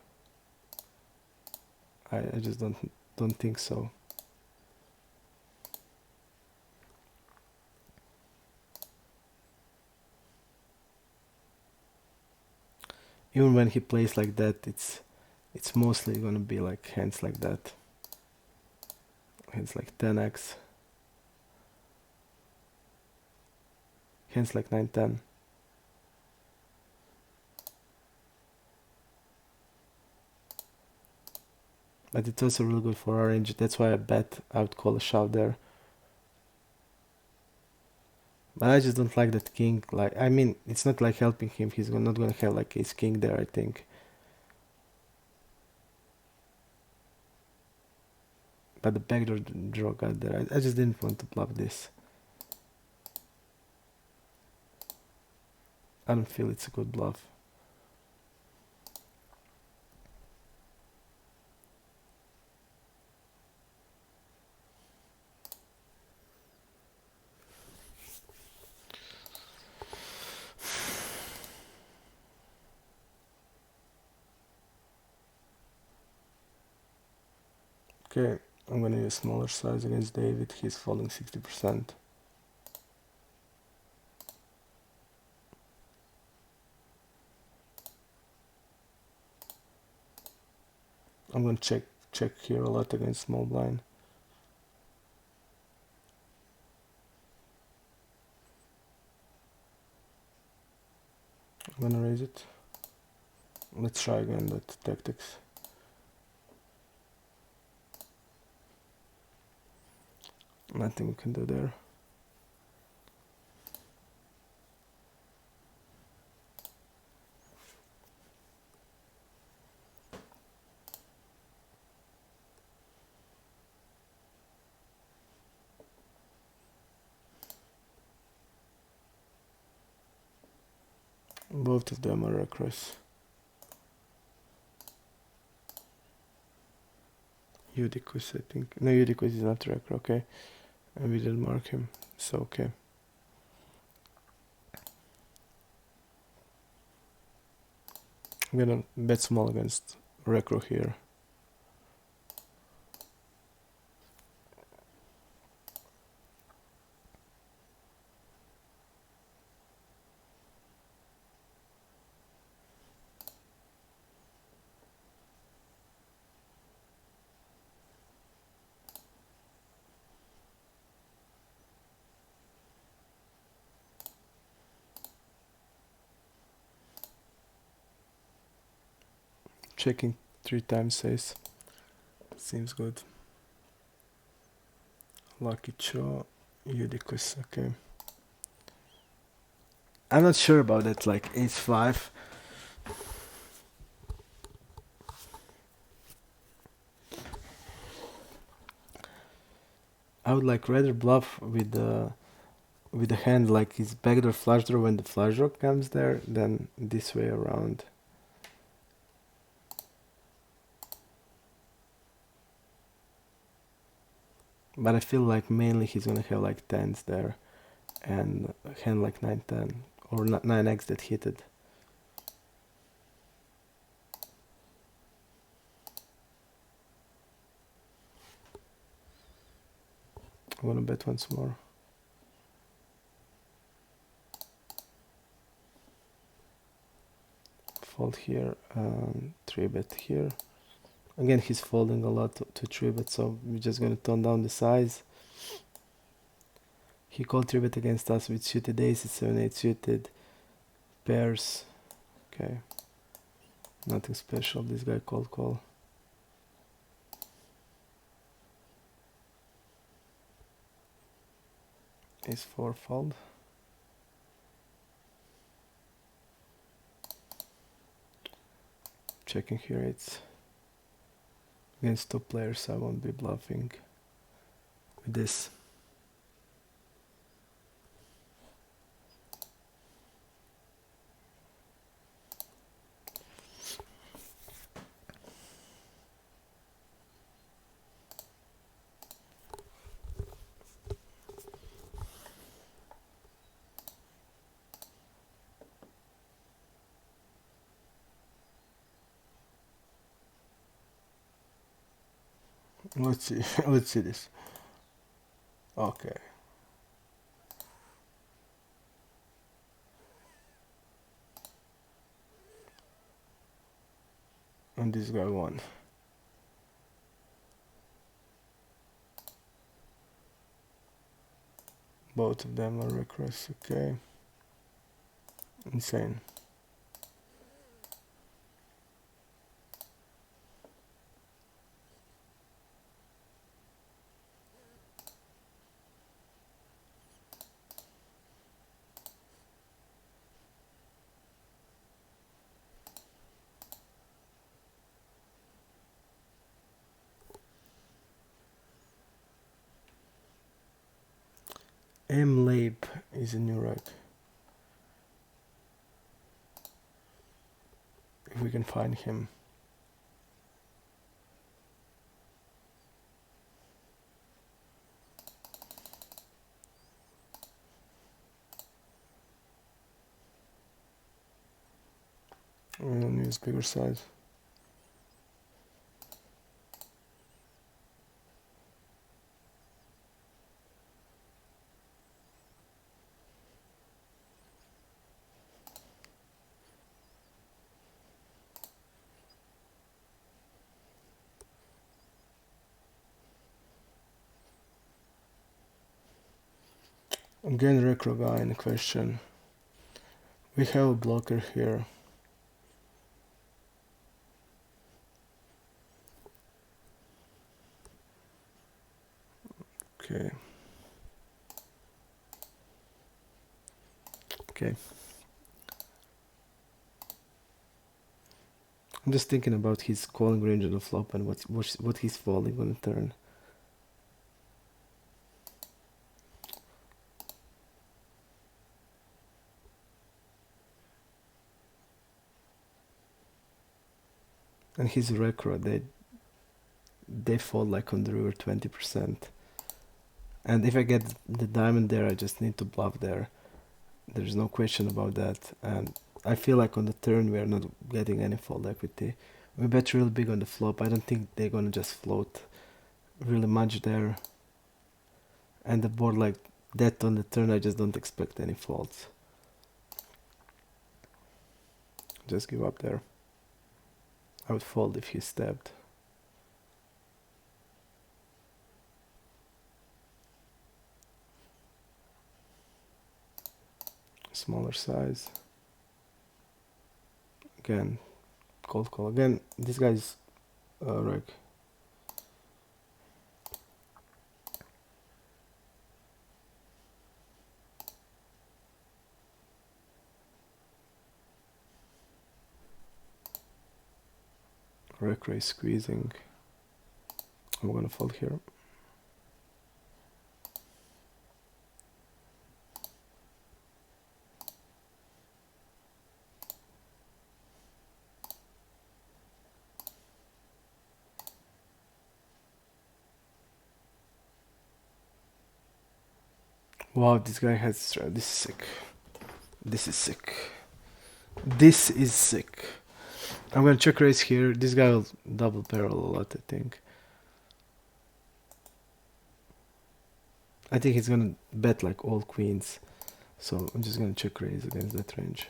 I just don't think so. Even when he plays like that, it's mostly gonna be like hands like that. Hands like 10x. Hands like 9-10. But it's also really good for our range. That's why I bet I would call a shove there. But I just don't like that king. Like, I mean, it's not like helping him. He's not gonna have like ace king there, I think. But the backdoor draw got there. I just didn't want to bluff this. I don't feel it's a good bluff. Okay, I'm gonna use smaller size against David. He's folding 60%. I'm gonna check here a lot against small blind. I'm gonna raise it. Let's try again that tactics. Nothing we can do there. Both of them are across. Eudicus, I think. No, Eudicus is not recro, okay. And we didn't mark him, so okay. I'm gonna bet small against recro here. checking 3 times ace. Seems good. Lucky Cho, Eudychus, okay. I'm not sure about that, like ace 5. I would like rather bluff with the hand like his backdoor flush draw when the flush draw comes there than this way around. But I feel like mainly he's gonna have like 10s there and a hand like 9-10 or 9x that hit it. I wanna bet once more. Fold here, 3-bet here. Again, he's folding a lot to 3-bet, so we're just gonna tone down the size. He called 3-bet against us with suited aces, 7-8 suited, pairs. Okay, nothing special. This guy called call. Ace 4 fold. Checking here, it's against 2 players. I won't be bluffing with this. Let's see. Let's see this. Okay. And this guy won. Both of them are reckless. Okay. Insane. M. Lape is a new rack. If we can find him. We don't use bigger size. Again, recro guy in question. We have a blocker here. Okay. Okay. I'm just thinking about his calling range on the flop and what he's folding on the turn. And his recro, they fold like on the river 20%. And if I get the diamond there, I just need to bluff there. There's no question about that. And I feel like on the turn we are not getting any fold equity. We bet real big on the flop. I don't think they're gonna just float really much there. And the board like that on the turn, I just don't expect any folds. Just give up there. I would fold if he stabbed. Smaller size. Again, cold call again. This guy's reg. Reg raise squeezing. I'm gonna fold here. Wow, this guy has this is sick. This is sick. This is sick. I'm gonna check raise here. This guy will double barrel a lot, I think. I think he's gonna bet like all queens. So I'm just gonna check raise against that range.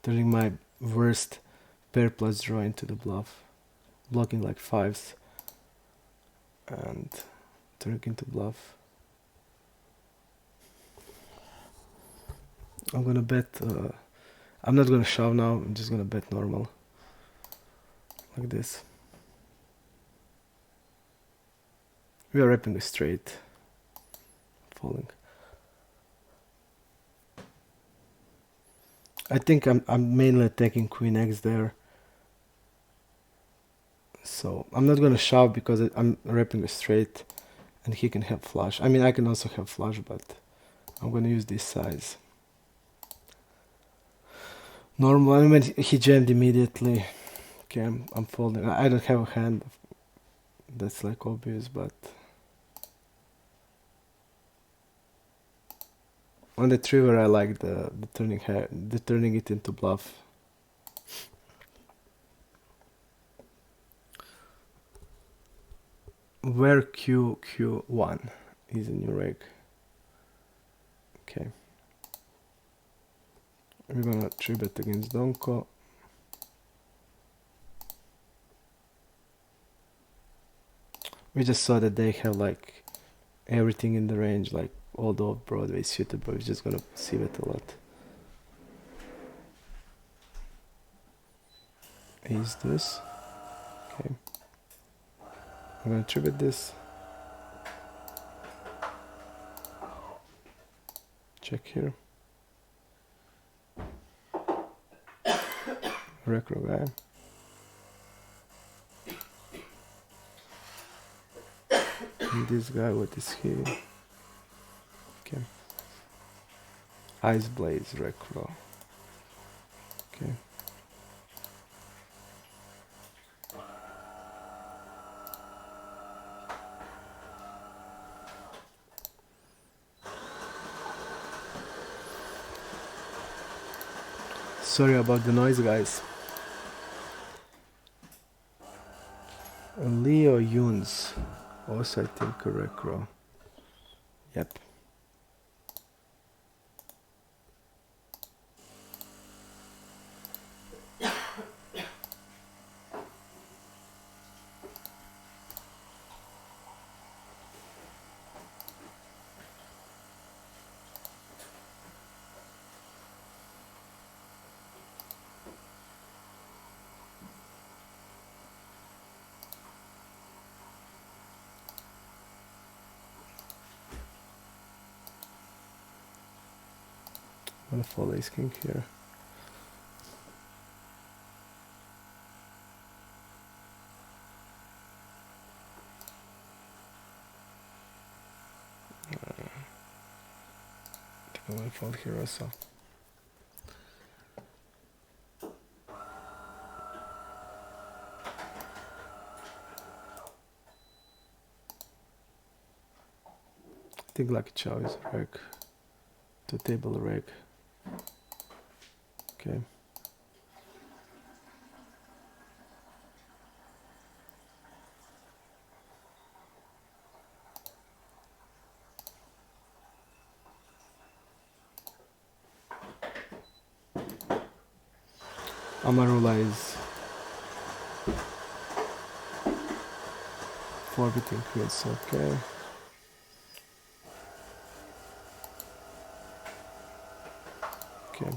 Turning my worst pair plus draw into the bluff. Blocking like fives. And turning into bluff. I'm gonna bet, I'm not gonna shove now, I'm just gonna bet normal. Like this. We are wrapping a straight. Falling. I think I'm mainly attacking queen x there. So I'm not gonna shove because I'm wrapping a straight and he can have flush. I mean I can also have flush, but I'm gonna use this size. Normal, I mean he jammed immediately. Okay, I'm folding. I don't have a hand. That's like obvious, but on the river I like the turning it into bluff. Where Q1 is in your reg. Okay. We're gonna 3-bet against Donko. We just saw that they have like everything in the range, like all the off-Broadway suited, but we're just gonna see it a lot. Ace this. Okay. I'm gonna 3-bet this. Check here. Recro guy. And this guy, what is he? Okay. Ice Blaze, Recro. Okay. Sorry about the noise, guys. Leo Yuns. Also, I think a Recro. Yep. I'm gonna follow Ace King here. I think I'm gonna fold here also. I think Lucky Chow is reg. To table reg. Okay. Amarula is forfeiting queens, okay. Okay.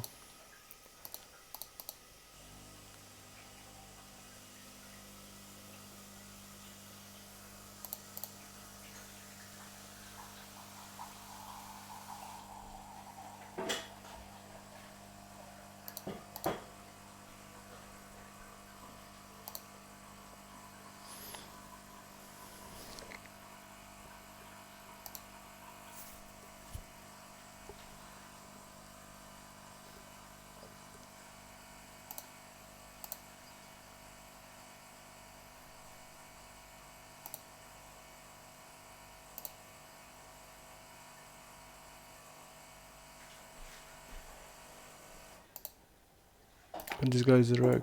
This guy is a wreck.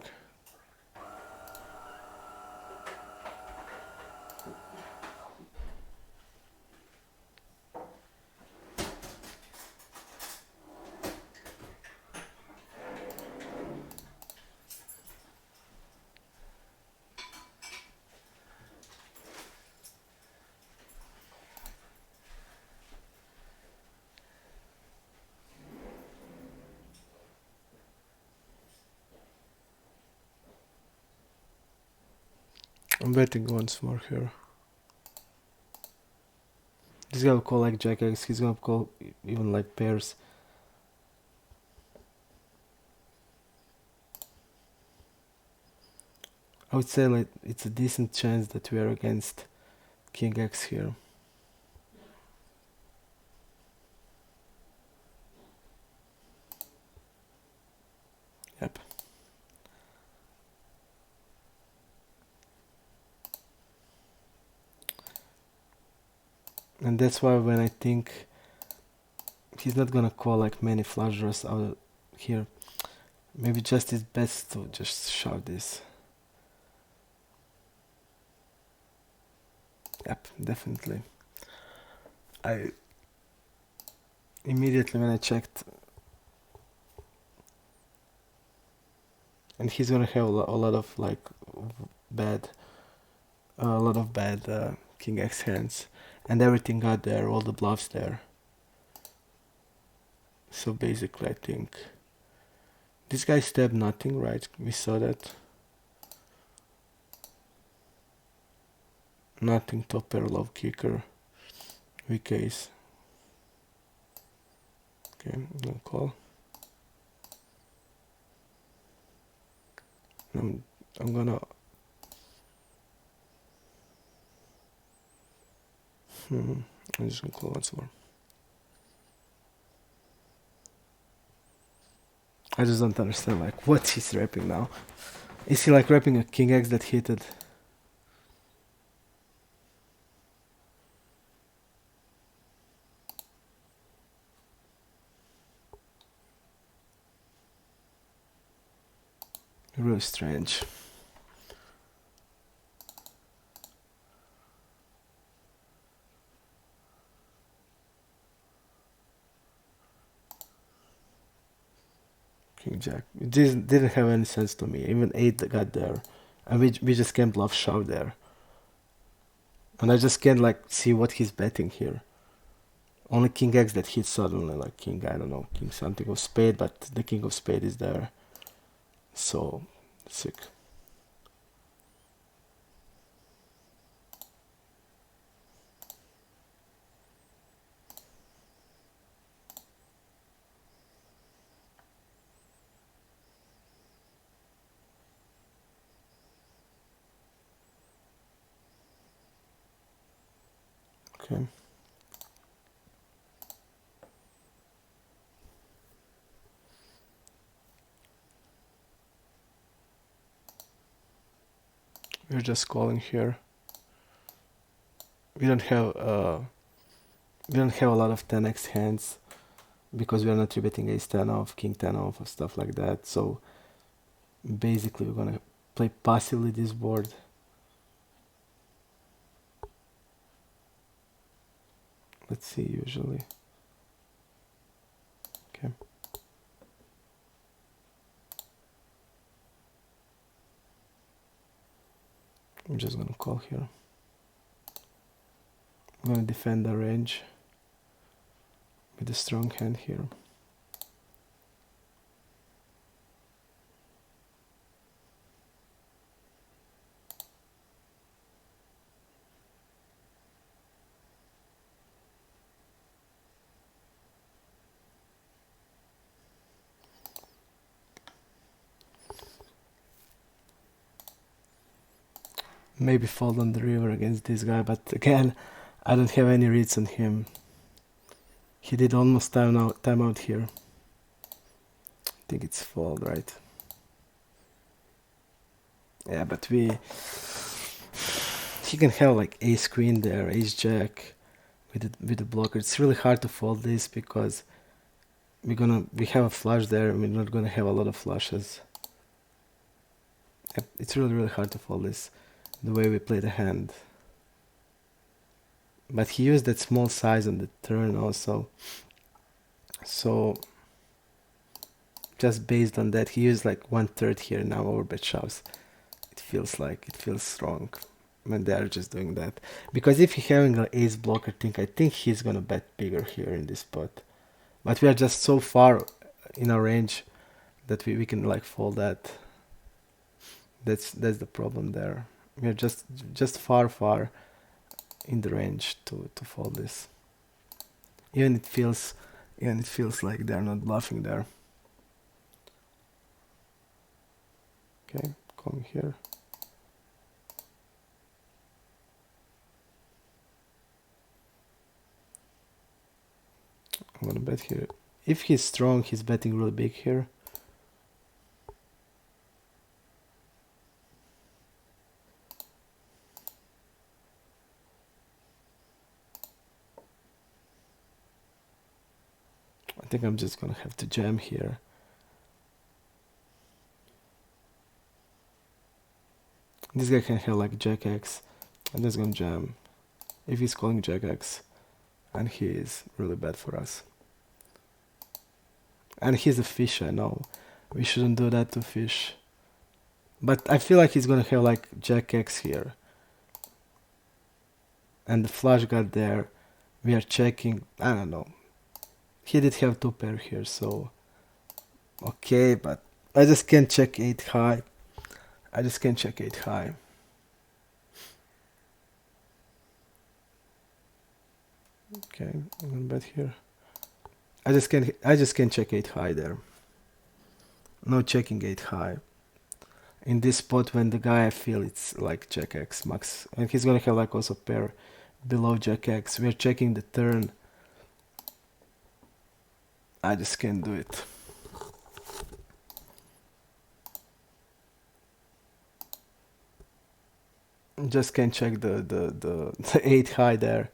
I'm betting once more here. This guy will call like Jack X, he's gonna call even like pairs. I would say like it's a decent chance that we are against King X here. Yep. And that's why when I think he's not gonna call like many flush draws out here, maybe just it's best to just shove this. Yep, definitely. I immediately when I checked, and he's gonna have a lot of like bad, a lot of bad King X hands, and everything got there, all the bluffs there. So basically, I think this guy stabbed nothing, right? We saw that. Nothing, top pair, love kicker, weak ace. Okay, I'm gonna call. I'm gonna. I'm just gonna call once more. I just don't understand like what he's rapping now. Is he like rapping a King X that hit it? Really strange. King Jack. It didn't have any sense to me. Even 8 got there. And we just can't bluff shove there. And I just can't like see what he's betting here. Only King X that hits suddenly, like King, I don't know, King something of spade, but the King of spade is there. So, sick. Okay. We're just calling here. We don't have a lot of 10x hands because we are not betting ace 10 off, king 10 off, or stuff like that. So basically, we're gonna play passively this board. Let's see, usually. Okay. I'm just gonna call here. I'm gonna defend the range with a strong hand here. Maybe fold on the river against this guy, but again, I don't have any reads on him. He did almost time out here. I think it's fold, right? Yeah, but he can have like ace queen there, ace jack with the blocker. It's really hard to fold this because we have a flush there and we're not gonna have a lot of flushes. It's really hard to fold this, the way we play the hand. But he used that small size on the turn also. So just based on that, he used like 1/3 here now over bet shoves. It feels strong when they are just doing that. Because if he's having an ace blocker thing, I think he's gonna bet bigger here in this spot. But we are just so far in our range that we can like fold that. That's the problem there. We are just far in the range to fold this. Even it feels like they're not bluffing there. Okay, calling here. I'm gonna bet here. If he's strong, he's betting really big here. I think I'm just gonna have to jam here. This guy can have like Jack X. I'm just gonna jam. If he's calling Jack X, and he is really bad for us. And he's a fish, I know. We shouldn't do that to fish. But I feel like he's gonna have like Jack X here. And the flush got there. We are checking. I don't know. He did have 2 pair here, so okay, but I just can't check 8 high. I just can't check 8 high. Okay, I'm gonna bet here. I just can't check 8 high there. No checking 8 high. In this spot when the guy I feel it's like Jack X max. And he's gonna have like also pair below Jack X. We're checking the turn. I just can't do it. Just can't check the 8 high there.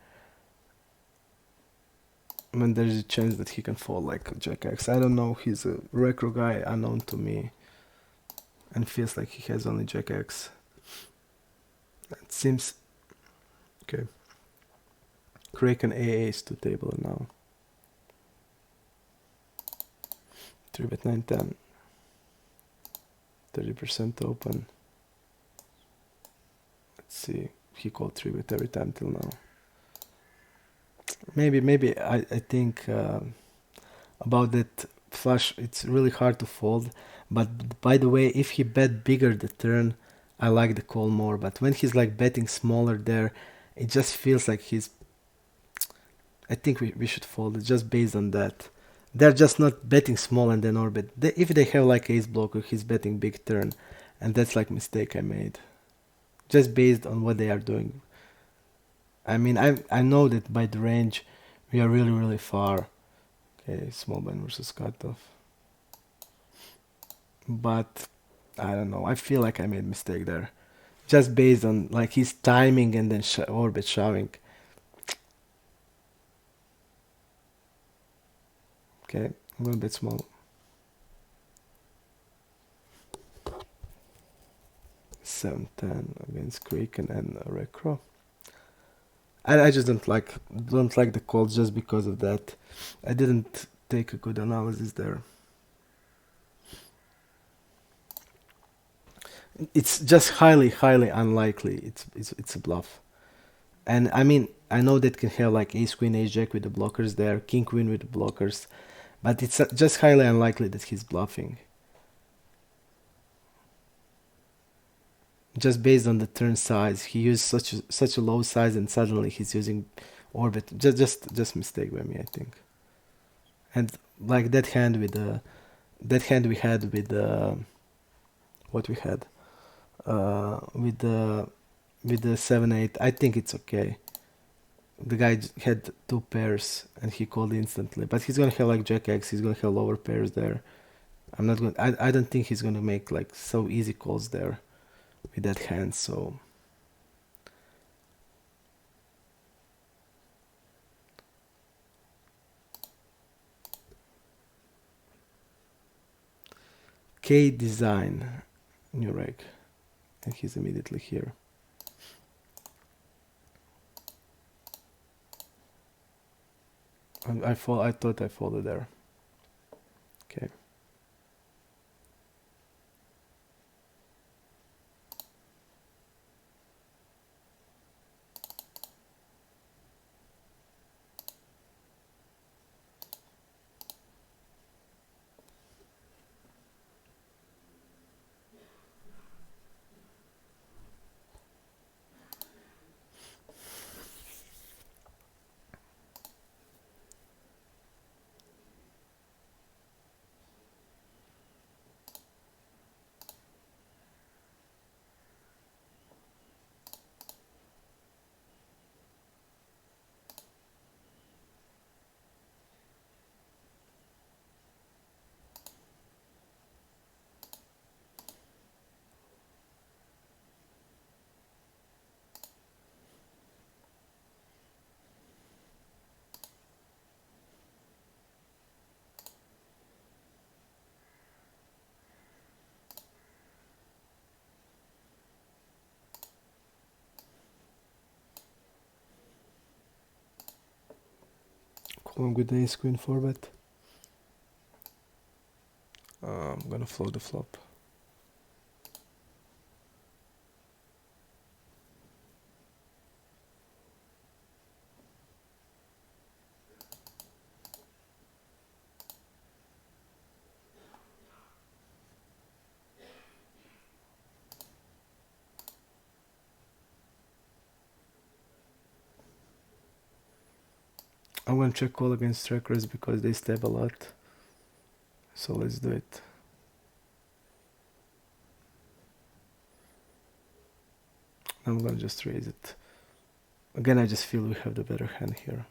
When there's a chance that he can fall like Jack X. I don't know, he's a recro guy unknown to me. And feels like he has only Jack X. It seems... Okay. Kraken AA is to table now. 3-bet 9-10. 30% open. Let's see. He called 3-bet every time till now. Maybe I think about that flush, it's really hard to fold. But by the way, if he bet bigger the turn, I like the call more. But when he's like betting smaller there, it just feels like he's... I think we should fold it just based on that. They're just not betting small and then orbit. If they have like ace blocker, he's betting big turn. And that's like mistake I made. Just based on what they are doing. I mean, I know that by the range, we are really far. Okay, small blind versus cutoff. But, I don't know, I feel like I made a mistake there. Just based on like his timing and then orbit shoving. Okay, I'm gonna bet small. 7-10 against Kraken and Recro. I just don't like the calls just because of that. I didn't take a good analysis there. It's just highly unlikely. It's a bluff. And I mean, I know that can have like ace queen, ace jack with the blockers there, king queen with the blockers, but it's just highly unlikely that he's bluffing. Just based on the turn size, he used such a low size, and suddenly he's using orbit. Just mistake by me, I think. And like that hand we had with what we had with the 7-8. I think it's okay. The guy had 2 pairs and he called instantly, but he's gonna have like Jack X. He's gonna have lower pairs there. I'm not going. I don't think he's gonna make like so easy calls there with that hand. So K design, new reg. and he's immediately here. I thought I folded there. Okay. Calling with the ace queen 4-bet. I'm gonna float the flop. I'm gonna check call against trackers because they stab a lot. So let's do it. I'm gonna just raise it. Again, I just feel we have the better hand here.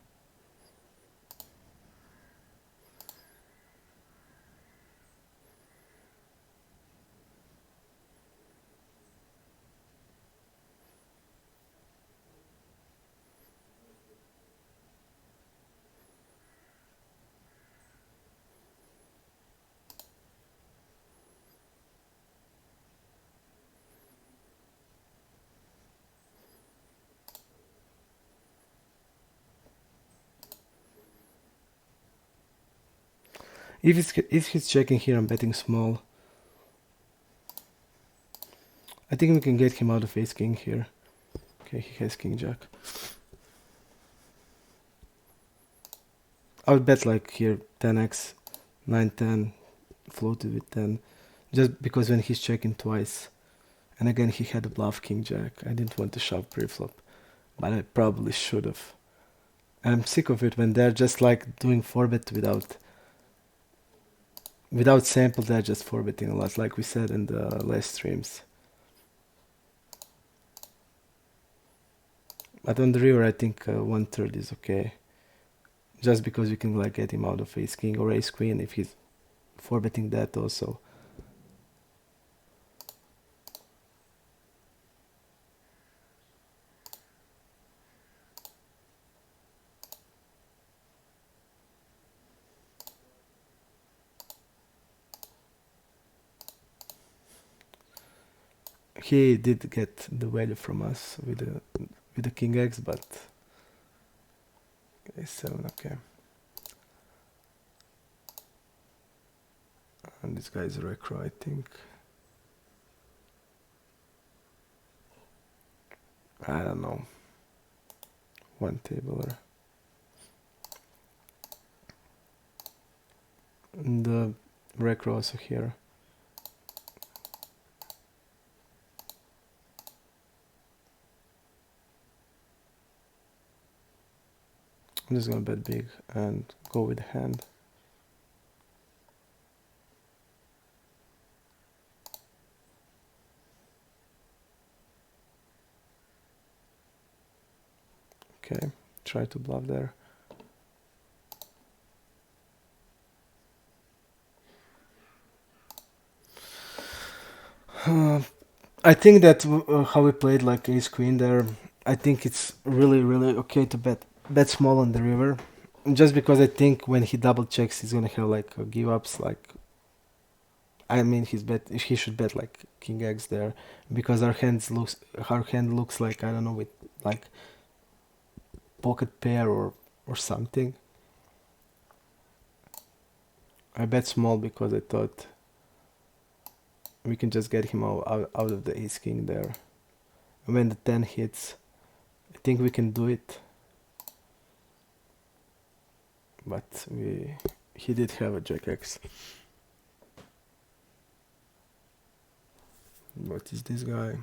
If he's checking here, I'm betting small. I think we can get him out of ace king here. Okay, he has king jack. I would bet like here 10x, 9-10, floated with 10, just because when he's checking twice, and again he had a bluff king jack. I didn't want to shove pre-flop, but I probably should have. And I'm sick of it when they're just like doing 4-bet without sample. They're just 4-betting a lot, like we said in the last streams. But on the river, I think 1/3 is okay. Just because we can like get him out of ace king or ace queen if he's 4-betting that also. He did get the value from us with the king x, but a7, okay. And this guy is a recro, I think. I don't know. One tabler. And the recro also here. I'm just gonna bet big and go with the hand. Okay, try to bluff there. I think that how we played like ace queen there, I think it's really okay to bet small on the river, just because I think when he double checks he's gonna have like give ups. Like I mean, he should bet like king X there, because our hand looks like, I don't know, with like pocket pair or something. I bet small because I thought we can just get him out of the ace king there. When the 10 hits, I think we can do it, but he did have a jack X. What is this guy?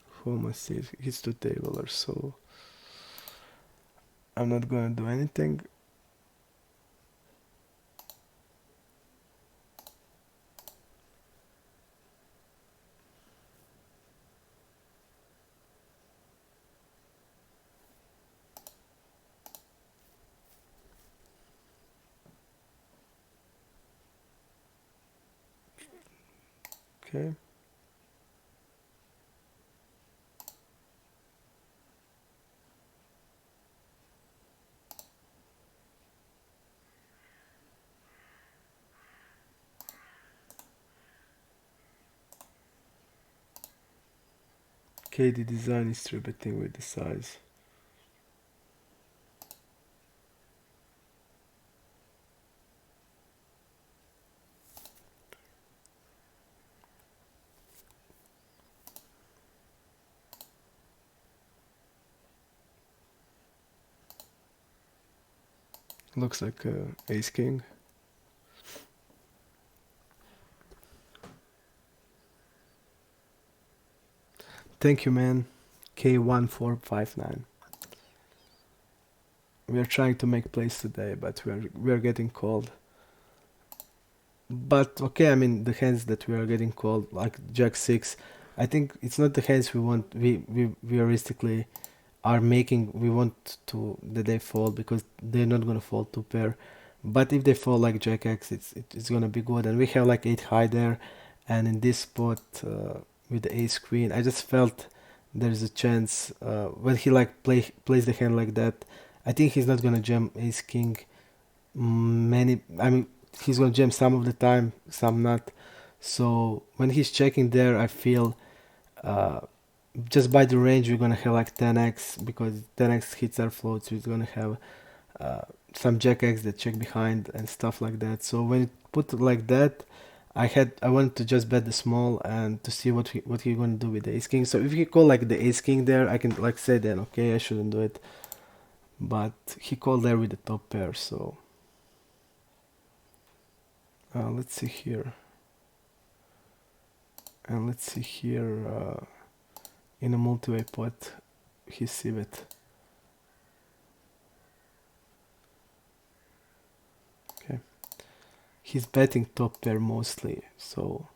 Who must see? He's two tabler, so I'm not gonna do anything. Okay. Okay, the design is tributing with the size. Looks like ace king. Thank you, man. K1459. We are trying to make plays today, but we are getting called. But okay, I mean, the hands that we are getting called, like Jack 6, I think it's not the hands we want. We realistically are making. We want to that they fall, because they're not gonna fall two pair. But if they fall like Jack X, it's gonna be good. And we have like 8 high there, and in this spot with the ace queen, I just felt there's a chance when he like plays the hand like that. I think he's not gonna jam ace king many. I mean, he's gonna jam some of the time, some not. So when he's checking there, I feel uh, just by the range we're gonna have like 10x, because 10x hits our floats. We're gonna have uh, some jack x that check behind and stuff like that. So when it put it like that, I wanted to just bet the small and to see what he gonna do with the ace king. So if he call like the ace king there, I can like say then okay, I shouldn't do it. But he called there with the top pair, so let's see here. And let's see here in a multi-way pot, he civet. Okay, he's betting top pair mostly, so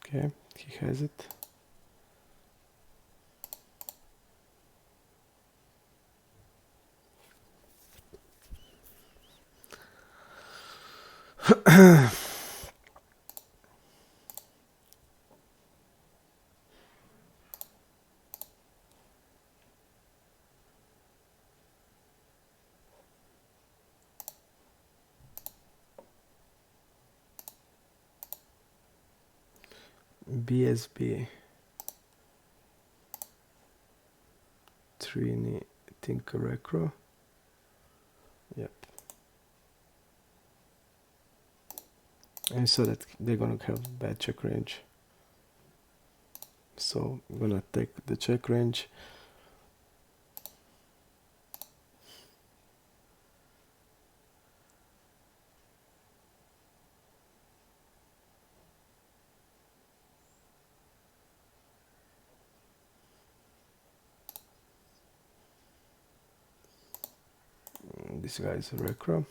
okay, he has it. BSB Trini Tinker Recro. Yep. And so that they're gonna have bad check range. So I'm gonna take the check range. This guy is a recro.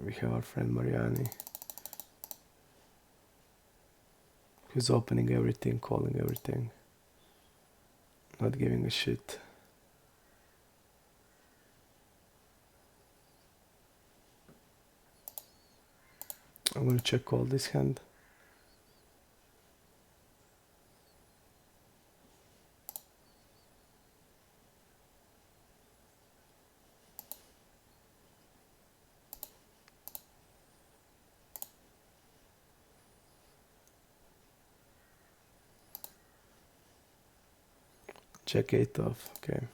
We have our friend Mariani, who's opening everything, calling everything, not giving a shit. I'm gonna check call this hand. Check 8 off, okay.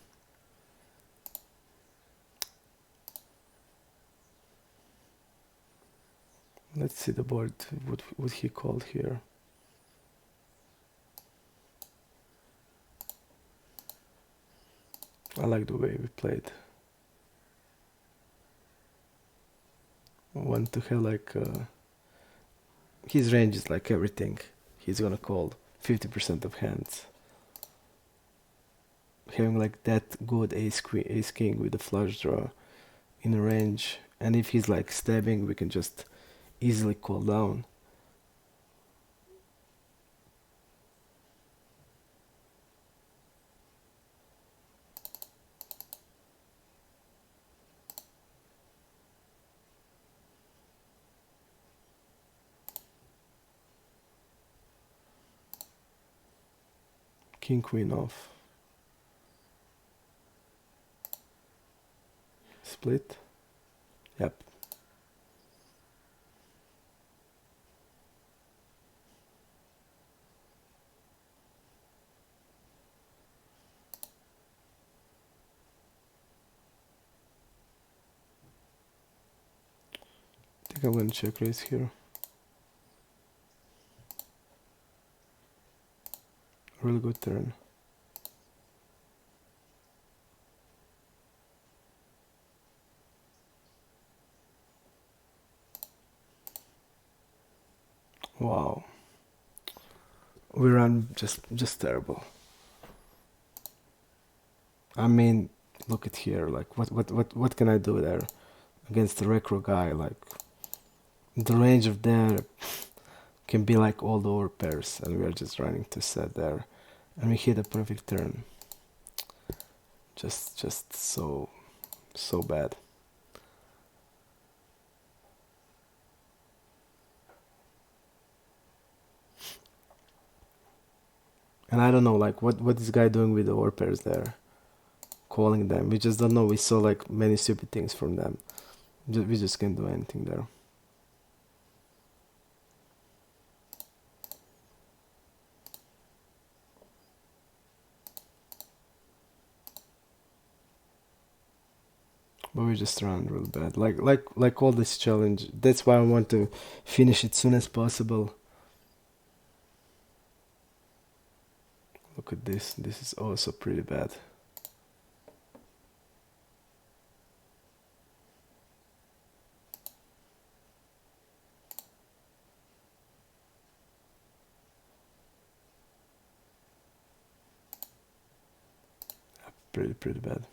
Let's see the board, what he called here. I like the way we played. I want to have like, his range is like everything. He's gonna call 50% of hands. Having like that good ace king with the flush draw in a range, and if he's like stabbing, we can just easily call down. King queen off. Split. Yep. I think I'm gonna check raise here. Really good turn. Wow. We ran just terrible. I mean, look at here. Like, what can I do there against the recro guy? Like, the range of there can be like all the over pairs, and we are just running to set there, and we hit a perfect turn. Just so bad. And I don't know, like, what this guy doing with the over pairs there, calling them. We just don't know. We saw like many stupid things from them. We just can't do anything there. But we just ran real bad. Like all this challenge. That's why I want to finish it soon as possible. Look at this. This is also pretty bad. Pretty bad.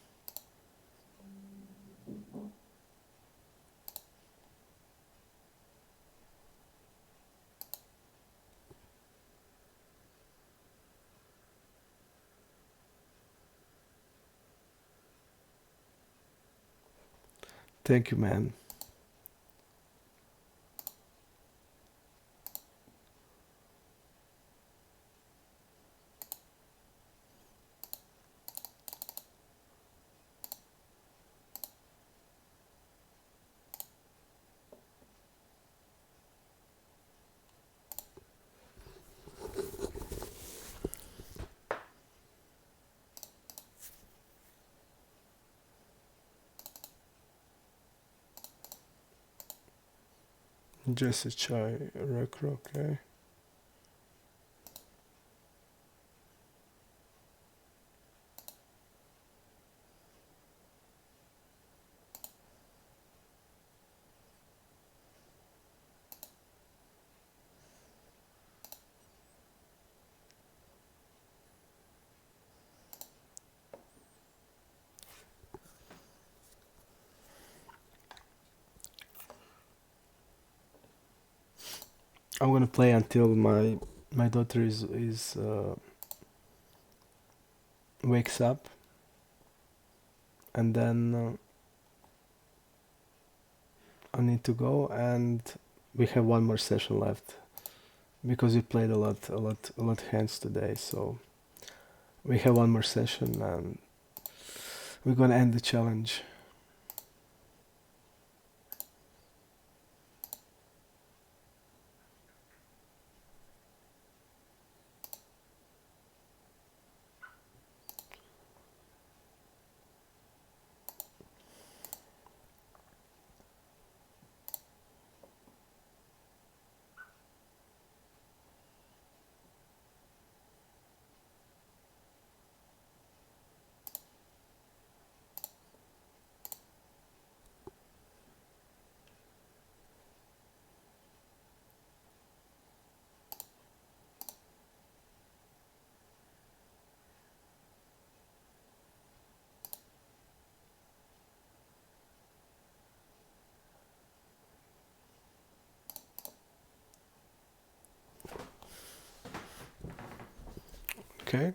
Thank you, man. Just a chai recro, okay. I'm gonna play until my daughter is wakes up, and then I need to go, and we have one more session left because we played a lot hands today. So we have one more session and we're gonna end the challenge. Okay.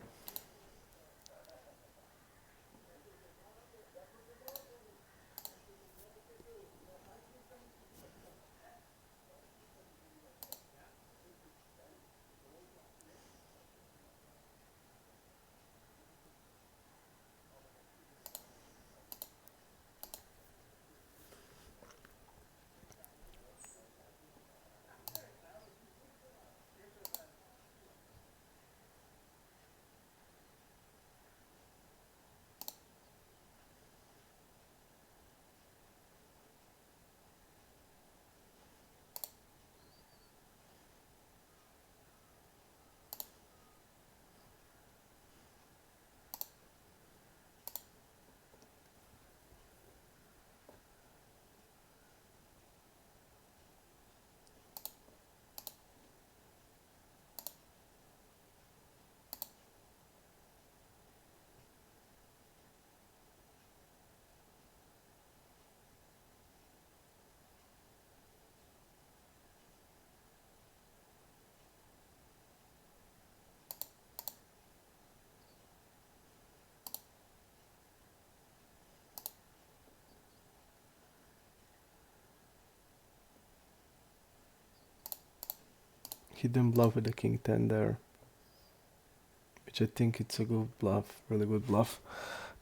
He didn't bluff with the king 10 there, which I think it's a good bluff, really good bluff.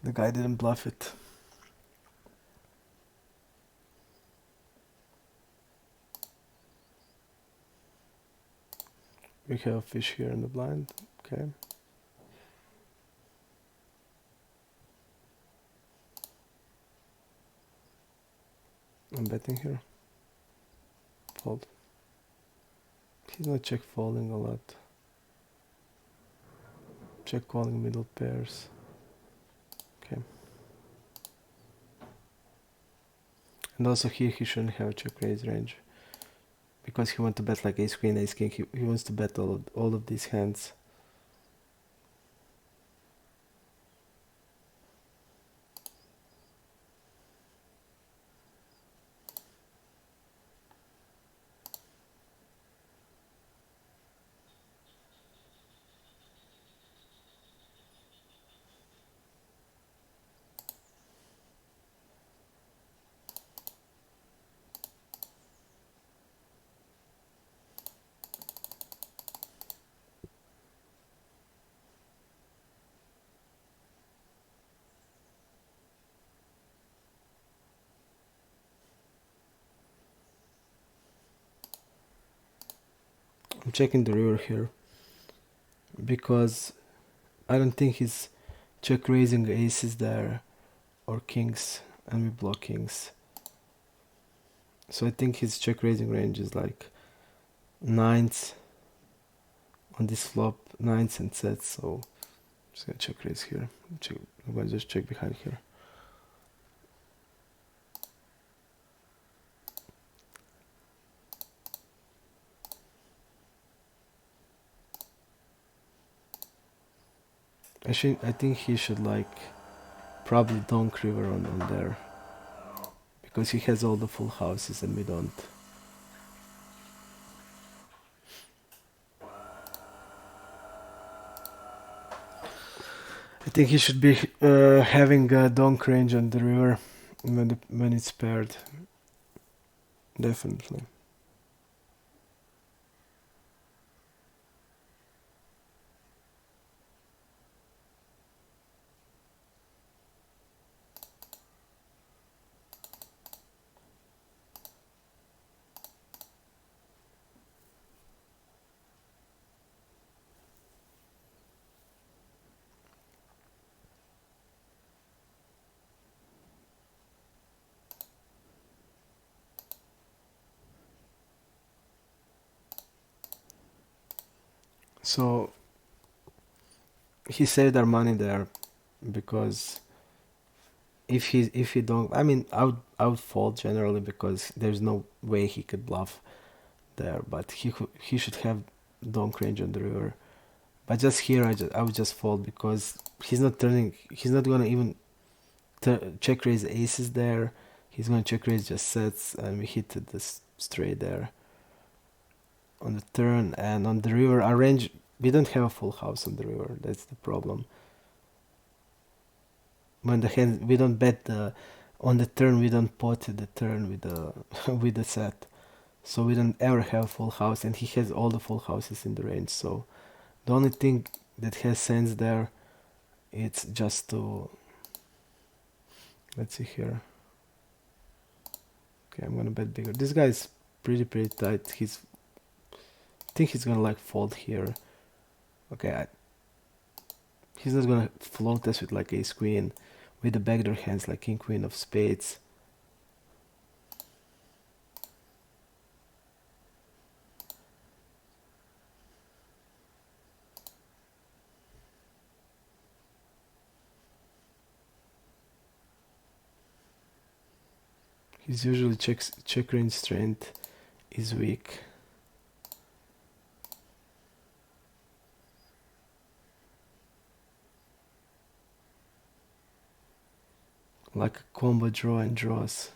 The guy didn't bluff it. We have a fish here in the blind. Okay. I'm betting here. Fold. He's not check folding a lot. Check calling middle pairs. Okay. And also here he shouldn't have a check raise range, because he wants to bet like ace queen, ace king. He wants to bet all of these hands. I'm checking the river here because I don't think he's check raising aces there or kings, and we block kings. So I think his check raising range is like nines on this flop, nines and sets. So I'm just gonna check raise here. I'm gonna just check behind here. I think he should like probably donk river on there, because he has all the full houses and we don't. I think he should be having a donk range on the river when it's paired. Definitely. So he saved our money there because if he don't, I mean, I would fold generally because there's no way he could bluff there, but he should have donk range on the river. But just here, I would just fold because he's not turning. He's not gonna even check raise aces there. He's gonna check raise just sets, and we hit this straight there on the turn. And on the river, our range, we don't have a full house on the river. That's the problem. When the hand, we don't bet the on the turn. We don't pot the turn with the with the set, so we don't ever have a full house. And he has all the full houses in the range. So the only thing that has sense there, it's just to, let's see here. Okay, I'm gonna bet bigger. This guy is pretty tight. I think he's gonna like fold here. Okay, he's not gonna float us with like ace queen, with the backdoor hands like king queen of spades. He's usually check range strength is weak. Like a combo draw and draws.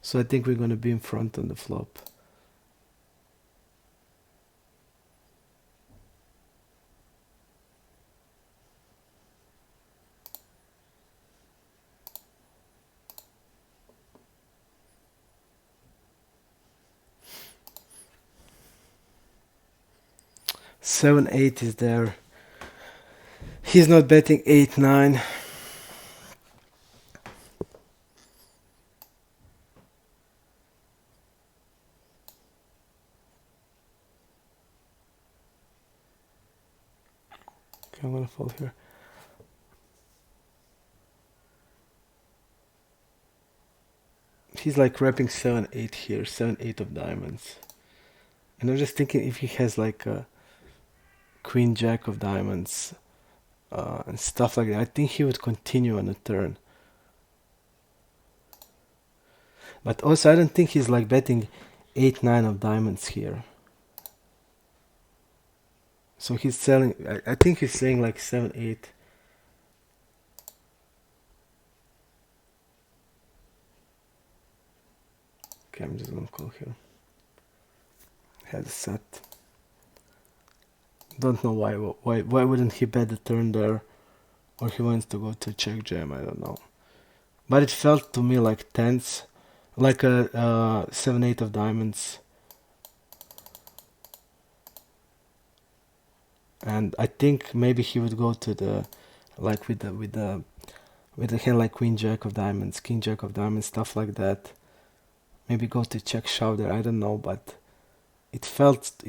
So I think we're gonna be in front on the flop. Seven eight is there. He's not betting 8-9. Okay, I'm gonna fold here. He's like wrapping 7-8 here, 7-8 of diamonds. And I'm just thinking if he has like a queen jack of diamonds and stuff like that, I think he would continue on the turn. But also I don't think he's like betting 8-9 of diamonds here. So he's selling, I think he's saying like 7-8. Okay, I'm just gonna call here. Has a set. Don't know why wouldn't he bet the turn there, or he wants to go to check jam. I don't know, but it felt to me like tens, like a 7-8 of diamonds, and I think maybe he would go to the like with the hand like queen jack of diamonds, king jack of diamonds, stuff like that. Maybe go to check shove there. I don't know, but it felt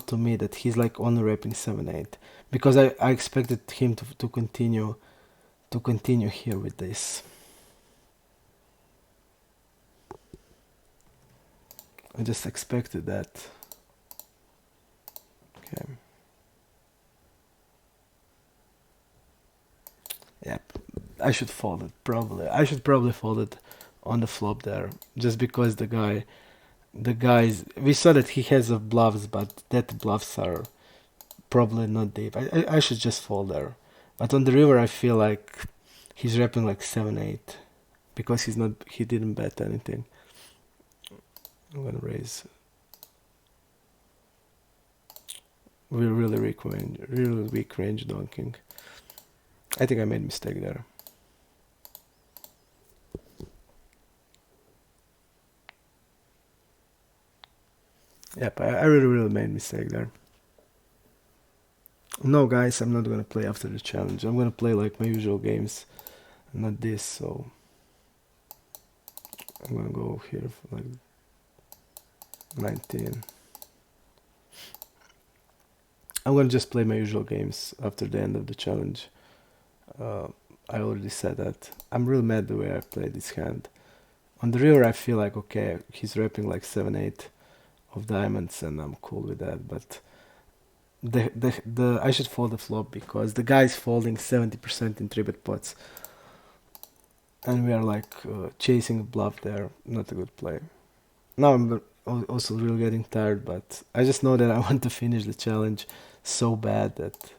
to me that he's like only wrapping 7-8 because I expected him to continue here with this. I just expected that. Okay. Yep. I should fold it probably. I should probably fold it on the flop there, just because the guys, we saw that he has a bluffs, but that bluffs are probably not deep. I should just fold there. But on the river, I feel like he's wrapping like 7-8 because he didn't bet anything. I'm gonna raise. We're really weak range donking. I think I made a mistake there. Yep, I really made a mistake there. No, guys, I'm not gonna play after the challenge. I'm gonna play like my usual games, not this. So I'm gonna go here for like 19. I'm gonna just play my usual games after the end of the challenge. I already said that. I'm real mad the way I played this hand. On the river, I feel like, okay, he's repping like 7-8 of diamonds, and I'm cool with that. But the I should fold the flop because the guy is folding 70% in 3-bet pots, and we are like chasing a bluff there. Not a good play. Now I'm also really getting tired, but I just know that I want to finish the challenge so bad that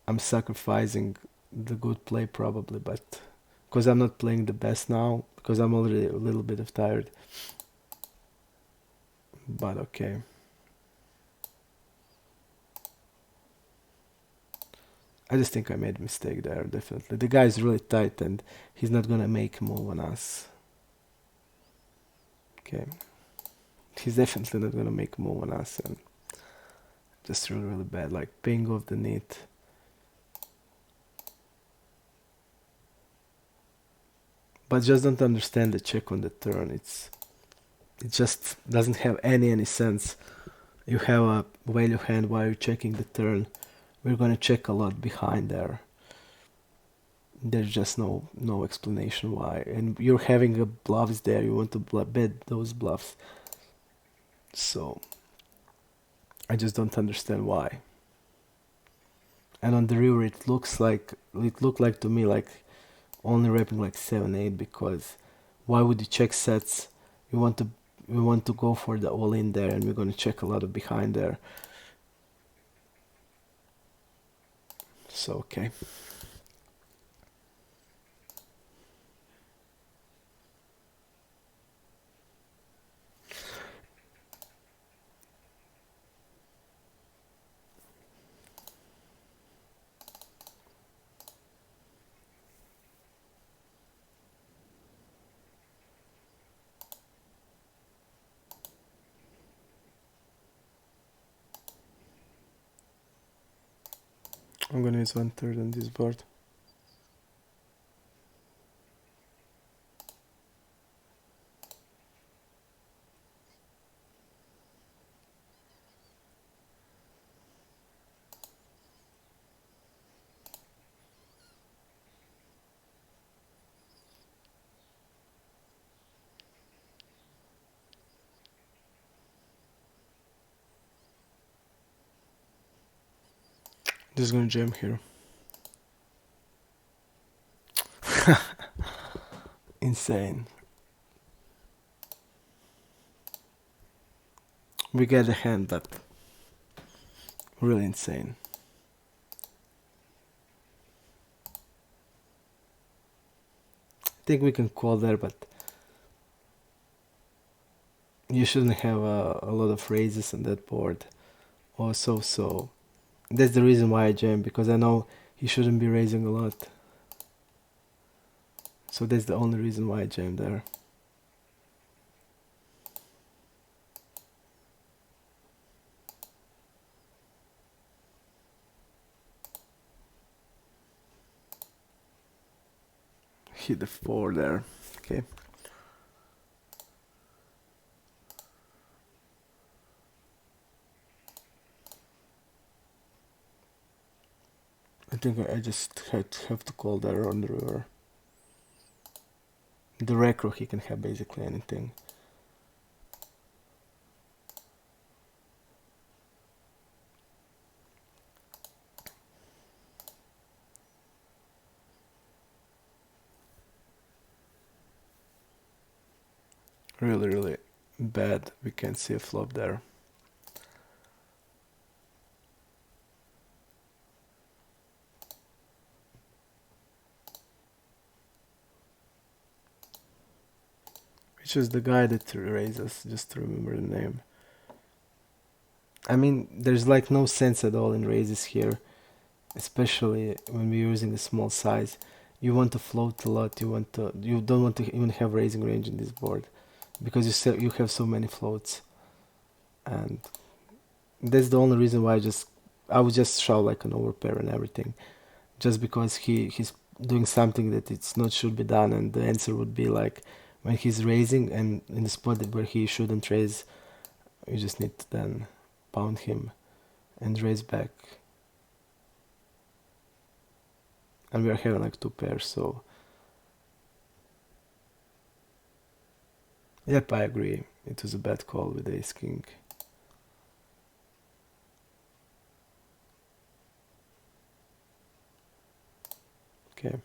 I'm sacrificing the good play probably, but because I'm not playing the best now, because I'm already a little bit of tired. But okay. I just think I made a mistake there, definitely. The guy is really tight and he's not gonna make a move on us. Okay. He's definitely not gonna make a move on us, and just really, really bad. Like ping off the net. But just don't understand the check on the turn. It just doesn't have any sense. You have a value hand while you're checking the turn. We're gonna check a lot behind there. There's just no explanation why. And you're having a bluffs there. You want to bet those bluffs. So I just don't understand why. And on the river, it looked like to me like only repping like 7-8, because why would you check sets? You want to we want to go for the all in there, and we're gonna check a lot of behind there. So okay. I'm gonna use 1/3 on this board. Just gonna jam here. Insane. We get a hand that really insane. I think we can call there, but you shouldn't have a lot of raises on that board. Also, so that's the reason why I jam, because I know he shouldn't be raising a lot. So that's the only reason why I jam there. Hit the 4 there. Okay. I think I just have to call there on the river. The recro, he can have basically anything. Really, really bad. We can see a flop there. Which is the guy that raises, just to remember the name. I mean, there's like no sense at all in raises here, especially when we're using a small size. You want to float a lot. You don't want to even have raising range in this board, because you have so many floats, and that's the only reason why I would just shove like an overpair and everything, just because he's doing something that it's not should be done, and the answer would be like when he's raising and in the spot where he shouldn't raise, you just need to then pound him and raise back. and we are having like two pairs, so yep, I agree. It was a bad call with ace king. Okay.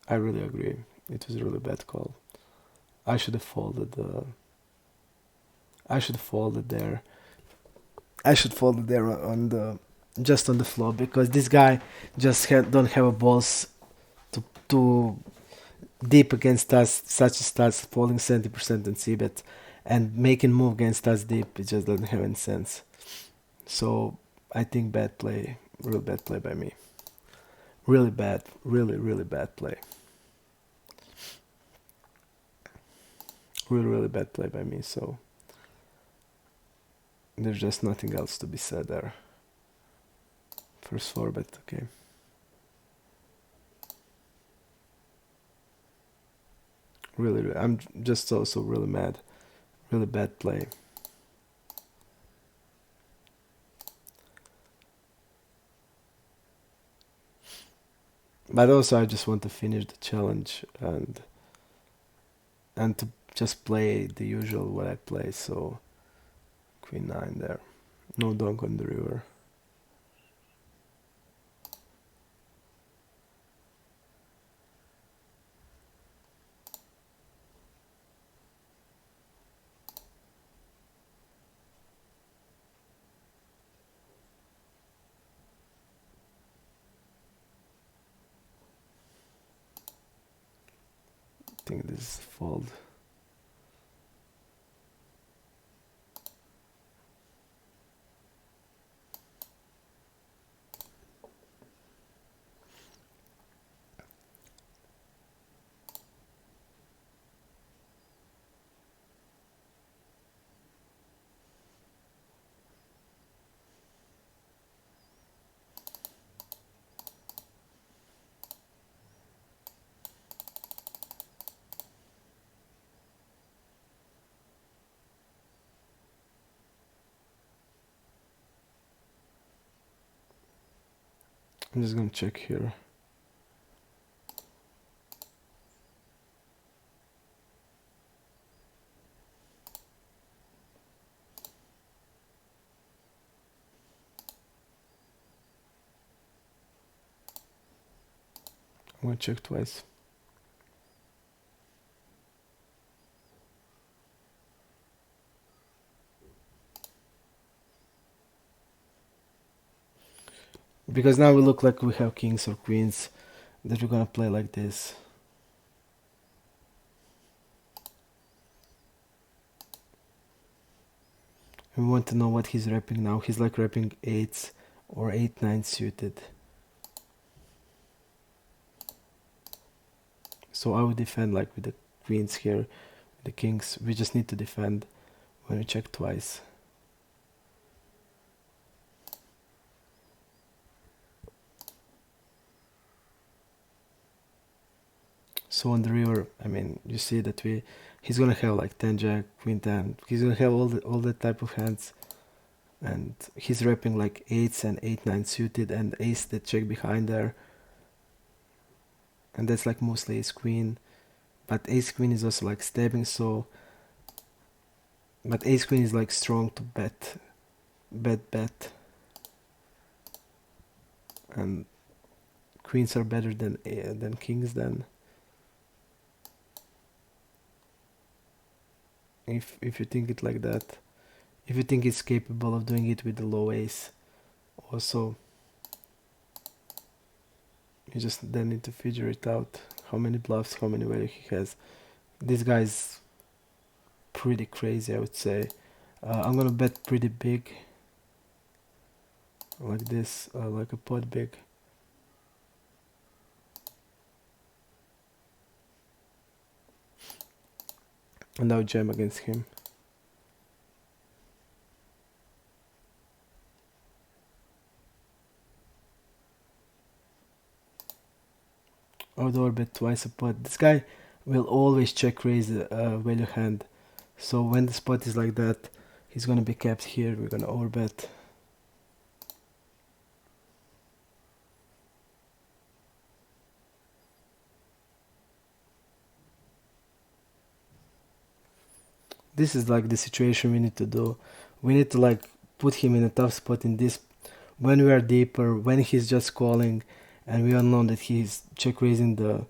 I really agree. It was a really bad call. I should have folded. I should have folded there. I should fold there on the just on the flop because this guy just don't have a balls to deep against us. Such as starts folding 70% in c-bet and making move against us deep. It just doesn't have any sense. So I think bad play, real bad play by me. Really bad, really bad play. Really bad play by me. So there's just nothing else to be said there. First four bet, okay. Really, I'm just also really mad. Really bad play. But also I just want to finish the challenge and to just play the usual what I play, so queen 9 there. No donk on the river. I think this is fold. I'm just gonna check here. I'm gonna check twice. Because now we look like we have kings or queens that we're gonna play like this. We want to know what he's repping now. He's like repping 8s or 8-9 suited. So I would defend like with the queens here, with the kings. We just need to defend when we check twice. So on the river, I mean, you see that he's gonna have like 10 jack, queen 10. He's gonna have all that type of hands, and he's repping like 8s and 8-9 suited and ace that check behind there, and that's like mostly ace queen, but ace queen is also like stabbing. So, but ace queen is like strong to bet, and queens are better than kings then. If you think it like that, if you think it's capable of doing it with the low ace, also you just then need to figure it out how many bluffs, how many value he has. This guy's pretty crazy, I would say. I'm gonna bet pretty big, like this, like a pot big. And now jam against him. I would overbet twice a pot. This guy will always check raise the value hand. So when the spot is like that, he's gonna be capped here. We're gonna overbet. this is like the situation we need to do. We need to like put him in a tough spot in this when we are deeper, when he's just calling, and we all know that he's check raising the.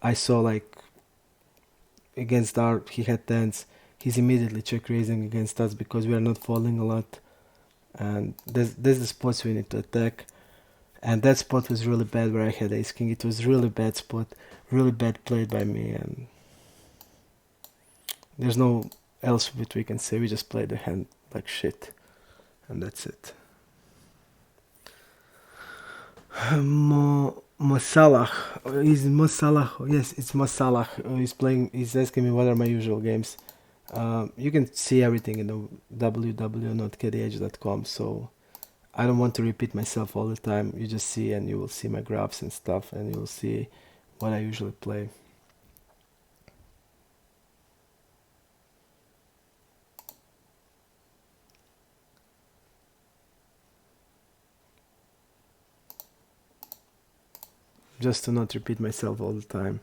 I saw like against our he had tens. He's immediately check raising against us because we are not falling a lot, and there's the spots we need to attack. And that spot was really bad where I had ace king. It was really bad spot, really bad played by me, and there's no else what we can say. We just played the hand like shit, and that's it. Mosalah is Mosalah. Yes, it's Mosalah. He's playing. He's asking me what are my usual games. You can see everything in the www.kdh.com. So I don't want to repeat myself all the time. You just see, and you will see my graphs and stuff, and you will see what I usually play. Just to not repeat myself all the time.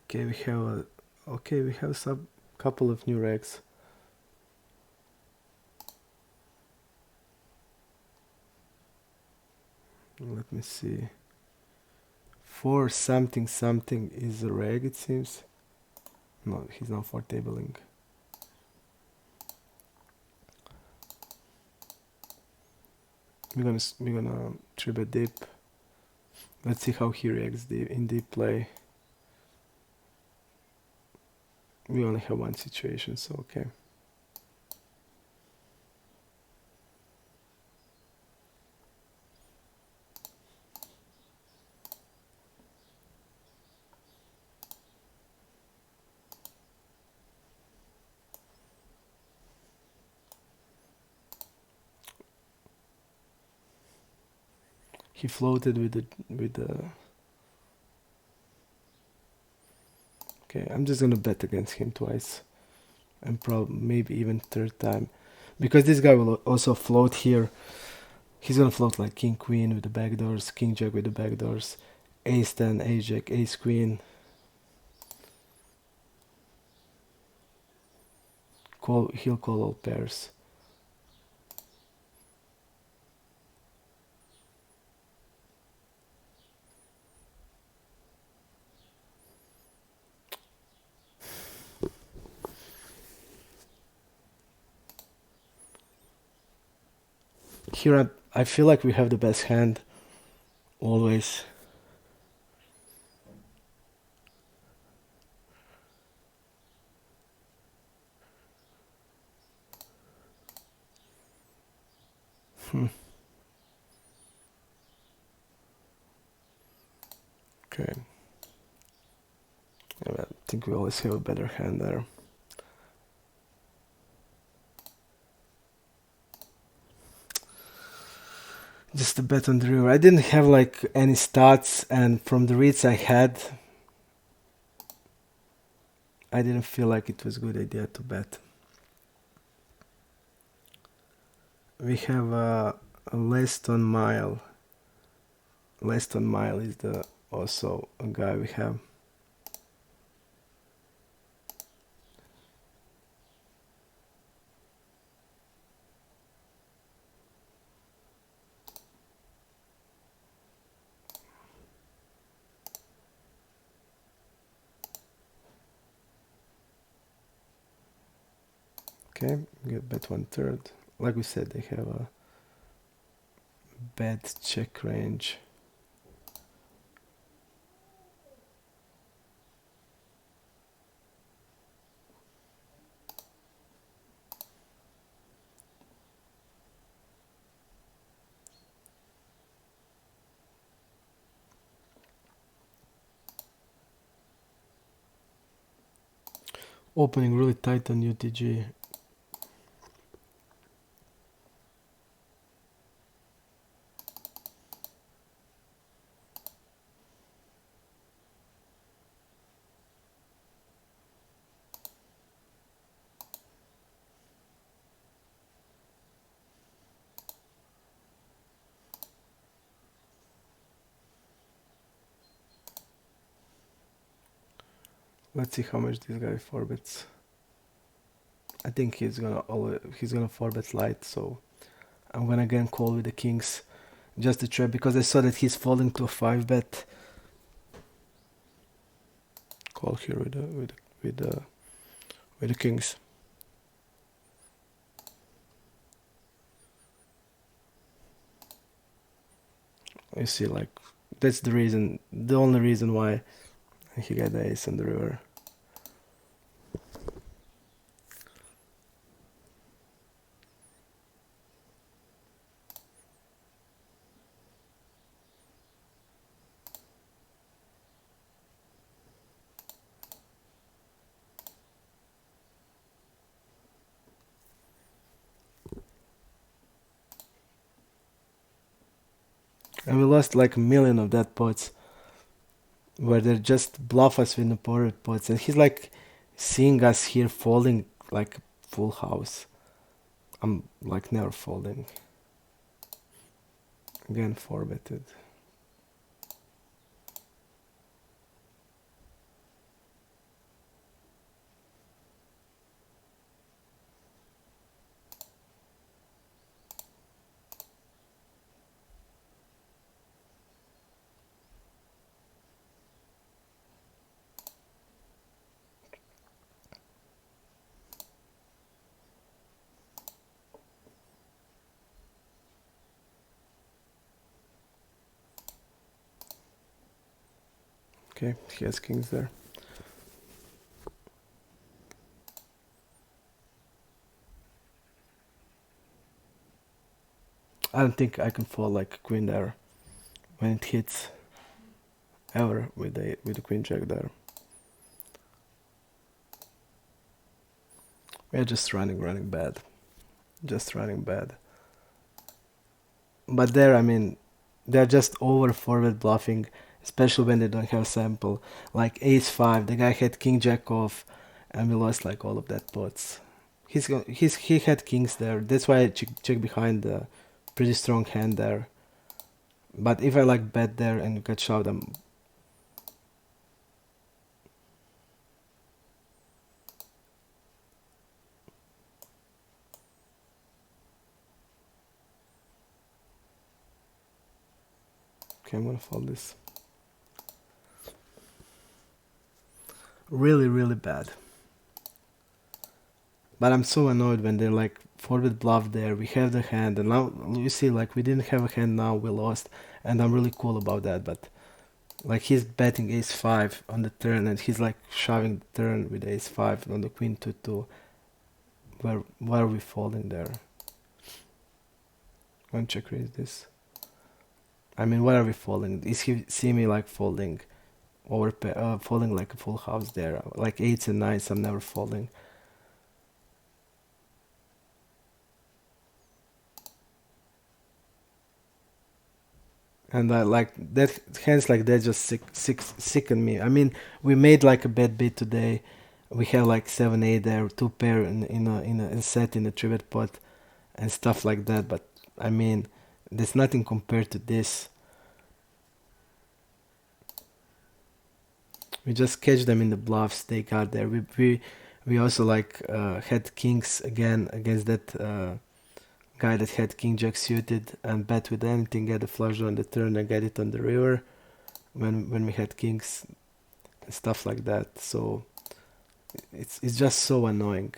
Okay, we have some couple of new regs. Let me see. 4 something something is a reg, it seems. No, he's not for tabling. We're gonna tribute deep. Let's see how he reacts in deep play. We only have one situation, so okay. He floated with the. Okay, I'm just gonna bet against him twice, and maybe even third time, because this guy will also float here. He's gonna float like king queen with the backdoors, king jack with the backdoors, ace 10, ace jack, ace queen. He'll call all pairs. Here I feel like we have the best hand always. Okay. Yeah, I think we always have a better hand there. Just a bet on the river. I didn't have like any stats, and from the reads I had, I didn't feel like it was a good idea to bet. We have a Leston Mile. Leston Mile is also a guy we have. Okay, we get bet 1/3. Like we said, they have a bad check range. Opening really tight on UTG. Let's see how much this guy forbets. I think he's gonna forbet light, so I'm gonna again call with the kings just to try, because I saw that he's falling to a 5 bet. Call here with the kings. You see, like, that's the only reason why he got the ace on the river. And we lost like a million of that pots where they just bluff us with the forward pots, and he's like seeing us here folding like full house. I'm like never folding. Again, 4-betted. Okay, he has kings there. I don't think I can fold like queen there when it hits ever with the queen jack there. We're just running bad. Just running bad. But there, I mean, they're just over forward bluffing, especially when they don't have sample. Like ace 5, the guy had king jack off, and we lost like all of that pots. He had kings there. That's why I check behind the pretty strong hand there. But if I like bet there and get shoved, I'm okay. I'm gonna fold this. Really bad. But I'm so annoyed when they're like forward bluff there. We have the hand, and now you see, like, we didn't have a hand, now we lost, and I'm really cool about that. But like, he's betting ace 5 on the turn, and he's like shoving the turn with ace 5 on the queen 2-2. Why are we folding there? One check raise this. I mean, why are we folding? Is he see me like folding over folding like a full house there? Like 8s and 9s, I'm never folding. And I like that hands like that just sicken me. I mean, we made like a bad bid today. We have like 7-8 there, 2 pair in a set in a 3-bet pot and stuff like that. But I mean, there's nothing compared to this. We just catch them in the bluffs. They got there. We also like had kings again against that guy that had king jack suited and bet with anything, get a flush draw on the turn and get it on the river when we had kings and stuff like that. So it's just so annoying.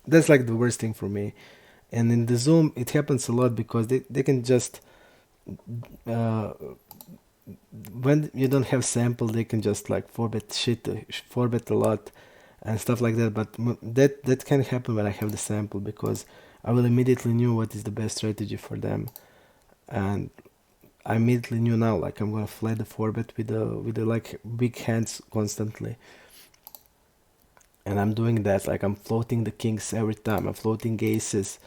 That's like the worst thing for me. And in the Zoom, it happens a lot because they can just uh, when you don't have sample, they can just like forbet a lot and stuff like that. But that can happen when I have the sample, because I will immediately knew what is the best strategy for them, and I immediately knew now like I'm gonna flat the forbet with the like big hands constantly, and I'm doing that. Like, I'm floating the kings every time. I'm floating aces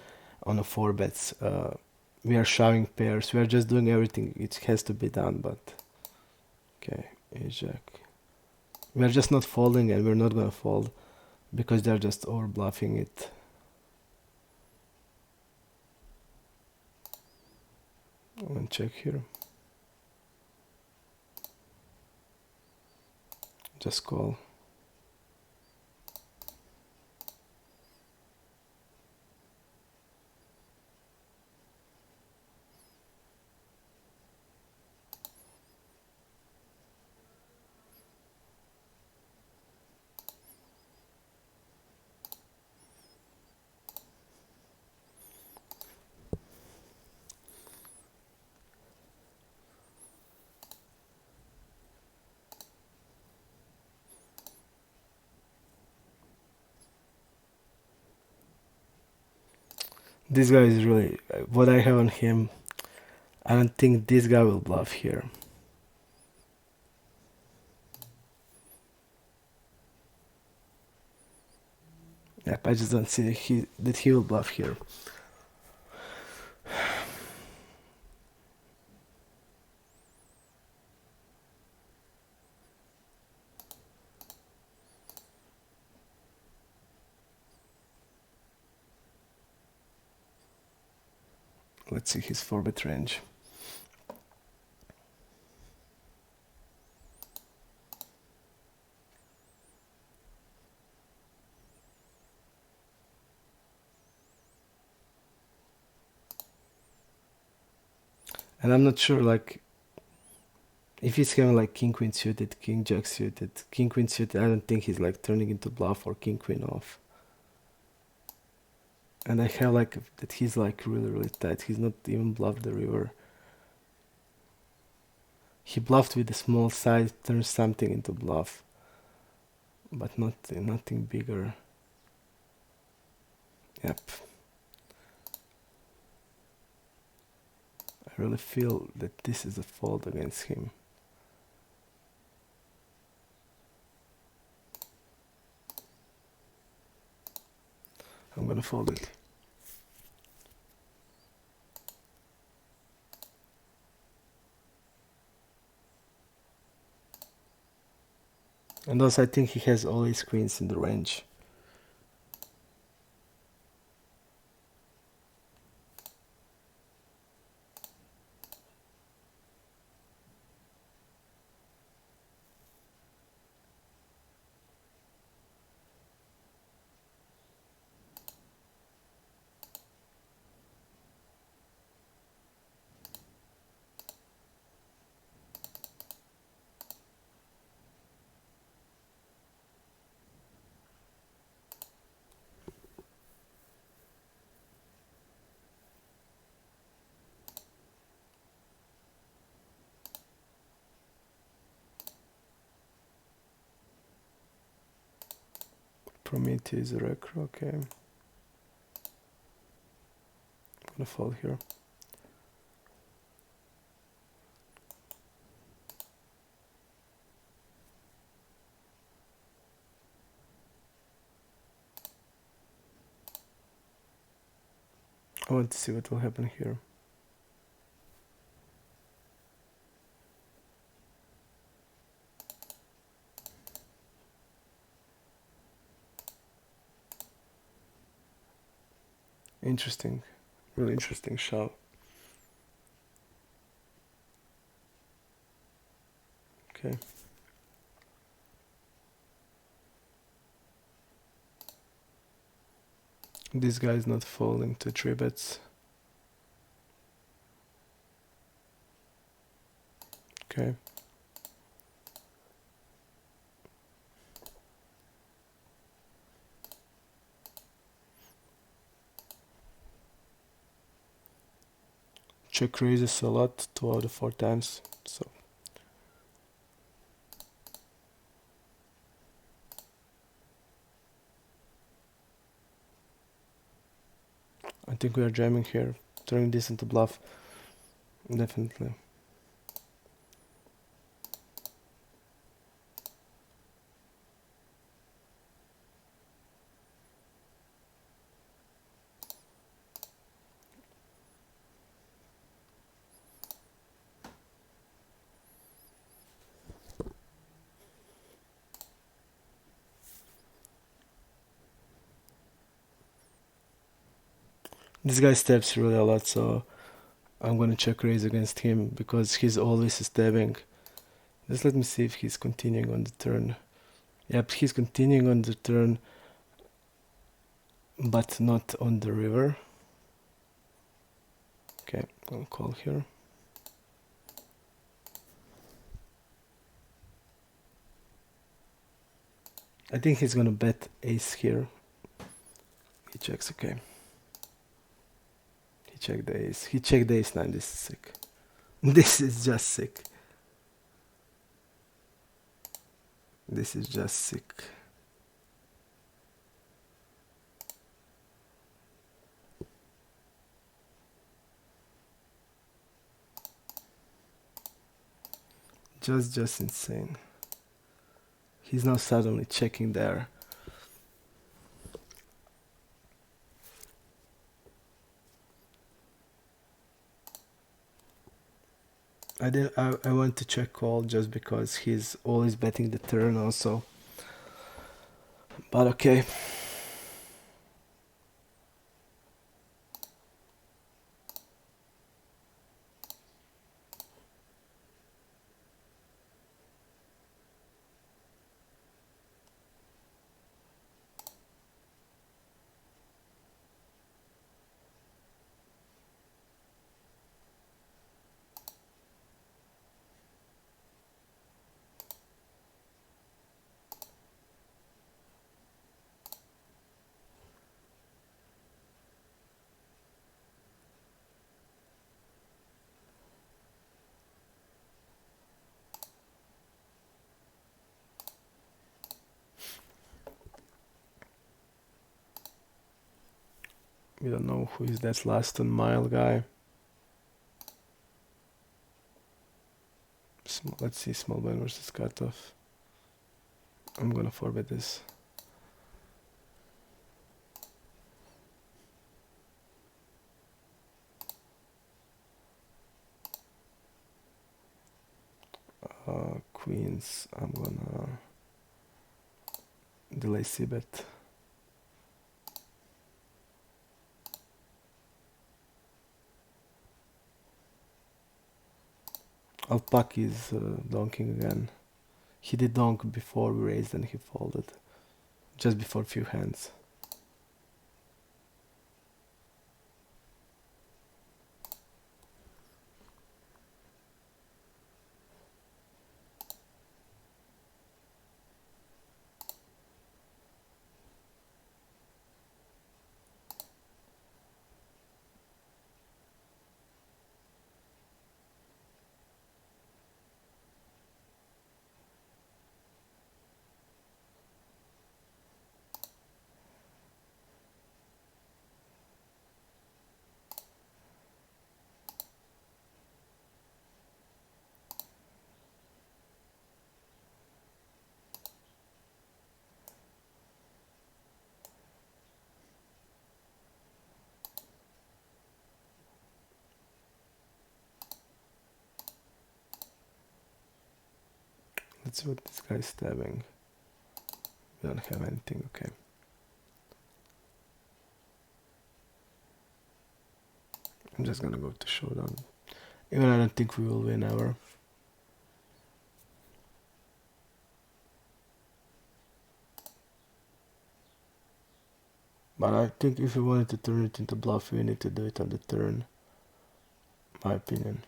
on the forbets. We are shoving pairs. We are just doing everything. It has to be done, but okay, ace jack. We are just not folding, and we're not gonna fold because they're just over bluffing it. I'm gonna check here. Just call. This guy is really what I have on him. I don't think this guy will bluff here. Yep, I just don't see that he will bluff here. Let's see his 4-bet range. And I'm not sure, like, if he's having like king queen suited, king jack suited, king queen suited, I don't think he's like turning into bluff or king queen off. And I have like that he's like really tight. He's not even bluffed the river. He bluffed with a small side, turned something into bluff, but nothing bigger. Yep. I really feel that this is a fold against him. I'm gonna fold it. And also I think he has all his queens in the range. Prometheus wreck, okay. I'm gonna fold here. I want to see what will happen here. Interesting, really interesting shot. Okay. This guy is not folding to 3-bets. Okay. Check raises a lot, 2 out of 4 times. So I think we are jamming here, turning this into bluff. Definitely. This guy steps really a lot, so I'm gonna check raise against him because he's always stabbing. Just let me see if he's continuing on the turn. Yep, he's continuing on the turn, but not on the river. Okay, I'll call here. I think he's gonna bet ace here. He checks, okay. He checked the ace. He checked the ace 9. This is sick. This is just sick. This is just sick. just insane. He's now suddenly checking there. I want to check call just because he's always betting the turn also. But okay. We don't know who is that last on mile guy. Let's see, small blind versus cutoff. I'm gonna forward this. Queens, I'm gonna delay c-bet. Alpac is donking again. He did donk before we raised and he folded. Just before few hands. Let's see what this guy's stabbing. We don't have anything, okay. I'm just gonna go to showdown. Even I don't think we will win ever. But I think if we wanted to turn it into bluff, we need to do it on the turn. My opinion.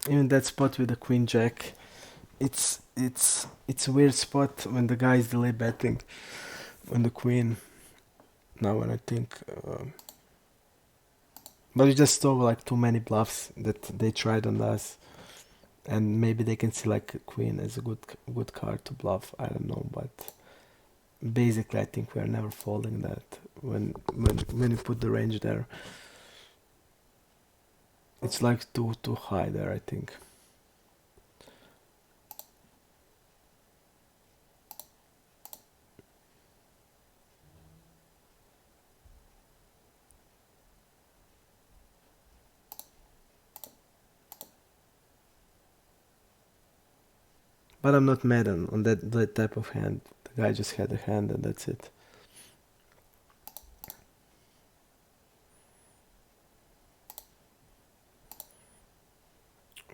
Even that spot with the queen jack, it's a weird spot when the guy is delay betting on the queen. Now when I think, but we just saw like too many bluffs that they tried on us, and maybe they can see like a queen as a good card to bluff. I don't know, but basically I think we are never folding that when you put the range there. It's like too high there, I think. But I'm not mad on that type of hand. The guy just had a hand and that's it.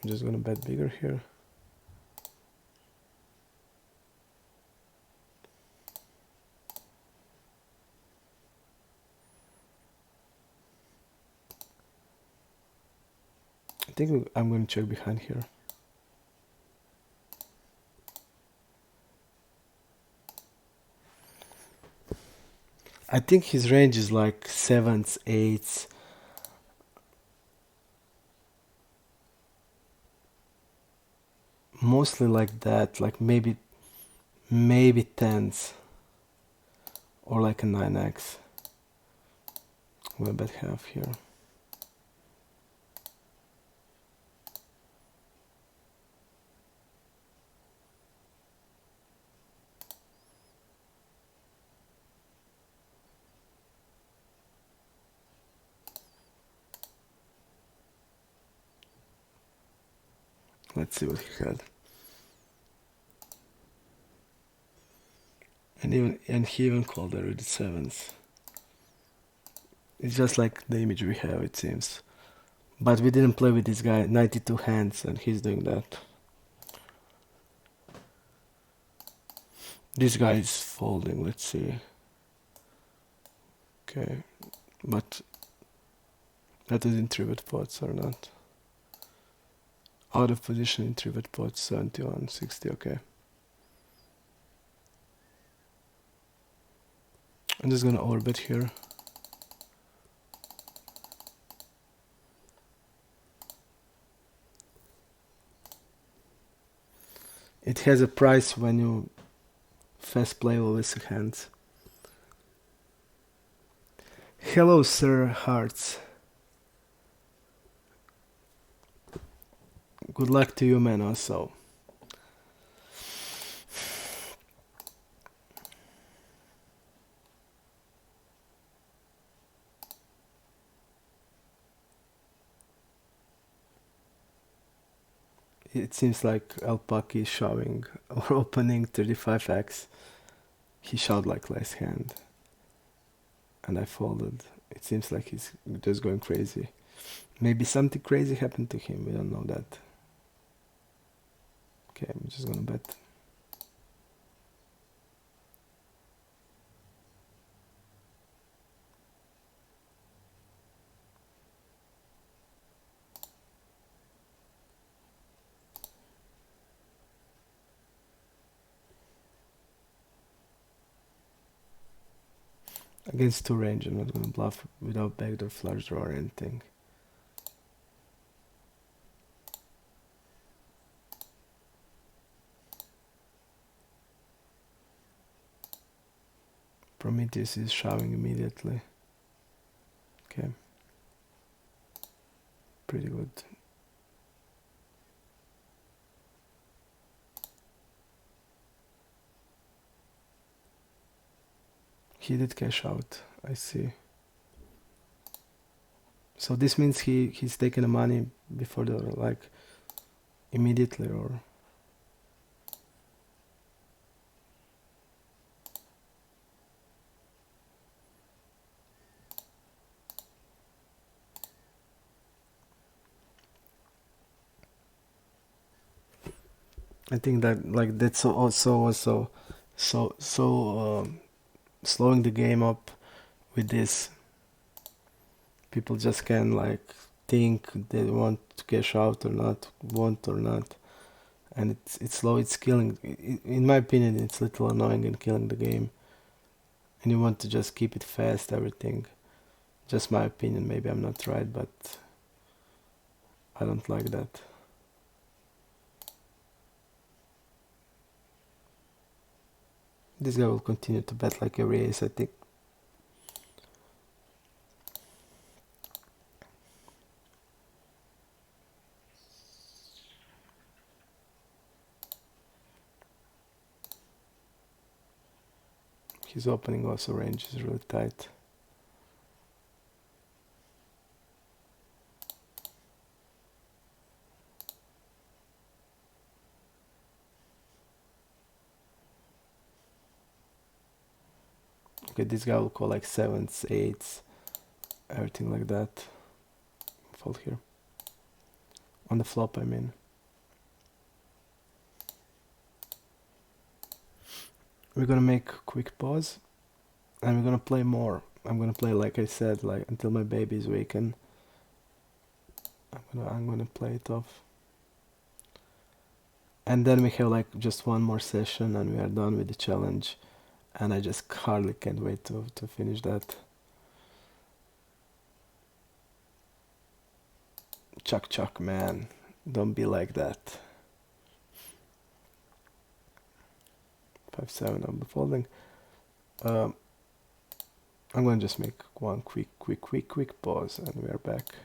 I'm just gonna bet bigger here. think I'm gonna check behind here. I think his range is like 7s, 8s. Mostly like that, like maybe 10s or like a 9x. We'll bet half here. Let's see what he had. And he even called already 7s. It's just like the image we have, it seems. But we didn't play with this guy, 92 hands, and he's doing that. This guy is folding, let's see. Okay, but that is in 3-bet pots or not. Out of position in 3-bet pots, 71, 60, okay. I'm just gonna overbet here. It has a price when you fast play all these hands. Hello, Sir Hearts. Good luck to you, man, also. It seems like Alpaki is shoving or opening 35x. He shoved like last hand. And I folded. It seems like he's just going crazy. Maybe something crazy happened to him. We don't know that. Okay, I'm just gonna bet. Against two range, I'm not gonna bluff without backdoor flush draw or anything. Prometheus is shoving immediately. Okay. Pretty good. He did cash out, I see. So this means he's taking the money before the, like, immediately, or... I think that, like, that's also slowing the game up with this. People just can, like, think they want to cash out or not, want or not, and it's slow. It's killing. In my opinion, it's a little annoying and killing the game. And you want to just keep it fast, everything. Just my opinion. Maybe I'm not right, but I don't like that. This guy will continue to bet like every ace, I think. His opening also range is really tight. Okay, this guy will call like 7s, 8s, everything like that. Fold here. On the flop, I mean. We're gonna make a quick pause, and we're gonna play more. I'm gonna play, like I said, like until my baby is wakened. I'm gonna play it off. And then we have like just one more session and we are done with the challenge. And I just hardly can't wait to finish that. Chuck chuck, man. Don't be like that. 5-7 I'm folding. Um, I'm gonna just make one quick pause and we are back.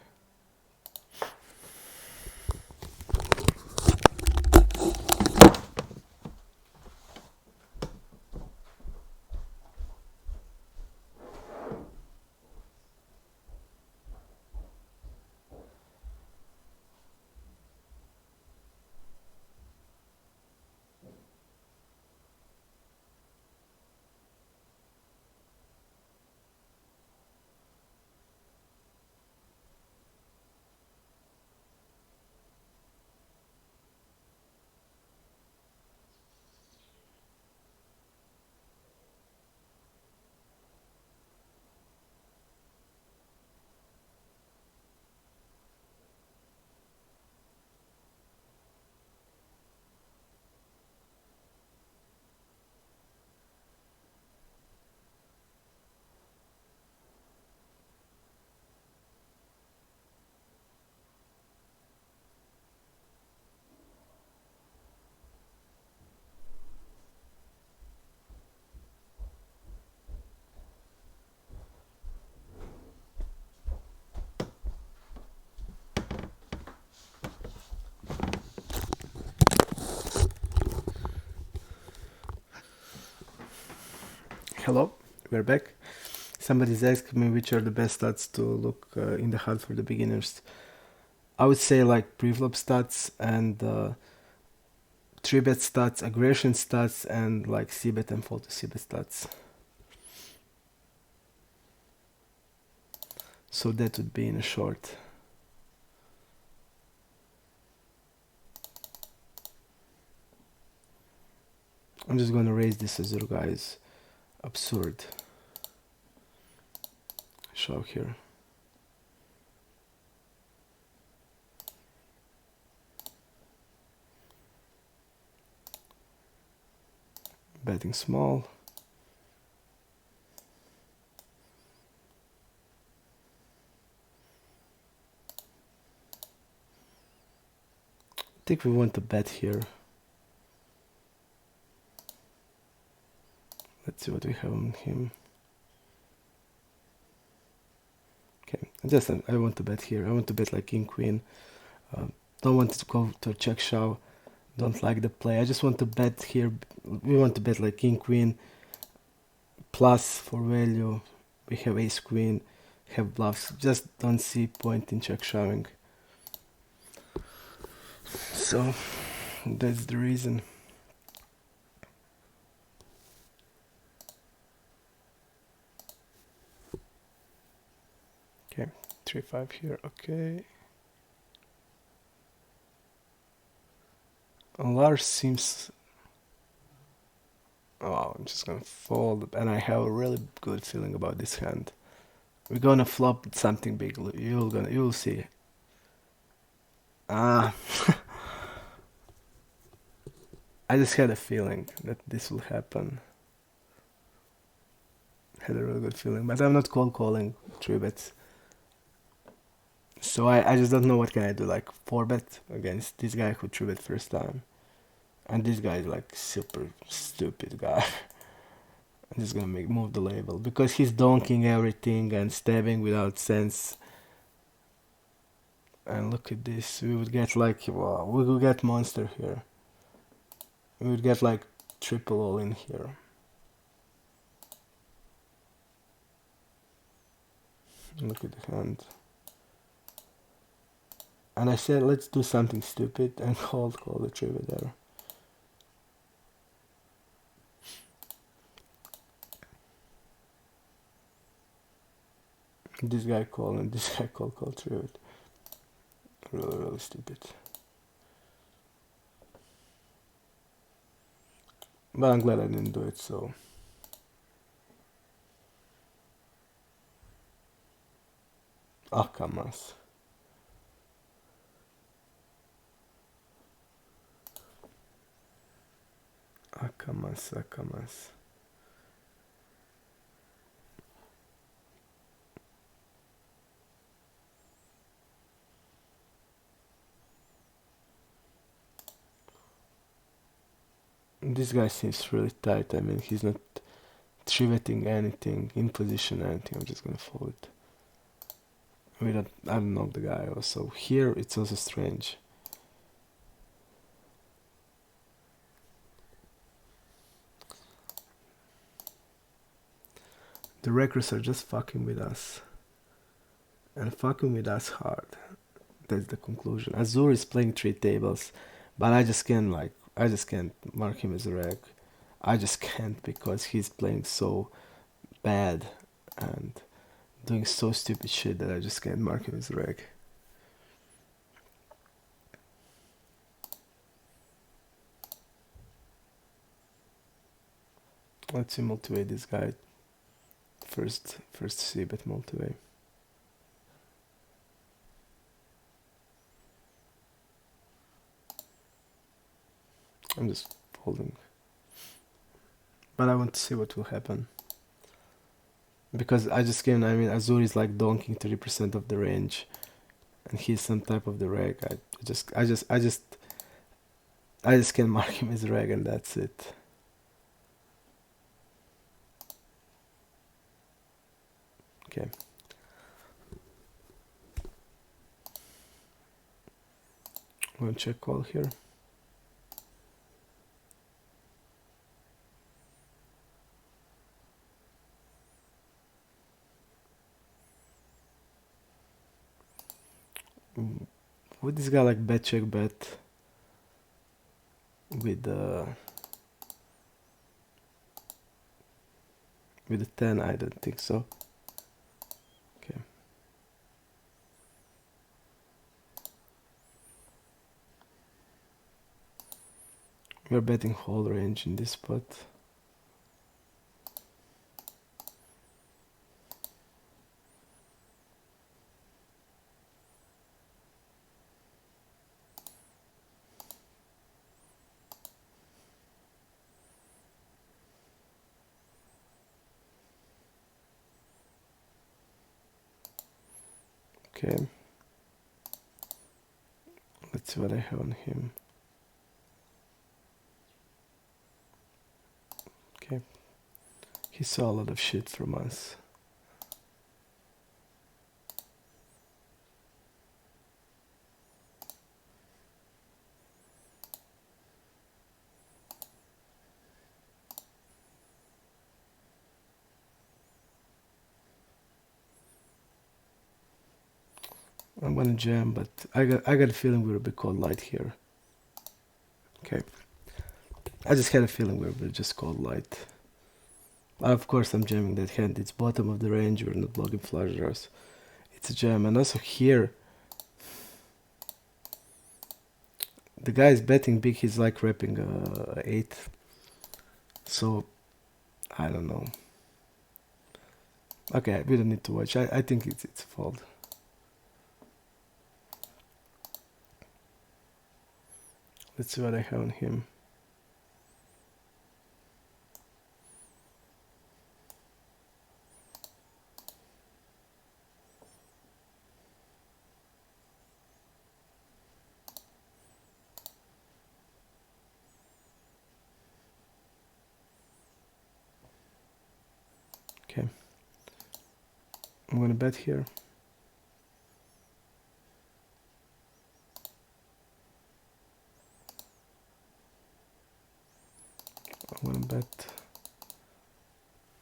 Hello, we're back. Somebody's asked me which are the best stats to look in the HUD for the beginners. I would say like preflop stats and 3-bet stats, aggression stats, and like c-bet and fold to c-bet stats. So that would be in a short. I'm just gonna raise this as zero, guys. Absurd. Show here. Betting small. I think we want to bet here. Let's see what we have on him. Okay, I want to bet here. I want to bet like king queen. Don't want to go to a check shove. Don't like the play. I just want to bet here. We want to bet like king queen plus for value. We have ace queen, have bluffs. Just don't see point in check shoving. So that's the reason. Okay, 3-5 here. Okay. Lars seems. Oh, I'm just gonna fold, and I have a really good feeling about this hand. We're gonna flop something big. You'll see. Ah, I just had a feeling that this will happen. Had a really good feeling, but I'm not cold calling 3-bets. So I just don't know what can I do. Like 4-bet against this guy who 3-bet first time, and this guy is like super stupid guy. I'm just gonna move the label because he's donking everything and stabbing without sense. And look at this, we would get like, wow, we would get monster here. We would get like triple all in here. Look at the hand. And I said, let's do something stupid and call the trivia there. This guy called and this guy called trivia. Really stupid. But I'm glad I didn't do it, so. Ah, come on. Akamas, Akamas. This guy seems really tight. I mean, he's not triveting anything, in position anything. I'm just gonna fold it. I don't know the guy also. Here it's also strange. The wreckers are just fucking with us. And fucking with us hard. That's the conclusion. Azur is playing 3 tables, but I just can't mark him as a reg. I just can't because he's playing so bad and doing so stupid shit that I just can't mark him as a reg. Let's see multi-way this guy. First c-bet multi-way. I'm just folding. But I want to see what will happen. Because I mean, Azur is like donking 30% of the range. And he's some type of the reg. I just can mark him as reg and that's it. Okay. I'm gonna check call here. Would this guy like bet check bet with the 10? I don't think so. Okay. We're betting whole range in this spot. Okay. Let's see what I have on him. Okay. He saw a lot of shit from us. I'm gonna jam, but I got a feeling we're a bit called light here. Okay. I just had a feeling we're just called light. Of course I'm jamming that hand. It's bottom of the range, we're not blocking flush draws. It's a jam. And also here the guy is betting big, he's like repping 8. So I don't know. Okay, we don't need to watch. I think it's a fold. Let's see what I have on him. Okay. I'm gonna bet here.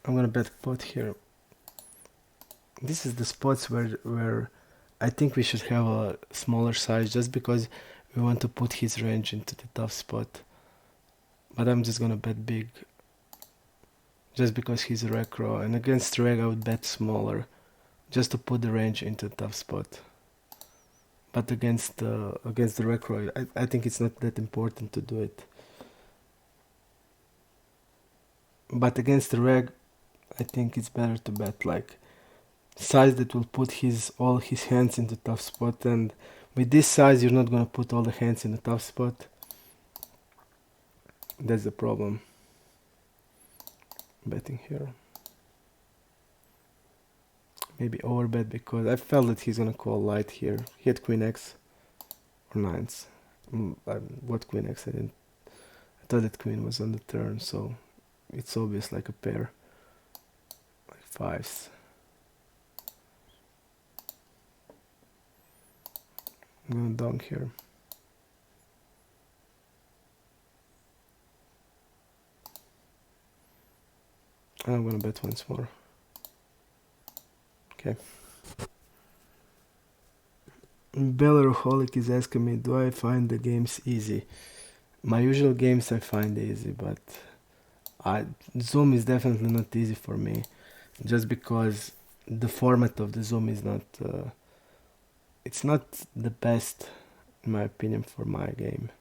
I'm gonna bet pot here. This is the spots where I think we should have a smaller size just because we want to put his range into the tough spot. But I'm just gonna bet big just because he's a reg raw, and against reg I would bet smaller just to put the range into the tough spot. But against the reg raw, I think it's not that important to do it. But against the reg, I think it's better to bet like size that will put all his hands in the tough spot, and with this size you're not gonna put all the hands in the tough spot. That's the problem. betting here. Maybe overbet because I felt that he's gonna call light here. He had queen x or nines. What queen x? I thought that queen was on the turn, so it's obvious like a pair, like fives. I'm gonna dunk here. And I'm gonna bet once more. Okay. Belleroholic is asking me, do I find the games easy? My usual games I find easy, but Zoom is definitely not easy for me, just because the format of the Zoom is not, it's not the best, in my opinion, for my game.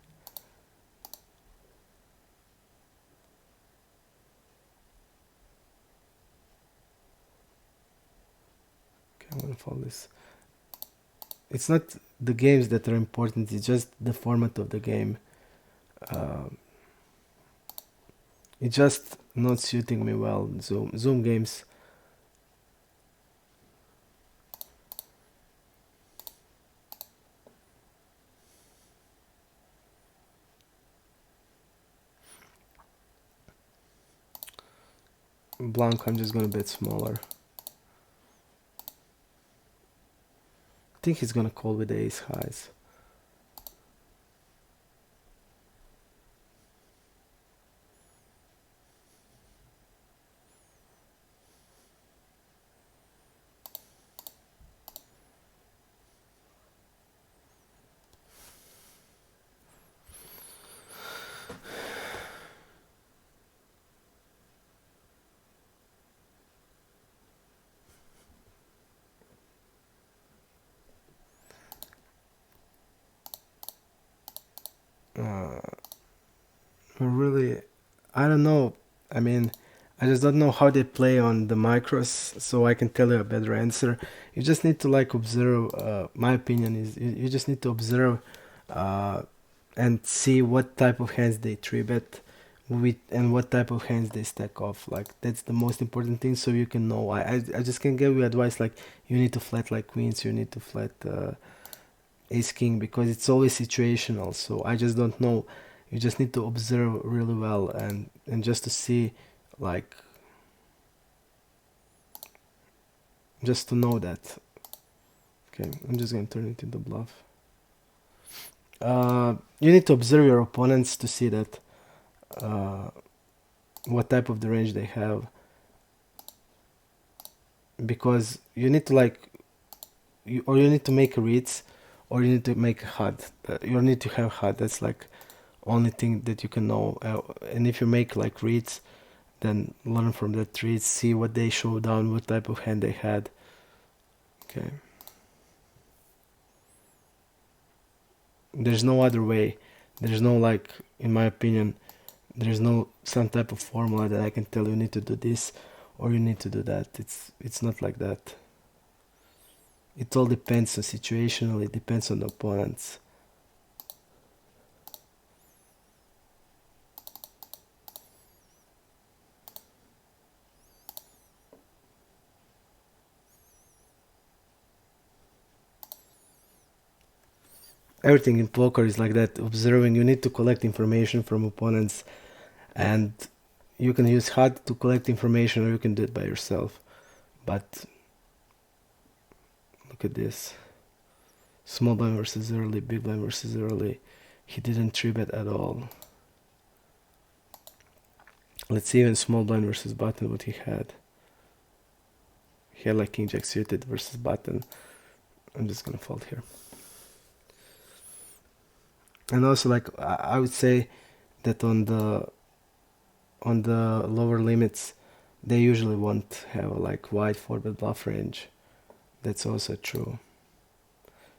Okay, I'm gonna follow this. It's not the games that are important, it's just the format of the game. It's just not suiting me well. Zoom games. Blank, I'm just gonna bet smaller. I think he's gonna call with the ace highs. Really, I don't know. I mean, I just don't know how they play on the micros, so I can tell you a better answer. You just need to like observe. My opinion is you just need to observe uh, and see what type of hands they three bet with and what type of hands they stack off. Like that's the most important thing, so you can know. I just can give you advice like you need to flat like queens, you need to flat ace king because it's always situational. So I just don't know. You just need to observe really well and just to see like just to know that. Okay, I'm just gonna turn it into bluff. You need to observe your opponents to see that what type of the range they have, because you need to like or you need to make reads or you need to make a HUD. You need to have HUD. That's like only thing that you can know. And if you make like reads, then learn from that reads, see what they show down, what type of hand they had. Okay. There's no other way. There's no like, in my opinion, there's no some type of formula that I can tell you need to do this or you need to do that. It's not like that. It all depends on situational. It depends on the opponents. Everything in poker is like that. Observing, you need to collect information from opponents, and you can use HUD to collect information, or you can do it by yourself. But look at this: small blind versus early, big blind versus early. He didn't three bet at all. Let's see even small blind versus button what he had. He had like king jack suited versus button. I'm just gonna fold here. And also like I would say that on the lower limits they usually won't have a like wide 4-bet bluff range. That's also true.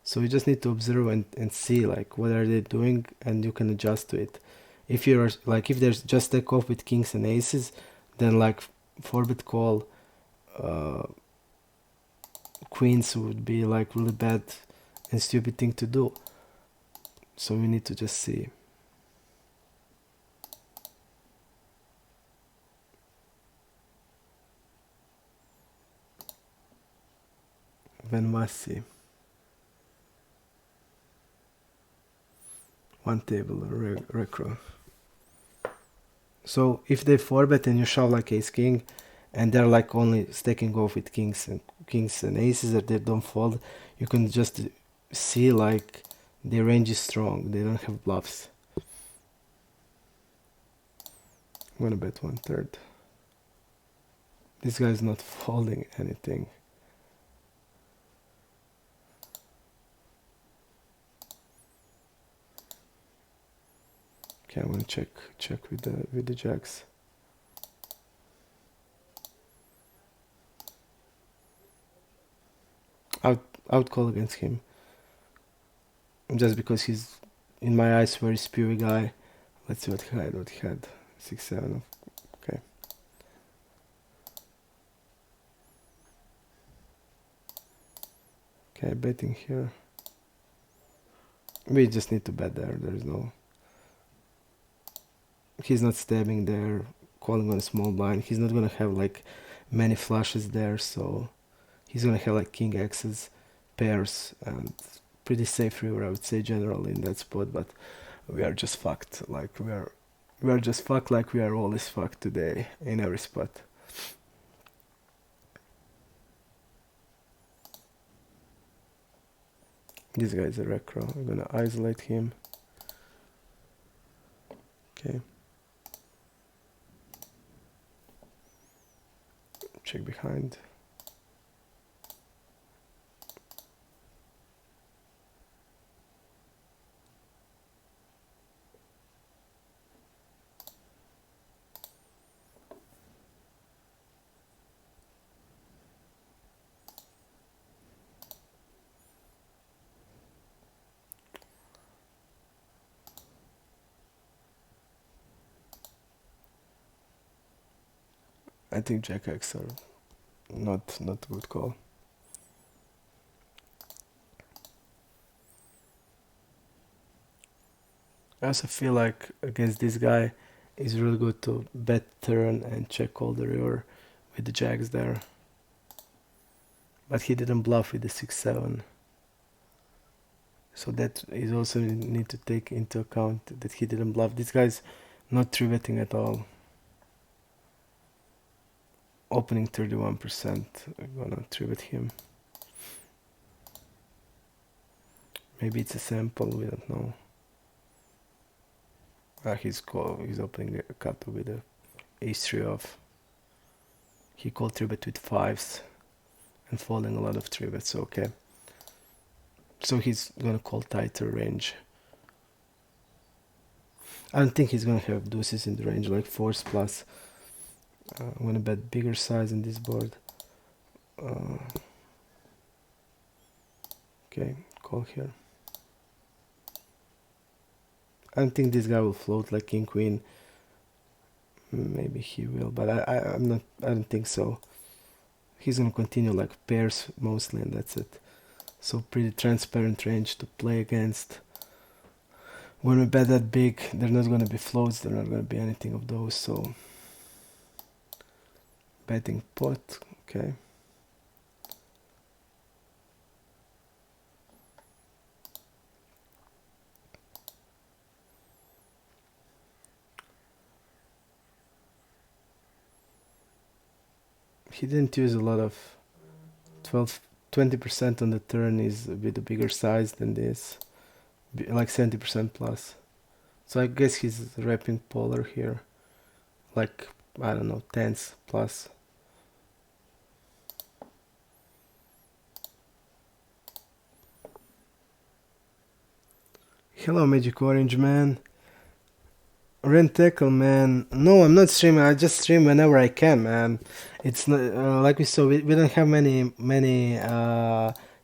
So you just need to observe and see like what are they doing and you can adjust to it. If you're like if there's just stack off with kings and aces, then like 4-bet call queens would be like really bad and stupid thing to do. So we need to just see. when Massey. One table, recro. So if they 4-bet and you shove like ace king, and they're like only stacking off with kings and aces that they don't fold, you can just see like their range is strong. They don't have bluffs. I'm gonna bet 1/3. This guy's not folding anything. Okay, I'm gonna check with the jacks. I would call against him, just because he's in my eyes very spewy guy. Let's see what he had. 6-7. Okay. Okay, betting here. We just need to bet there. There's no. He's not stabbing there, calling on a small blind. He's not gonna have like many flushes there, so he's gonna have like king X's, pairs, and pretty safe river, I would say, generally in that spot. But we are just fucked. Like we are just fucked. Like we are always fucked today in every spot. This guy is a recro. I'm gonna isolate him. Okay. Check behind. I think Jack X are not a good call. I also feel like against this guy, it's really good to bet turn and check call the river with the jacks there. But he didn't bluff with the 6-7. So that is also need to take into account that he didn't bluff. This guy's not 3-betting at all. Opening 31%. I'm gonna 3-bet him. Maybe it's a sample, we don't know. He's opening a cut with a ace-3 off. He called 3-bet with 5s and folding a lot of 3-bets, okay. So he's gonna call tighter range. I don't think he's gonna have deuces in the range, like 4s plus. I'm gonna bet bigger size in this board. Okay, call here. I don't think this guy will float like king queen. Maybe he will, but I'm not. I don't think so. He's gonna continue like pairs mostly, and that's it. So pretty transparent range to play against. When we bet that big, they're not gonna be floats. They're not gonna be anything of those. So betting pot, okay. He didn't use a lot of 20% on the turn is a bit a bigger size than this, like 70% plus. So I guess he's repping polar here, like I don't know, 10s plus. Hello, Magic Orange man. Rentacle man. No, I'm not streaming. I just stream whenever I can, man. It's not like we saw. We don't have many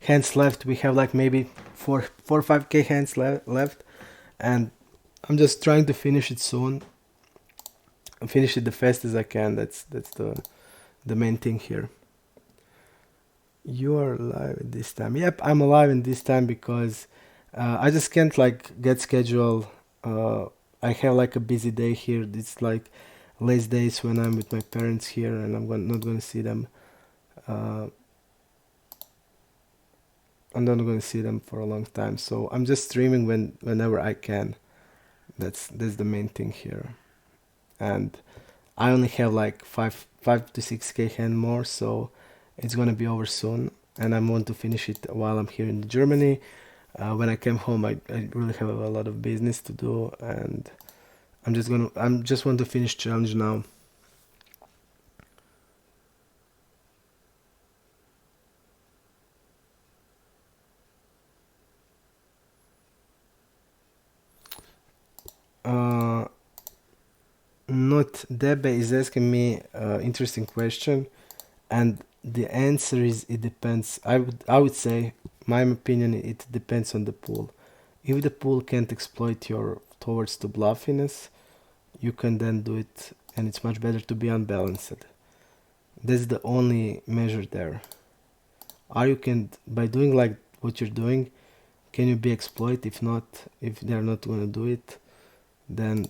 hands left. We have like maybe 5k hands left, and I'm just trying to finish it soon. Finish it the fast as I can. That's the main thing here. You are live at this time. Yep, I'm alive in this time because I just can't like get schedule. I have like a busy day here. It's like last days when I'm with my parents here and I'm not gonna see them. I'm not gonna see them for a long time. So I'm just streaming whenever I can. That's the main thing here. And I only have like five to 6K hand more, so it's gonna be over soon. And I want to finish it while I'm here in Germany. When I came home, I really have a lot of business to do, and I'm just want to finish challenge now. Uh, Not Debe is asking me interesting question, and the answer is it depends. I would say my opinion it depends on the pool. If the pool can't exploit your towards to bluffiness, you can then do it, and it's much better to be unbalanced. That's the only measure there. Are you can by doing like what you're doing, can you be exploit? If not, if they're not gonna do it, then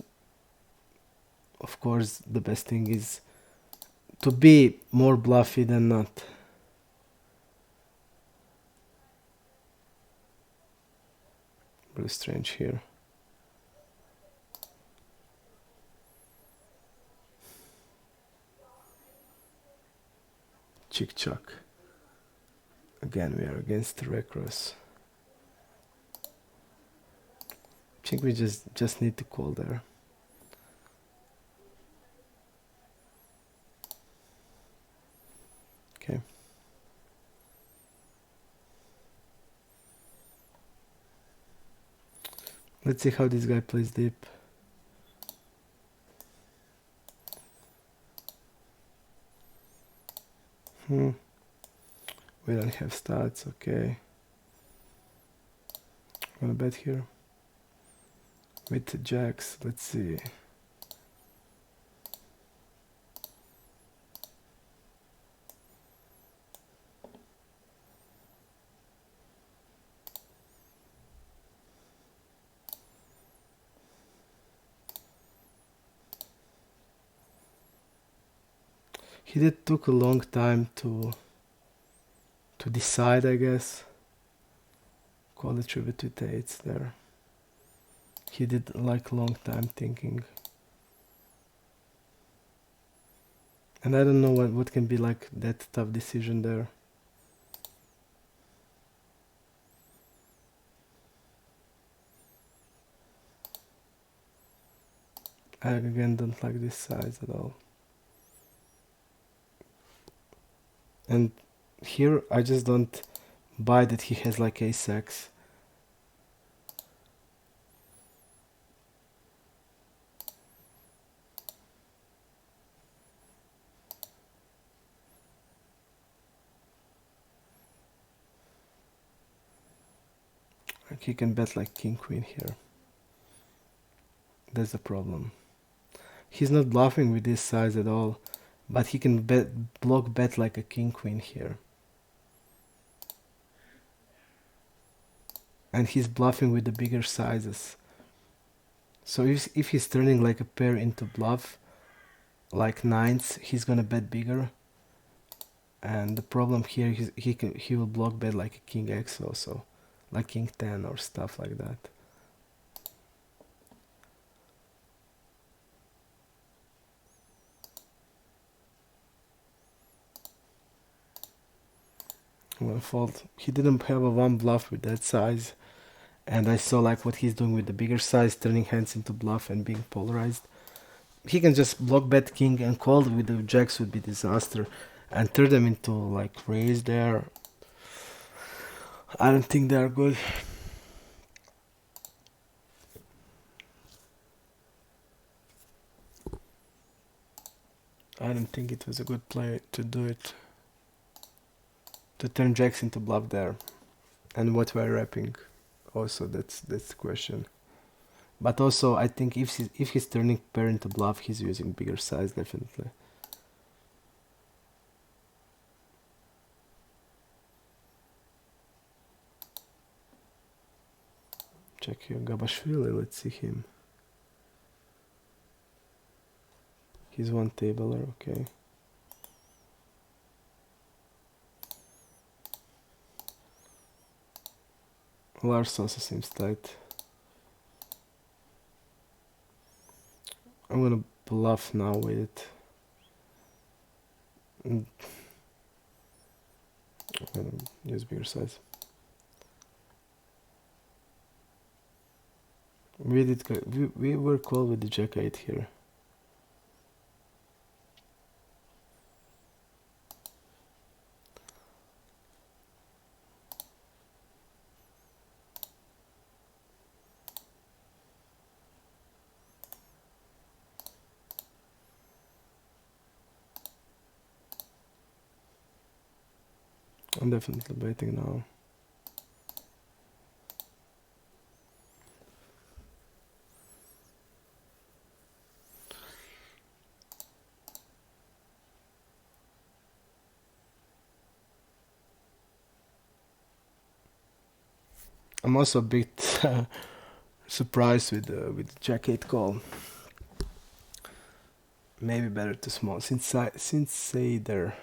of course the best thing is to be more bluffy than not. Really strange here. Chick chuck. Again, we are against the recross. I think we just need to call there. Okay. Let's see how this guy plays deep. We don't have stats, okay. I'm gonna bet here. With jacks, let's see. He did took a long time to decide, I guess. Call it tribute with the eights there. He did like a long time thinking. And I don't know what can be like that tough decision there. I again don't like this size at all. And here I just don't buy that he has like ace-x. Like he can bet like king queen here. That's the problem. He's not bluffing with this size at all, but he can block bet like a king queen here. And he's bluffing with the bigger sizes. So if he's turning like a pair into bluff, like nines, he's gonna bet bigger. And the problem here is he will block bet like a king x also, like king 10 or stuff like that. I'm gonna fold. He didn't have a one bluff with that size, and I saw like what he's doing with the bigger size, turning hands into bluff and being polarized. He can just block bet king and call with the jacks would be disaster, and turn them into like raise there. I don't think they are good. I don't think it was a good play to do it. To turn jacks into bluff there. And what we're wrapping. Also that's the question. But also I think if he's turning pair into bluff, he's using bigger size definitely. Check here Gabashvili, let's see him. He's one tabler, okay. Lars also seems tight. I'm gonna bluff now with it. I'm gonna use bigger size. We were called with the jack 8 here. I'm definitely betting now. I'm also a bit surprised with the jack 8 call. Maybe better to small since Sader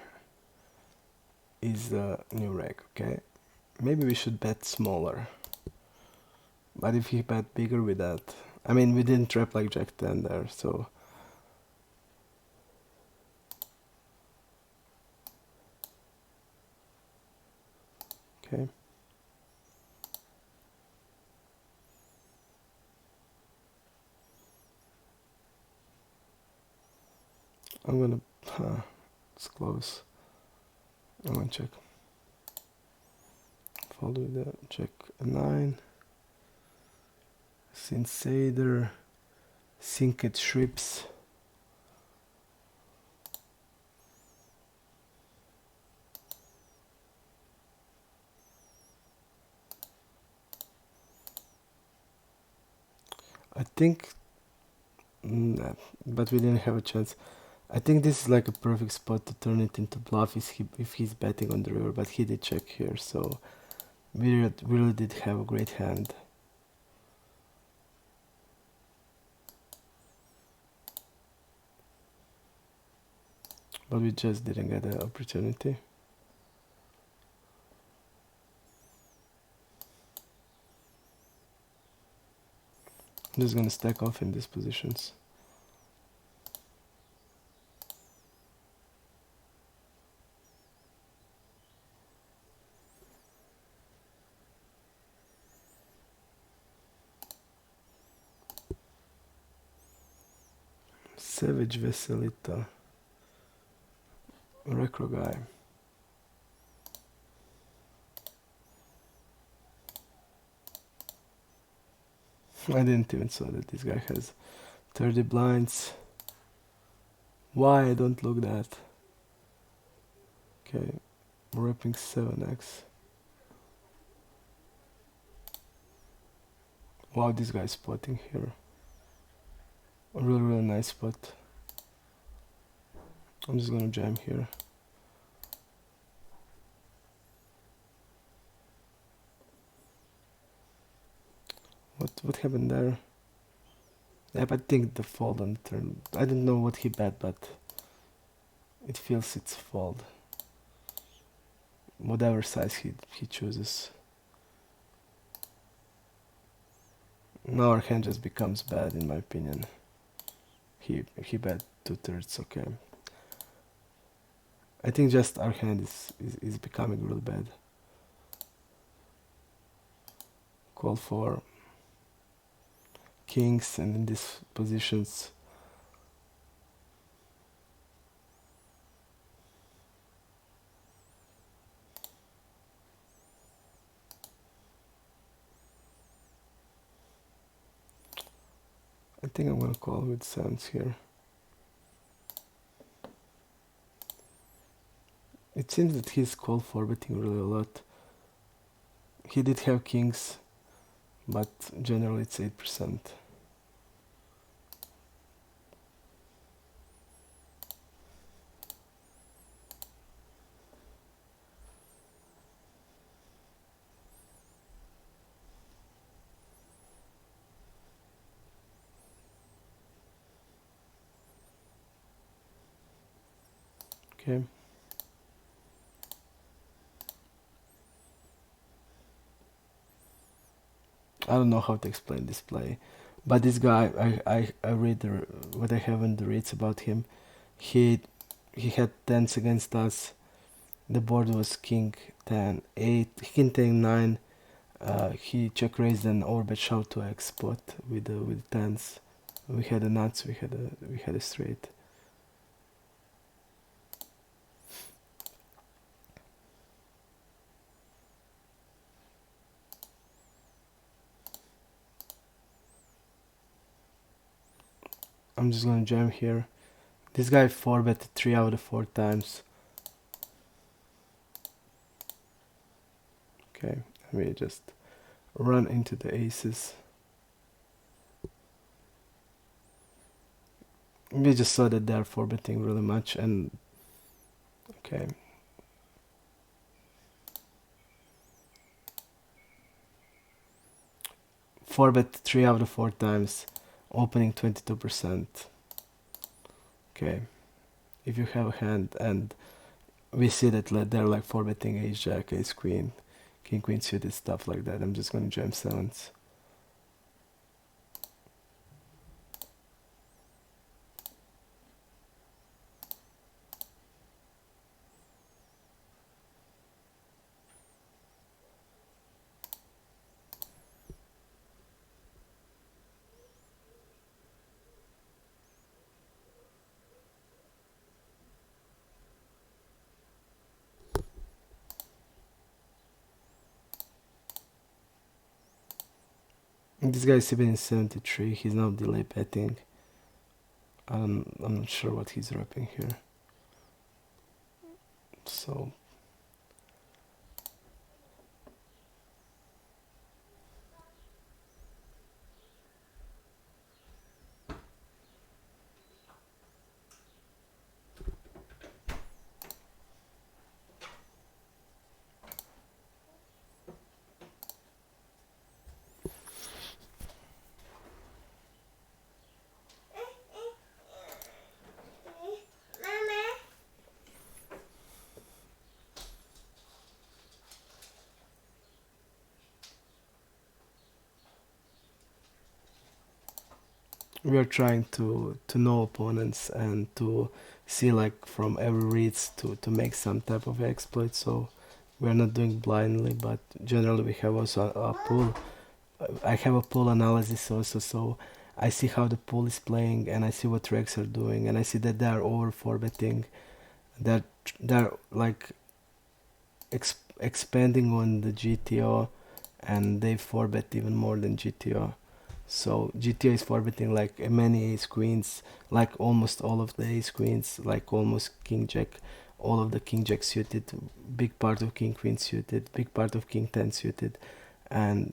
is the new reg, okay? Maybe we should bet smaller. But if he bet bigger with that, I mean we didn't trap like jack 10 there, so okay. I'm gonna it's close. I'm gonna check. Follow the check a 9. Sinsader, Sinked Shrips. I think, but we didn't have a chance. I think this is like a perfect spot to turn it into bluff if he's betting on the river, but he did check here, so we really did have a great hand. But we just didn't get the opportunity. I'm just gonna stack off in these positions. Savage Veselita. Recro guy. I didn't even saw that this guy has 30 blinds. Why I don't look that? Okay, repping 7x. Wow, this guy's spotting here. A really nice spot. I'm just gonna jam here. What happened there? Yeah, but I think the fold on the turn. I don't know what he bet, but it feels it's fold. Whatever size he chooses. Now our hand just becomes bad in my opinion. He bet 2/3, okay. I think just our hand is becoming real bad. Call for kings, and in these positions I think I'm gonna call with sevens here. It seems that he's call for betting really a lot. He did have kings, but generally it's 8%. Okay. I don't know how to explain this play, but this guy, I read what I have in the reads about him. He he had tens against us. The board was king 10 8, king 10 9. He check raised an overbet shove to X spot with tens. We had a nuts. We had a straight. I'm just gonna jam here. This guy 4-bet 3 out of 4 times. Okay, we just run into the aces. We just saw that they're 4-betting really much, and okay. 4-bet 3 out of 4 times, opening 22%. Okay, if you have a hand and we see that they're like 4-betting ace jack, ace queen, king queen suited, stuff like that, I'm just gonna jam sevens. This guy is even in 73. He's now delay betting. I'm not sure what he's repping here. So we are trying to know opponents and to see like from every reads to make some type of exploit. So we are not doing blindly, but generally we have also a pool. I have a pool analysis also, so I see how the pool is playing and I see what regs are doing, and I see that they are over 4-betting. They're like expanding on the GTO, and they 4-bet even more than GTO. So GTO is 4-betting like many ace queens, like almost all of the ace queens, like almost king jack, all of the king jack suited, big part of king queen suited, big part of king 10 suited, and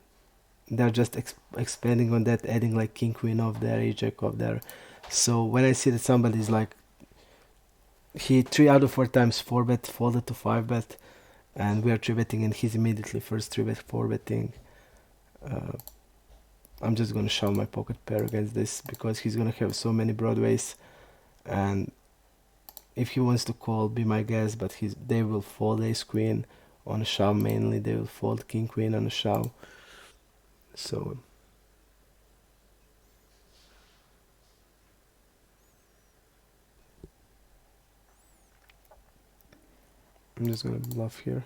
they're just expanding on that, adding like king queen off there, ace jack off there. So when I see that somebody's like, he 3 out of 4 times 4-bet folded to 5-bet, and we are 3-betting, and he's immediately first 3-bet 4-betting. I'm just gonna shove my pocket pair against this because he's gonna have so many broadways, and if he wants to call, be my guest, but they will fold ace queen on a shove mainly, they will fold king queen on a shove. So I'm just gonna bluff here.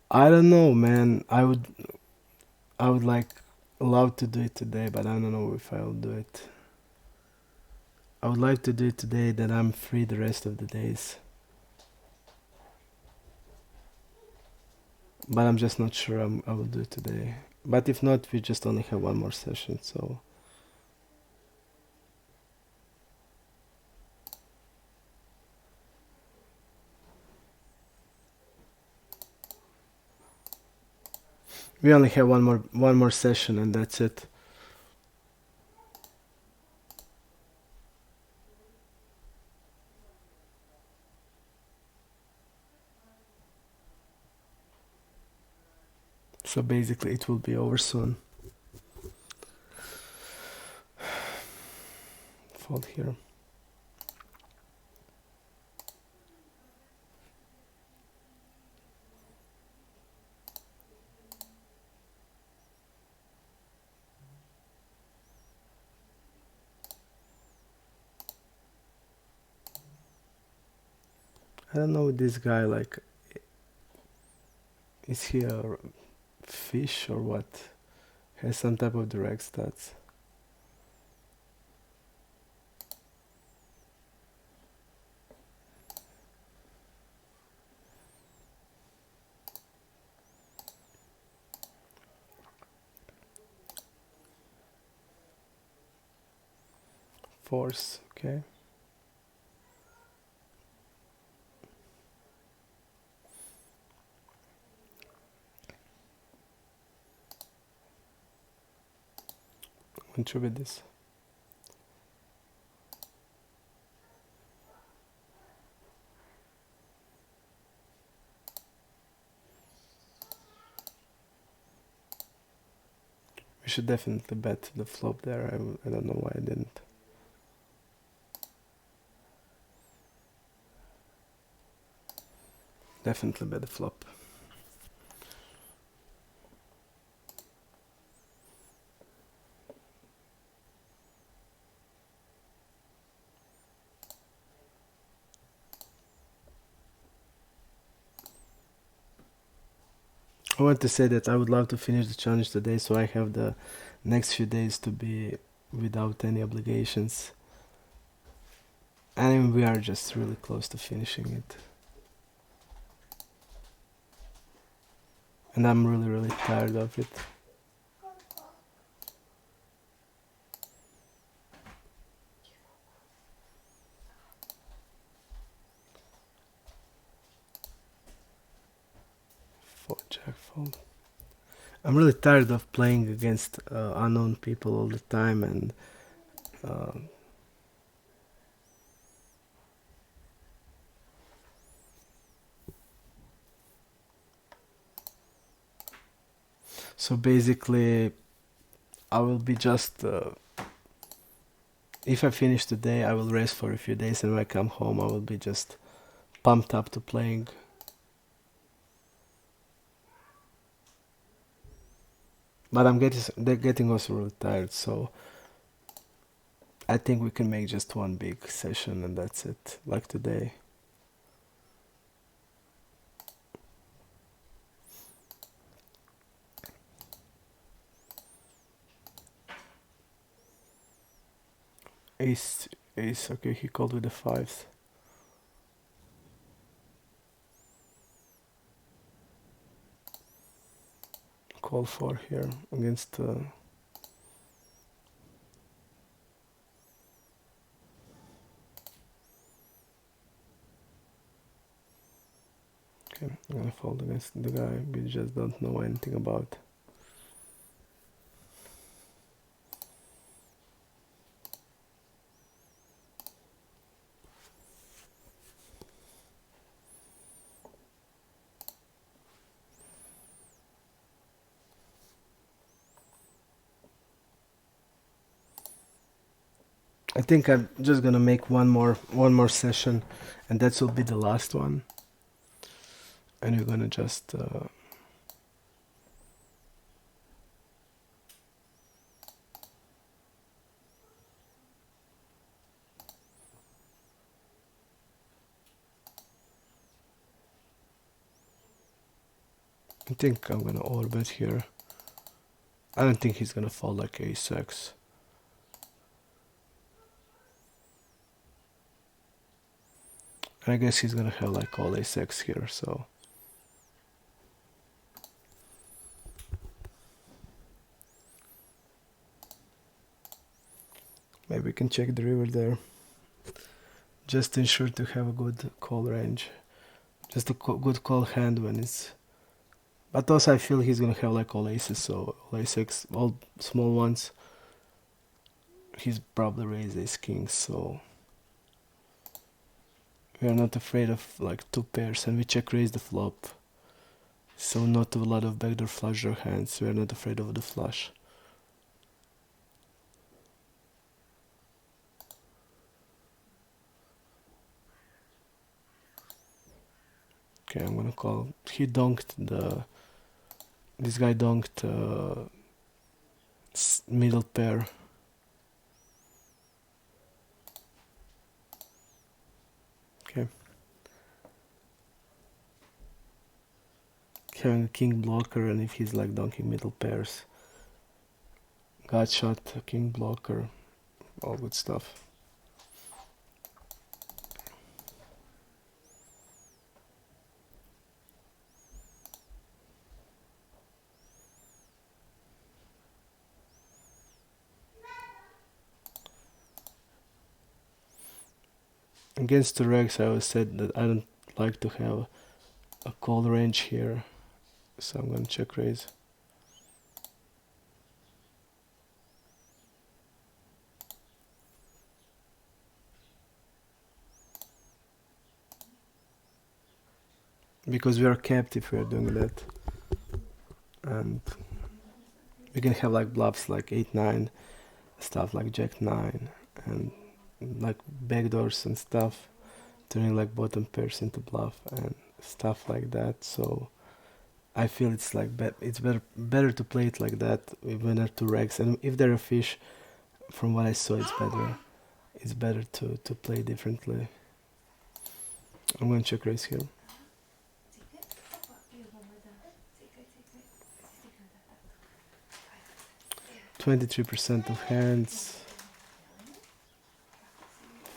I don't know, man. I would like love to do it today, but I don't know if I will do it. I would like to do it today, that I'm free the rest of the days. But I'm just not sure I will do it today. But if not, we just only have one more session, so... We only have one more session and that's it. So basically it will be over soon. Fold here. I don't know with this guy, like, is he a fish or what? Has some type of direct stats. Force, okay. Contribute this. We should definitely bet the flop there. I don't know why I didn't. Definitely bet the flop. I want to say that I would love to finish the challenge today, so I have the next few days to be without any obligations. And we are just really close to finishing it. And I'm really tired of it. Fold, jack, fold. I'm really tired of playing against unknown people all the time, and so basically I will be just if I finish today I will rest for a few days, and when I come home I will be just pumped up to playing. But they're getting also really tired, so I think we can make just one big session and that's it, like today. Ace, okay, he called with the fives. Call 4 here against okay, I'm gonna fold against the guy we just don't know anything about. I think I'm just gonna make one more session, and that will be the last one. And we're gonna just I think I'm gonna orbit here. I don't think he's gonna fall like ace-x. And I guess he's gonna have like all ace-x here, so... Maybe we can check the river there, just to ensure to have a good call range. Just a good call hand when it's. But also I feel he's gonna have like all aces, so all ace all small ones. He's probably raised ace king, so we are not afraid of like two pairs, and we check raise the flop. So not a lot of backdoor flush draw hands. We are not afraid of the flush. Okay, I'm gonna call. He donked the. This guy donked middle pair. Okay. Having a king blocker, and if he's like donking middle pairs. God shot, king blocker, all good stuff. Against the regs, I always said that I don't like to have a call range here, so I'm gonna check raise. Because we are capped if we are doing that, and we can have like bluffs like 8-9, stuff like Jack-9, and like backdoors and stuff, turning like bottom pairs into bluff and stuff like that. So I feel it's like it's better to play it like that when there are two regs, and if there are fish, from what I saw, it's better to play differently. I'm gonna check raise here. 23% of hands.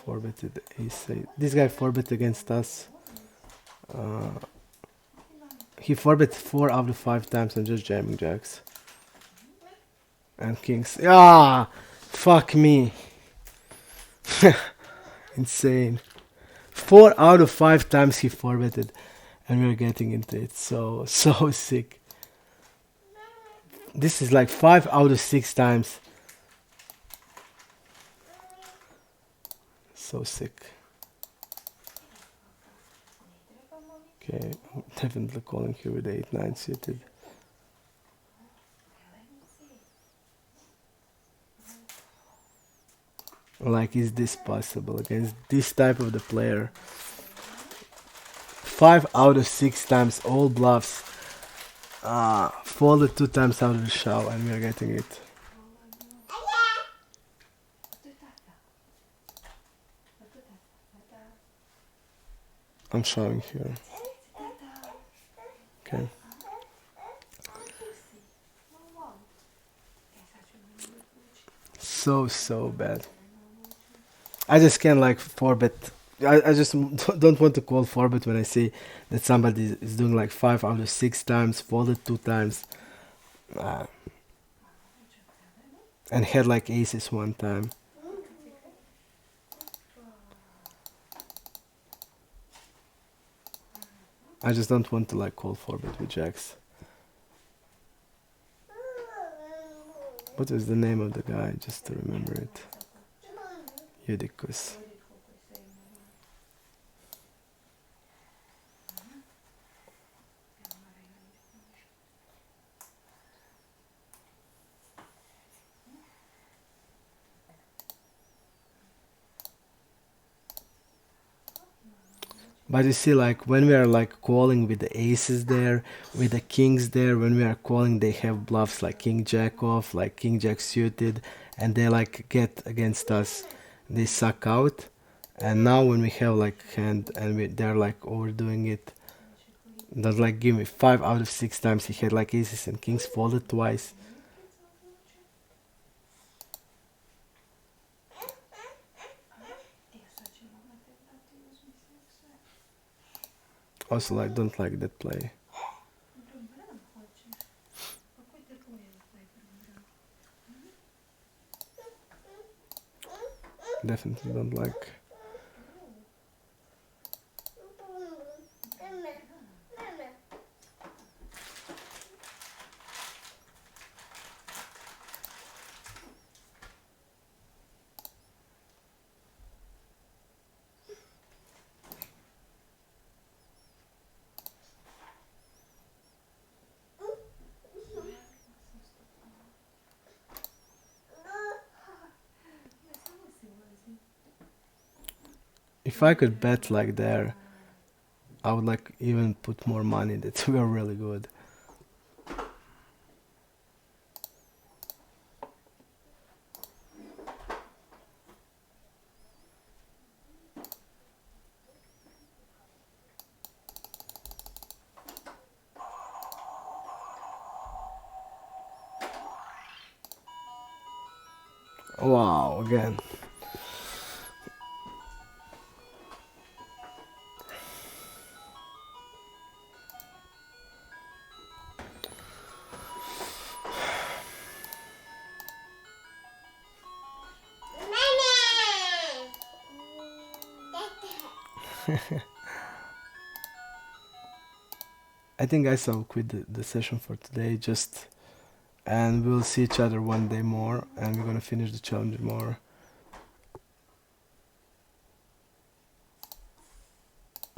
4-betted ace-8. This guy 4-bet against us. He 4-bet 4 out of 5 times. I'm just jamming jacks. And kings. Ah! Fuck me. Insane. 4 out of 5 times he 4-betted. And we're getting into it. So sick. This is like 5 out of 6 times. So sick. Okay, I'm definitely calling here with 8-9 suited. Like, is this possible against this type of the player? 5 out of 6 times, all bluffs. Folded 2 times out of the shove, and we are getting it. I'm shoving here. Okay. So bad. I just can't like 4-bet. I just don't want to call 4-bet when I see that somebody is doing like 5 out of 6 times, folded 2 times, and had like aces 1 time. I just don't want to like call 4-bet with jacks. What is the name of the guy, just to remember it? Eudicus. But you see, like, when we are like calling with the aces there, with the kings there, when we are calling, they have bluffs like king jack off, like king jack suited, and they like get against us, they suck out. And now when we have like hand and they're like overdoing it, that's like give me 5 out of 6 times he had like aces and kings folded twice. Also, like, don't like that play. Definitely don't like. If I could bet like there, I would like even put more money that we are really good. Wow, again. I think guys I'll quit the session for today, just, and we'll see each other one day more, and we're gonna finish the challenge more.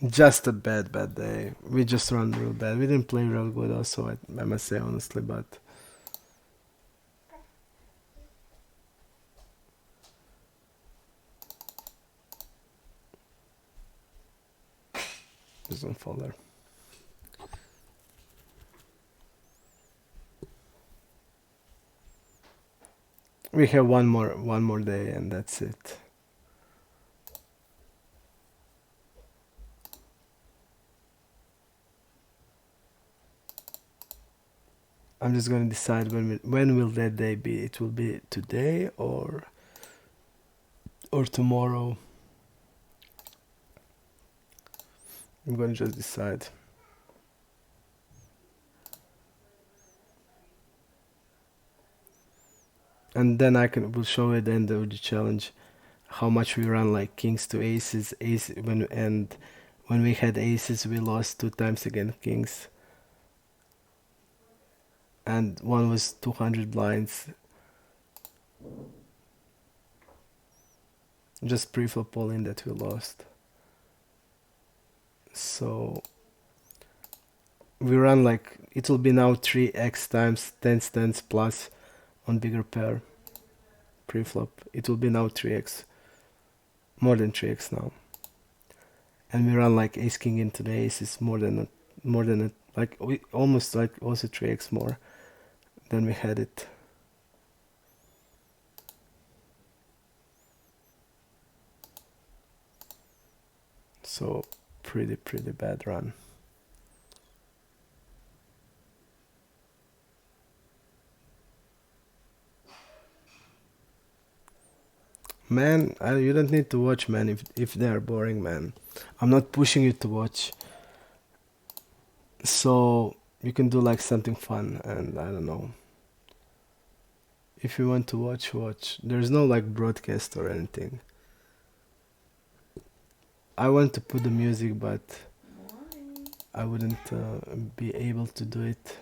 Just a bad day. We just run real bad. We didn't play real good also, I must say honestly, but just don't fall there. We have one more day and that's it. I'm just gonna decide when will that day be. It will be today or tomorrow. I'm gonna just decide. And then will show at the end of the challenge how much we run like kings to aces, when we had aces we lost 2 times against kings. And one was 200 blinds. Just pre-flop all-in that we lost. So we run like, it will be now 3x times 10 stands plus on bigger pair pre-flop. It will be now 3x, more than 3x now. And we run like ace king into the aces more than like we almost like also 3x more than we had it. So pretty bad run. Man, you don't need to watch, man, if they are boring, man. I'm not pushing you to watch. So you can do like something fun, and I don't know. If you want to watch. There's no like broadcast or anything. I want to put the music, but I wouldn't be able to do it.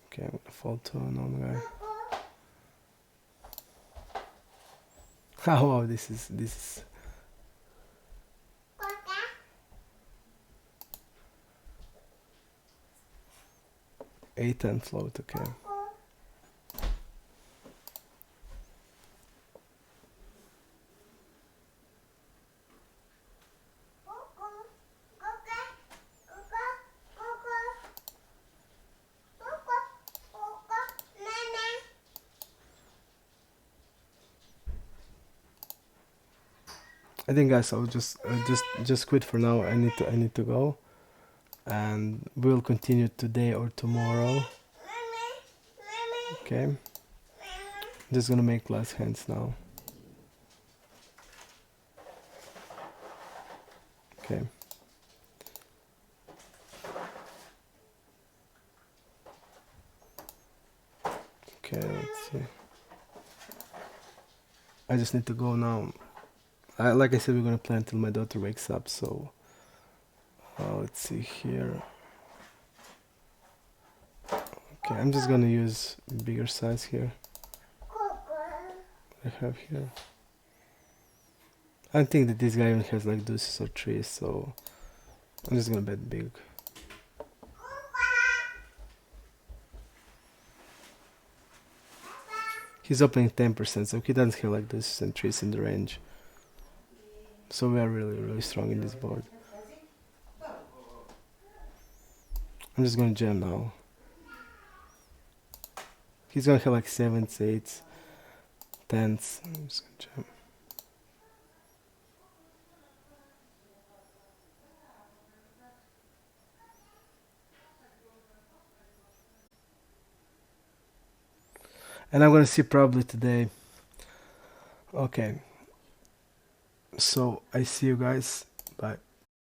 Okay, I'm gonna fall to a normal guy. Oh, wow, this is 8-10 float, okay. I think guys I'll just quit for now. I need to go, and we'll continue today or tomorrow. Okay, just gonna make last hands now. Okay. I just need to go now. Like I said, we're gonna play until my daughter wakes up. So let's see here. Okay, I'm just gonna use bigger size here. I have here. I don't think that this guy even has like deuces or trees, so I'm just gonna bet big. He's opening 10%, so he doesn't have like deuces and trees in the range. So we are really, really strong in this board. I'm just gonna jam now. He's gonna have like 7s, 8s, 10s. I'm just gonna jam. And I'm gonna see probably today. Okay. So I see you guys. Bye.